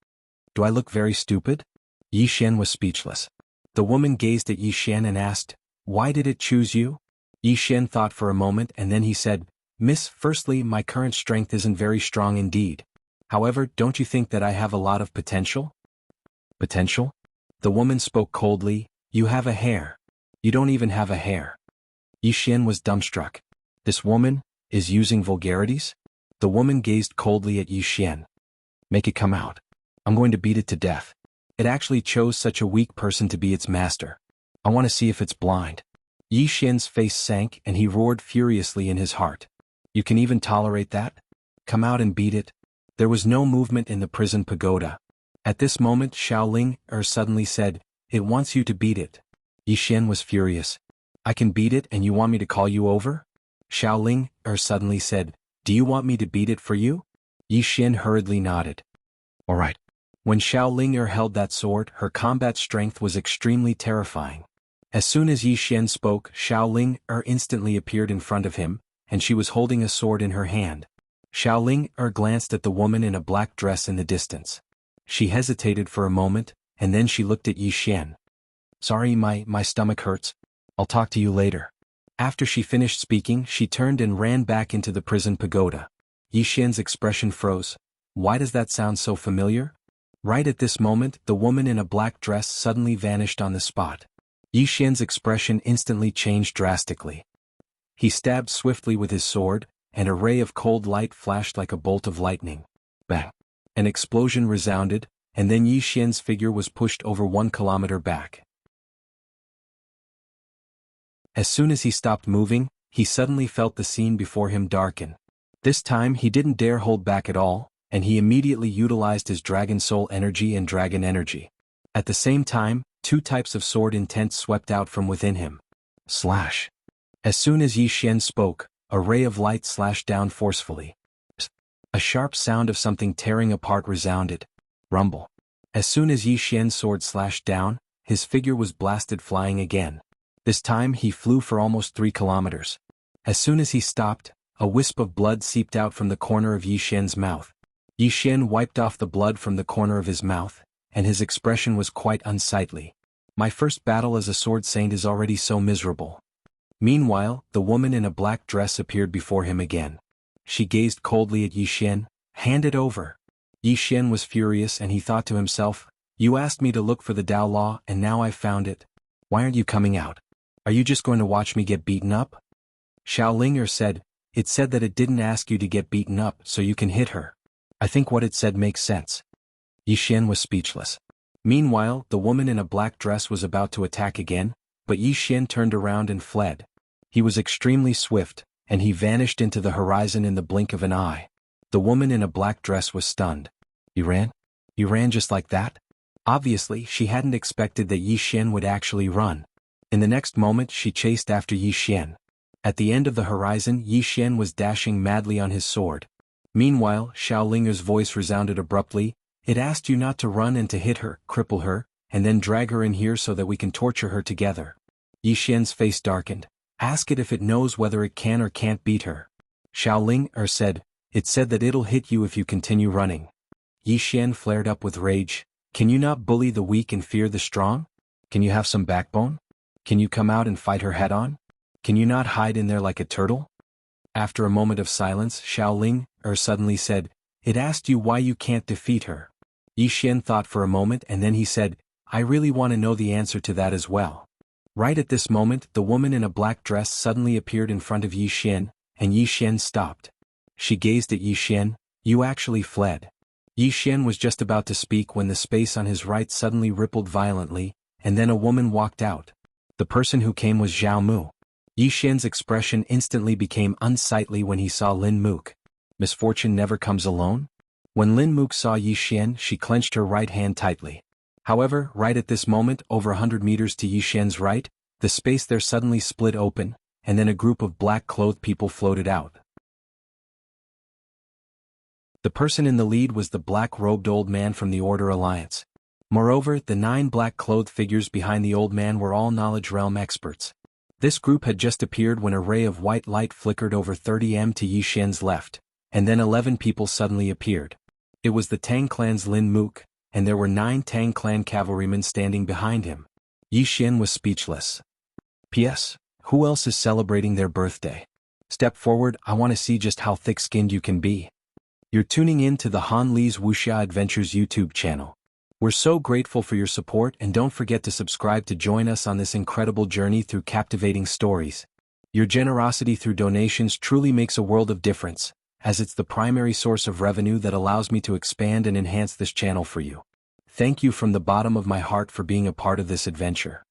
"Do I look very stupid?" Yi Xian was speechless. The woman gazed at Yi Xian and asked, "Why did it choose you?" Yi Xian thought for a moment and then he said, "Miss, firstly, my current strength isn't very strong indeed. However, don't you think that I have a lot of potential?" "Potential?" The woman spoke coldly, "You have a hair. You don't even have a hair." Yi Xian was dumbstruck. This woman is using vulgarities? The woman gazed coldly at Yi Xian. "Make it come out. I'm going to beat it to death. It actually chose such a weak person to be its master. I want to see if it's blind." Yi Xian's face sank and he roared furiously in his heart. "You can even tolerate that? Come out and beat it." There was no movement in the prison pagoda. At this moment Xiaoling suddenly said, "It wants you to beat it." Yi Xian was furious. "I can beat it and you want me to call you over?" Xiaoling suddenly said, "Do you want me to beat it for you?" Yi Xian hurriedly nodded. "All right." When Xiaoling held that sword, her combat strength was extremely terrifying. As soon as Yi Xian spoke, Xiaoling instantly appeared in front of him, and she was holding a sword in her hand. Xiaoling glanced at the woman in a black dress in the distance. She hesitated for a moment, and then she looked at Yi Xian. "Sorry, my stomach hurts. I'll talk to you later." After she finished speaking, she turned and ran back into the prison pagoda. Yi Xian's expression froze. Why does that sound so familiar? Right at this moment, the woman in a black dress suddenly vanished on the spot. Yi Xian's expression instantly changed drastically. He stabbed swiftly with his sword, and a ray of cold light flashed like a bolt of lightning. Bang! An explosion resounded, and then Yi Xian's figure was pushed over 1 kilometer back. As soon as he stopped moving, he suddenly felt the scene before him darken. This time he didn't dare hold back at all, and he immediately utilized his Dragon Soul energy and Dragon energy. At the same time, 2 types of sword intent swept out from within him. Slash. As soon as Yi Xian spoke, a ray of light slashed down forcefully. A sharp sound of something tearing apart resounded. Rumble. As soon as Yi Xian's sword slashed down, his figure was blasted flying again. This time he flew for almost 3 kilometers. As soon as he stopped, a wisp of blood seeped out from the corner of Yi Xian's mouth. Yi Xian wiped off the blood from the corner of his mouth, and his expression was quite unsightly. My first battle as a sword saint is already so miserable. Meanwhile, the woman in a black dress appeared before him again. She gazed coldly at Yi Xian. Hand it over. Yi Xian was furious and he thought to himself, you asked me to look for the Tao Law and now I've found it. Why aren't you coming out? Are you just going to watch me get beaten up? Xiaolinger said, it said that it didn't ask you to get beaten up so you can hit her. I think what it said makes sense. Yi Xian was speechless. Meanwhile, the woman in a black dress was about to attack again, but Yi Xian turned around and fled. He was extremely swift, and he vanished into the horizon in the blink of an eye. The woman in a black dress was stunned. You ran? You ran just like that? Obviously, she hadn't expected that Yi Xian would actually run. In the next moment she chased after Yi Xian. At the end of the horizon Yi Xian was dashing madly on his sword. Meanwhile, Xiaolinger's voice resounded abruptly, it asked you not to run and to hit her, cripple her, and then drag her in here so that we can torture her together. Yi Xian's face darkened. Ask it if it knows whether it can or can't beat her. Xiaolinger said, it said that it'll hit you if you continue running. Yi Xian flared up with rage. Can you not bully the weak and fear the strong? Can you have some backbone? Can you come out and fight her head-on? Can you not hide in there like a turtle? After a moment of silence, Xiaolinger suddenly said, it asked you why you can't defeat her. Yi Xian thought for a moment and then he said, I really want to know the answer to that as well. Right at this moment, the woman in a black dress suddenly appeared in front of Yi Xian, and Yi Xian stopped. She gazed at Yi Xian, you actually fled. Yi Xian was just about to speak when the space on his right suddenly rippled violently, and then a woman walked out. The person who came was Zhao Mu. Yi Xian's expression instantly became unsightly when he saw Lin Mook. Misfortune never comes alone? When Lin Mook saw Yi Xian, she clenched her right hand tightly. However, right at this moment, over 100 meters to Yi Xian's right, the space there suddenly split open, and then a group of black-clothed people floated out. The person in the lead was the black-robed old man from the Order Alliance. Moreover, the 9 black-clothed figures behind the old man were all Knowledge Realm experts. This group had just appeared when a ray of white light flickered over 30 m to Yi Xian's left, and then 11 people suddenly appeared. It was the Tang clan's Lin Mook, and there were 9 Tang clan cavalrymen standing behind him. Yi Xian was speechless. P.S. Who else is celebrating their birthday? Step forward, I want to see just how thick-skinned you can be. You're tuning in to the Han Li's Wuxia Adventures YouTube channel. We're so grateful for your support and don't forget to subscribe to join us on this incredible journey through captivating stories. Your generosity through donations truly makes a world of difference, as it's the primary source of revenue that allows me to expand and enhance this channel for you. Thank you from the bottom of my heart for being a part of this adventure.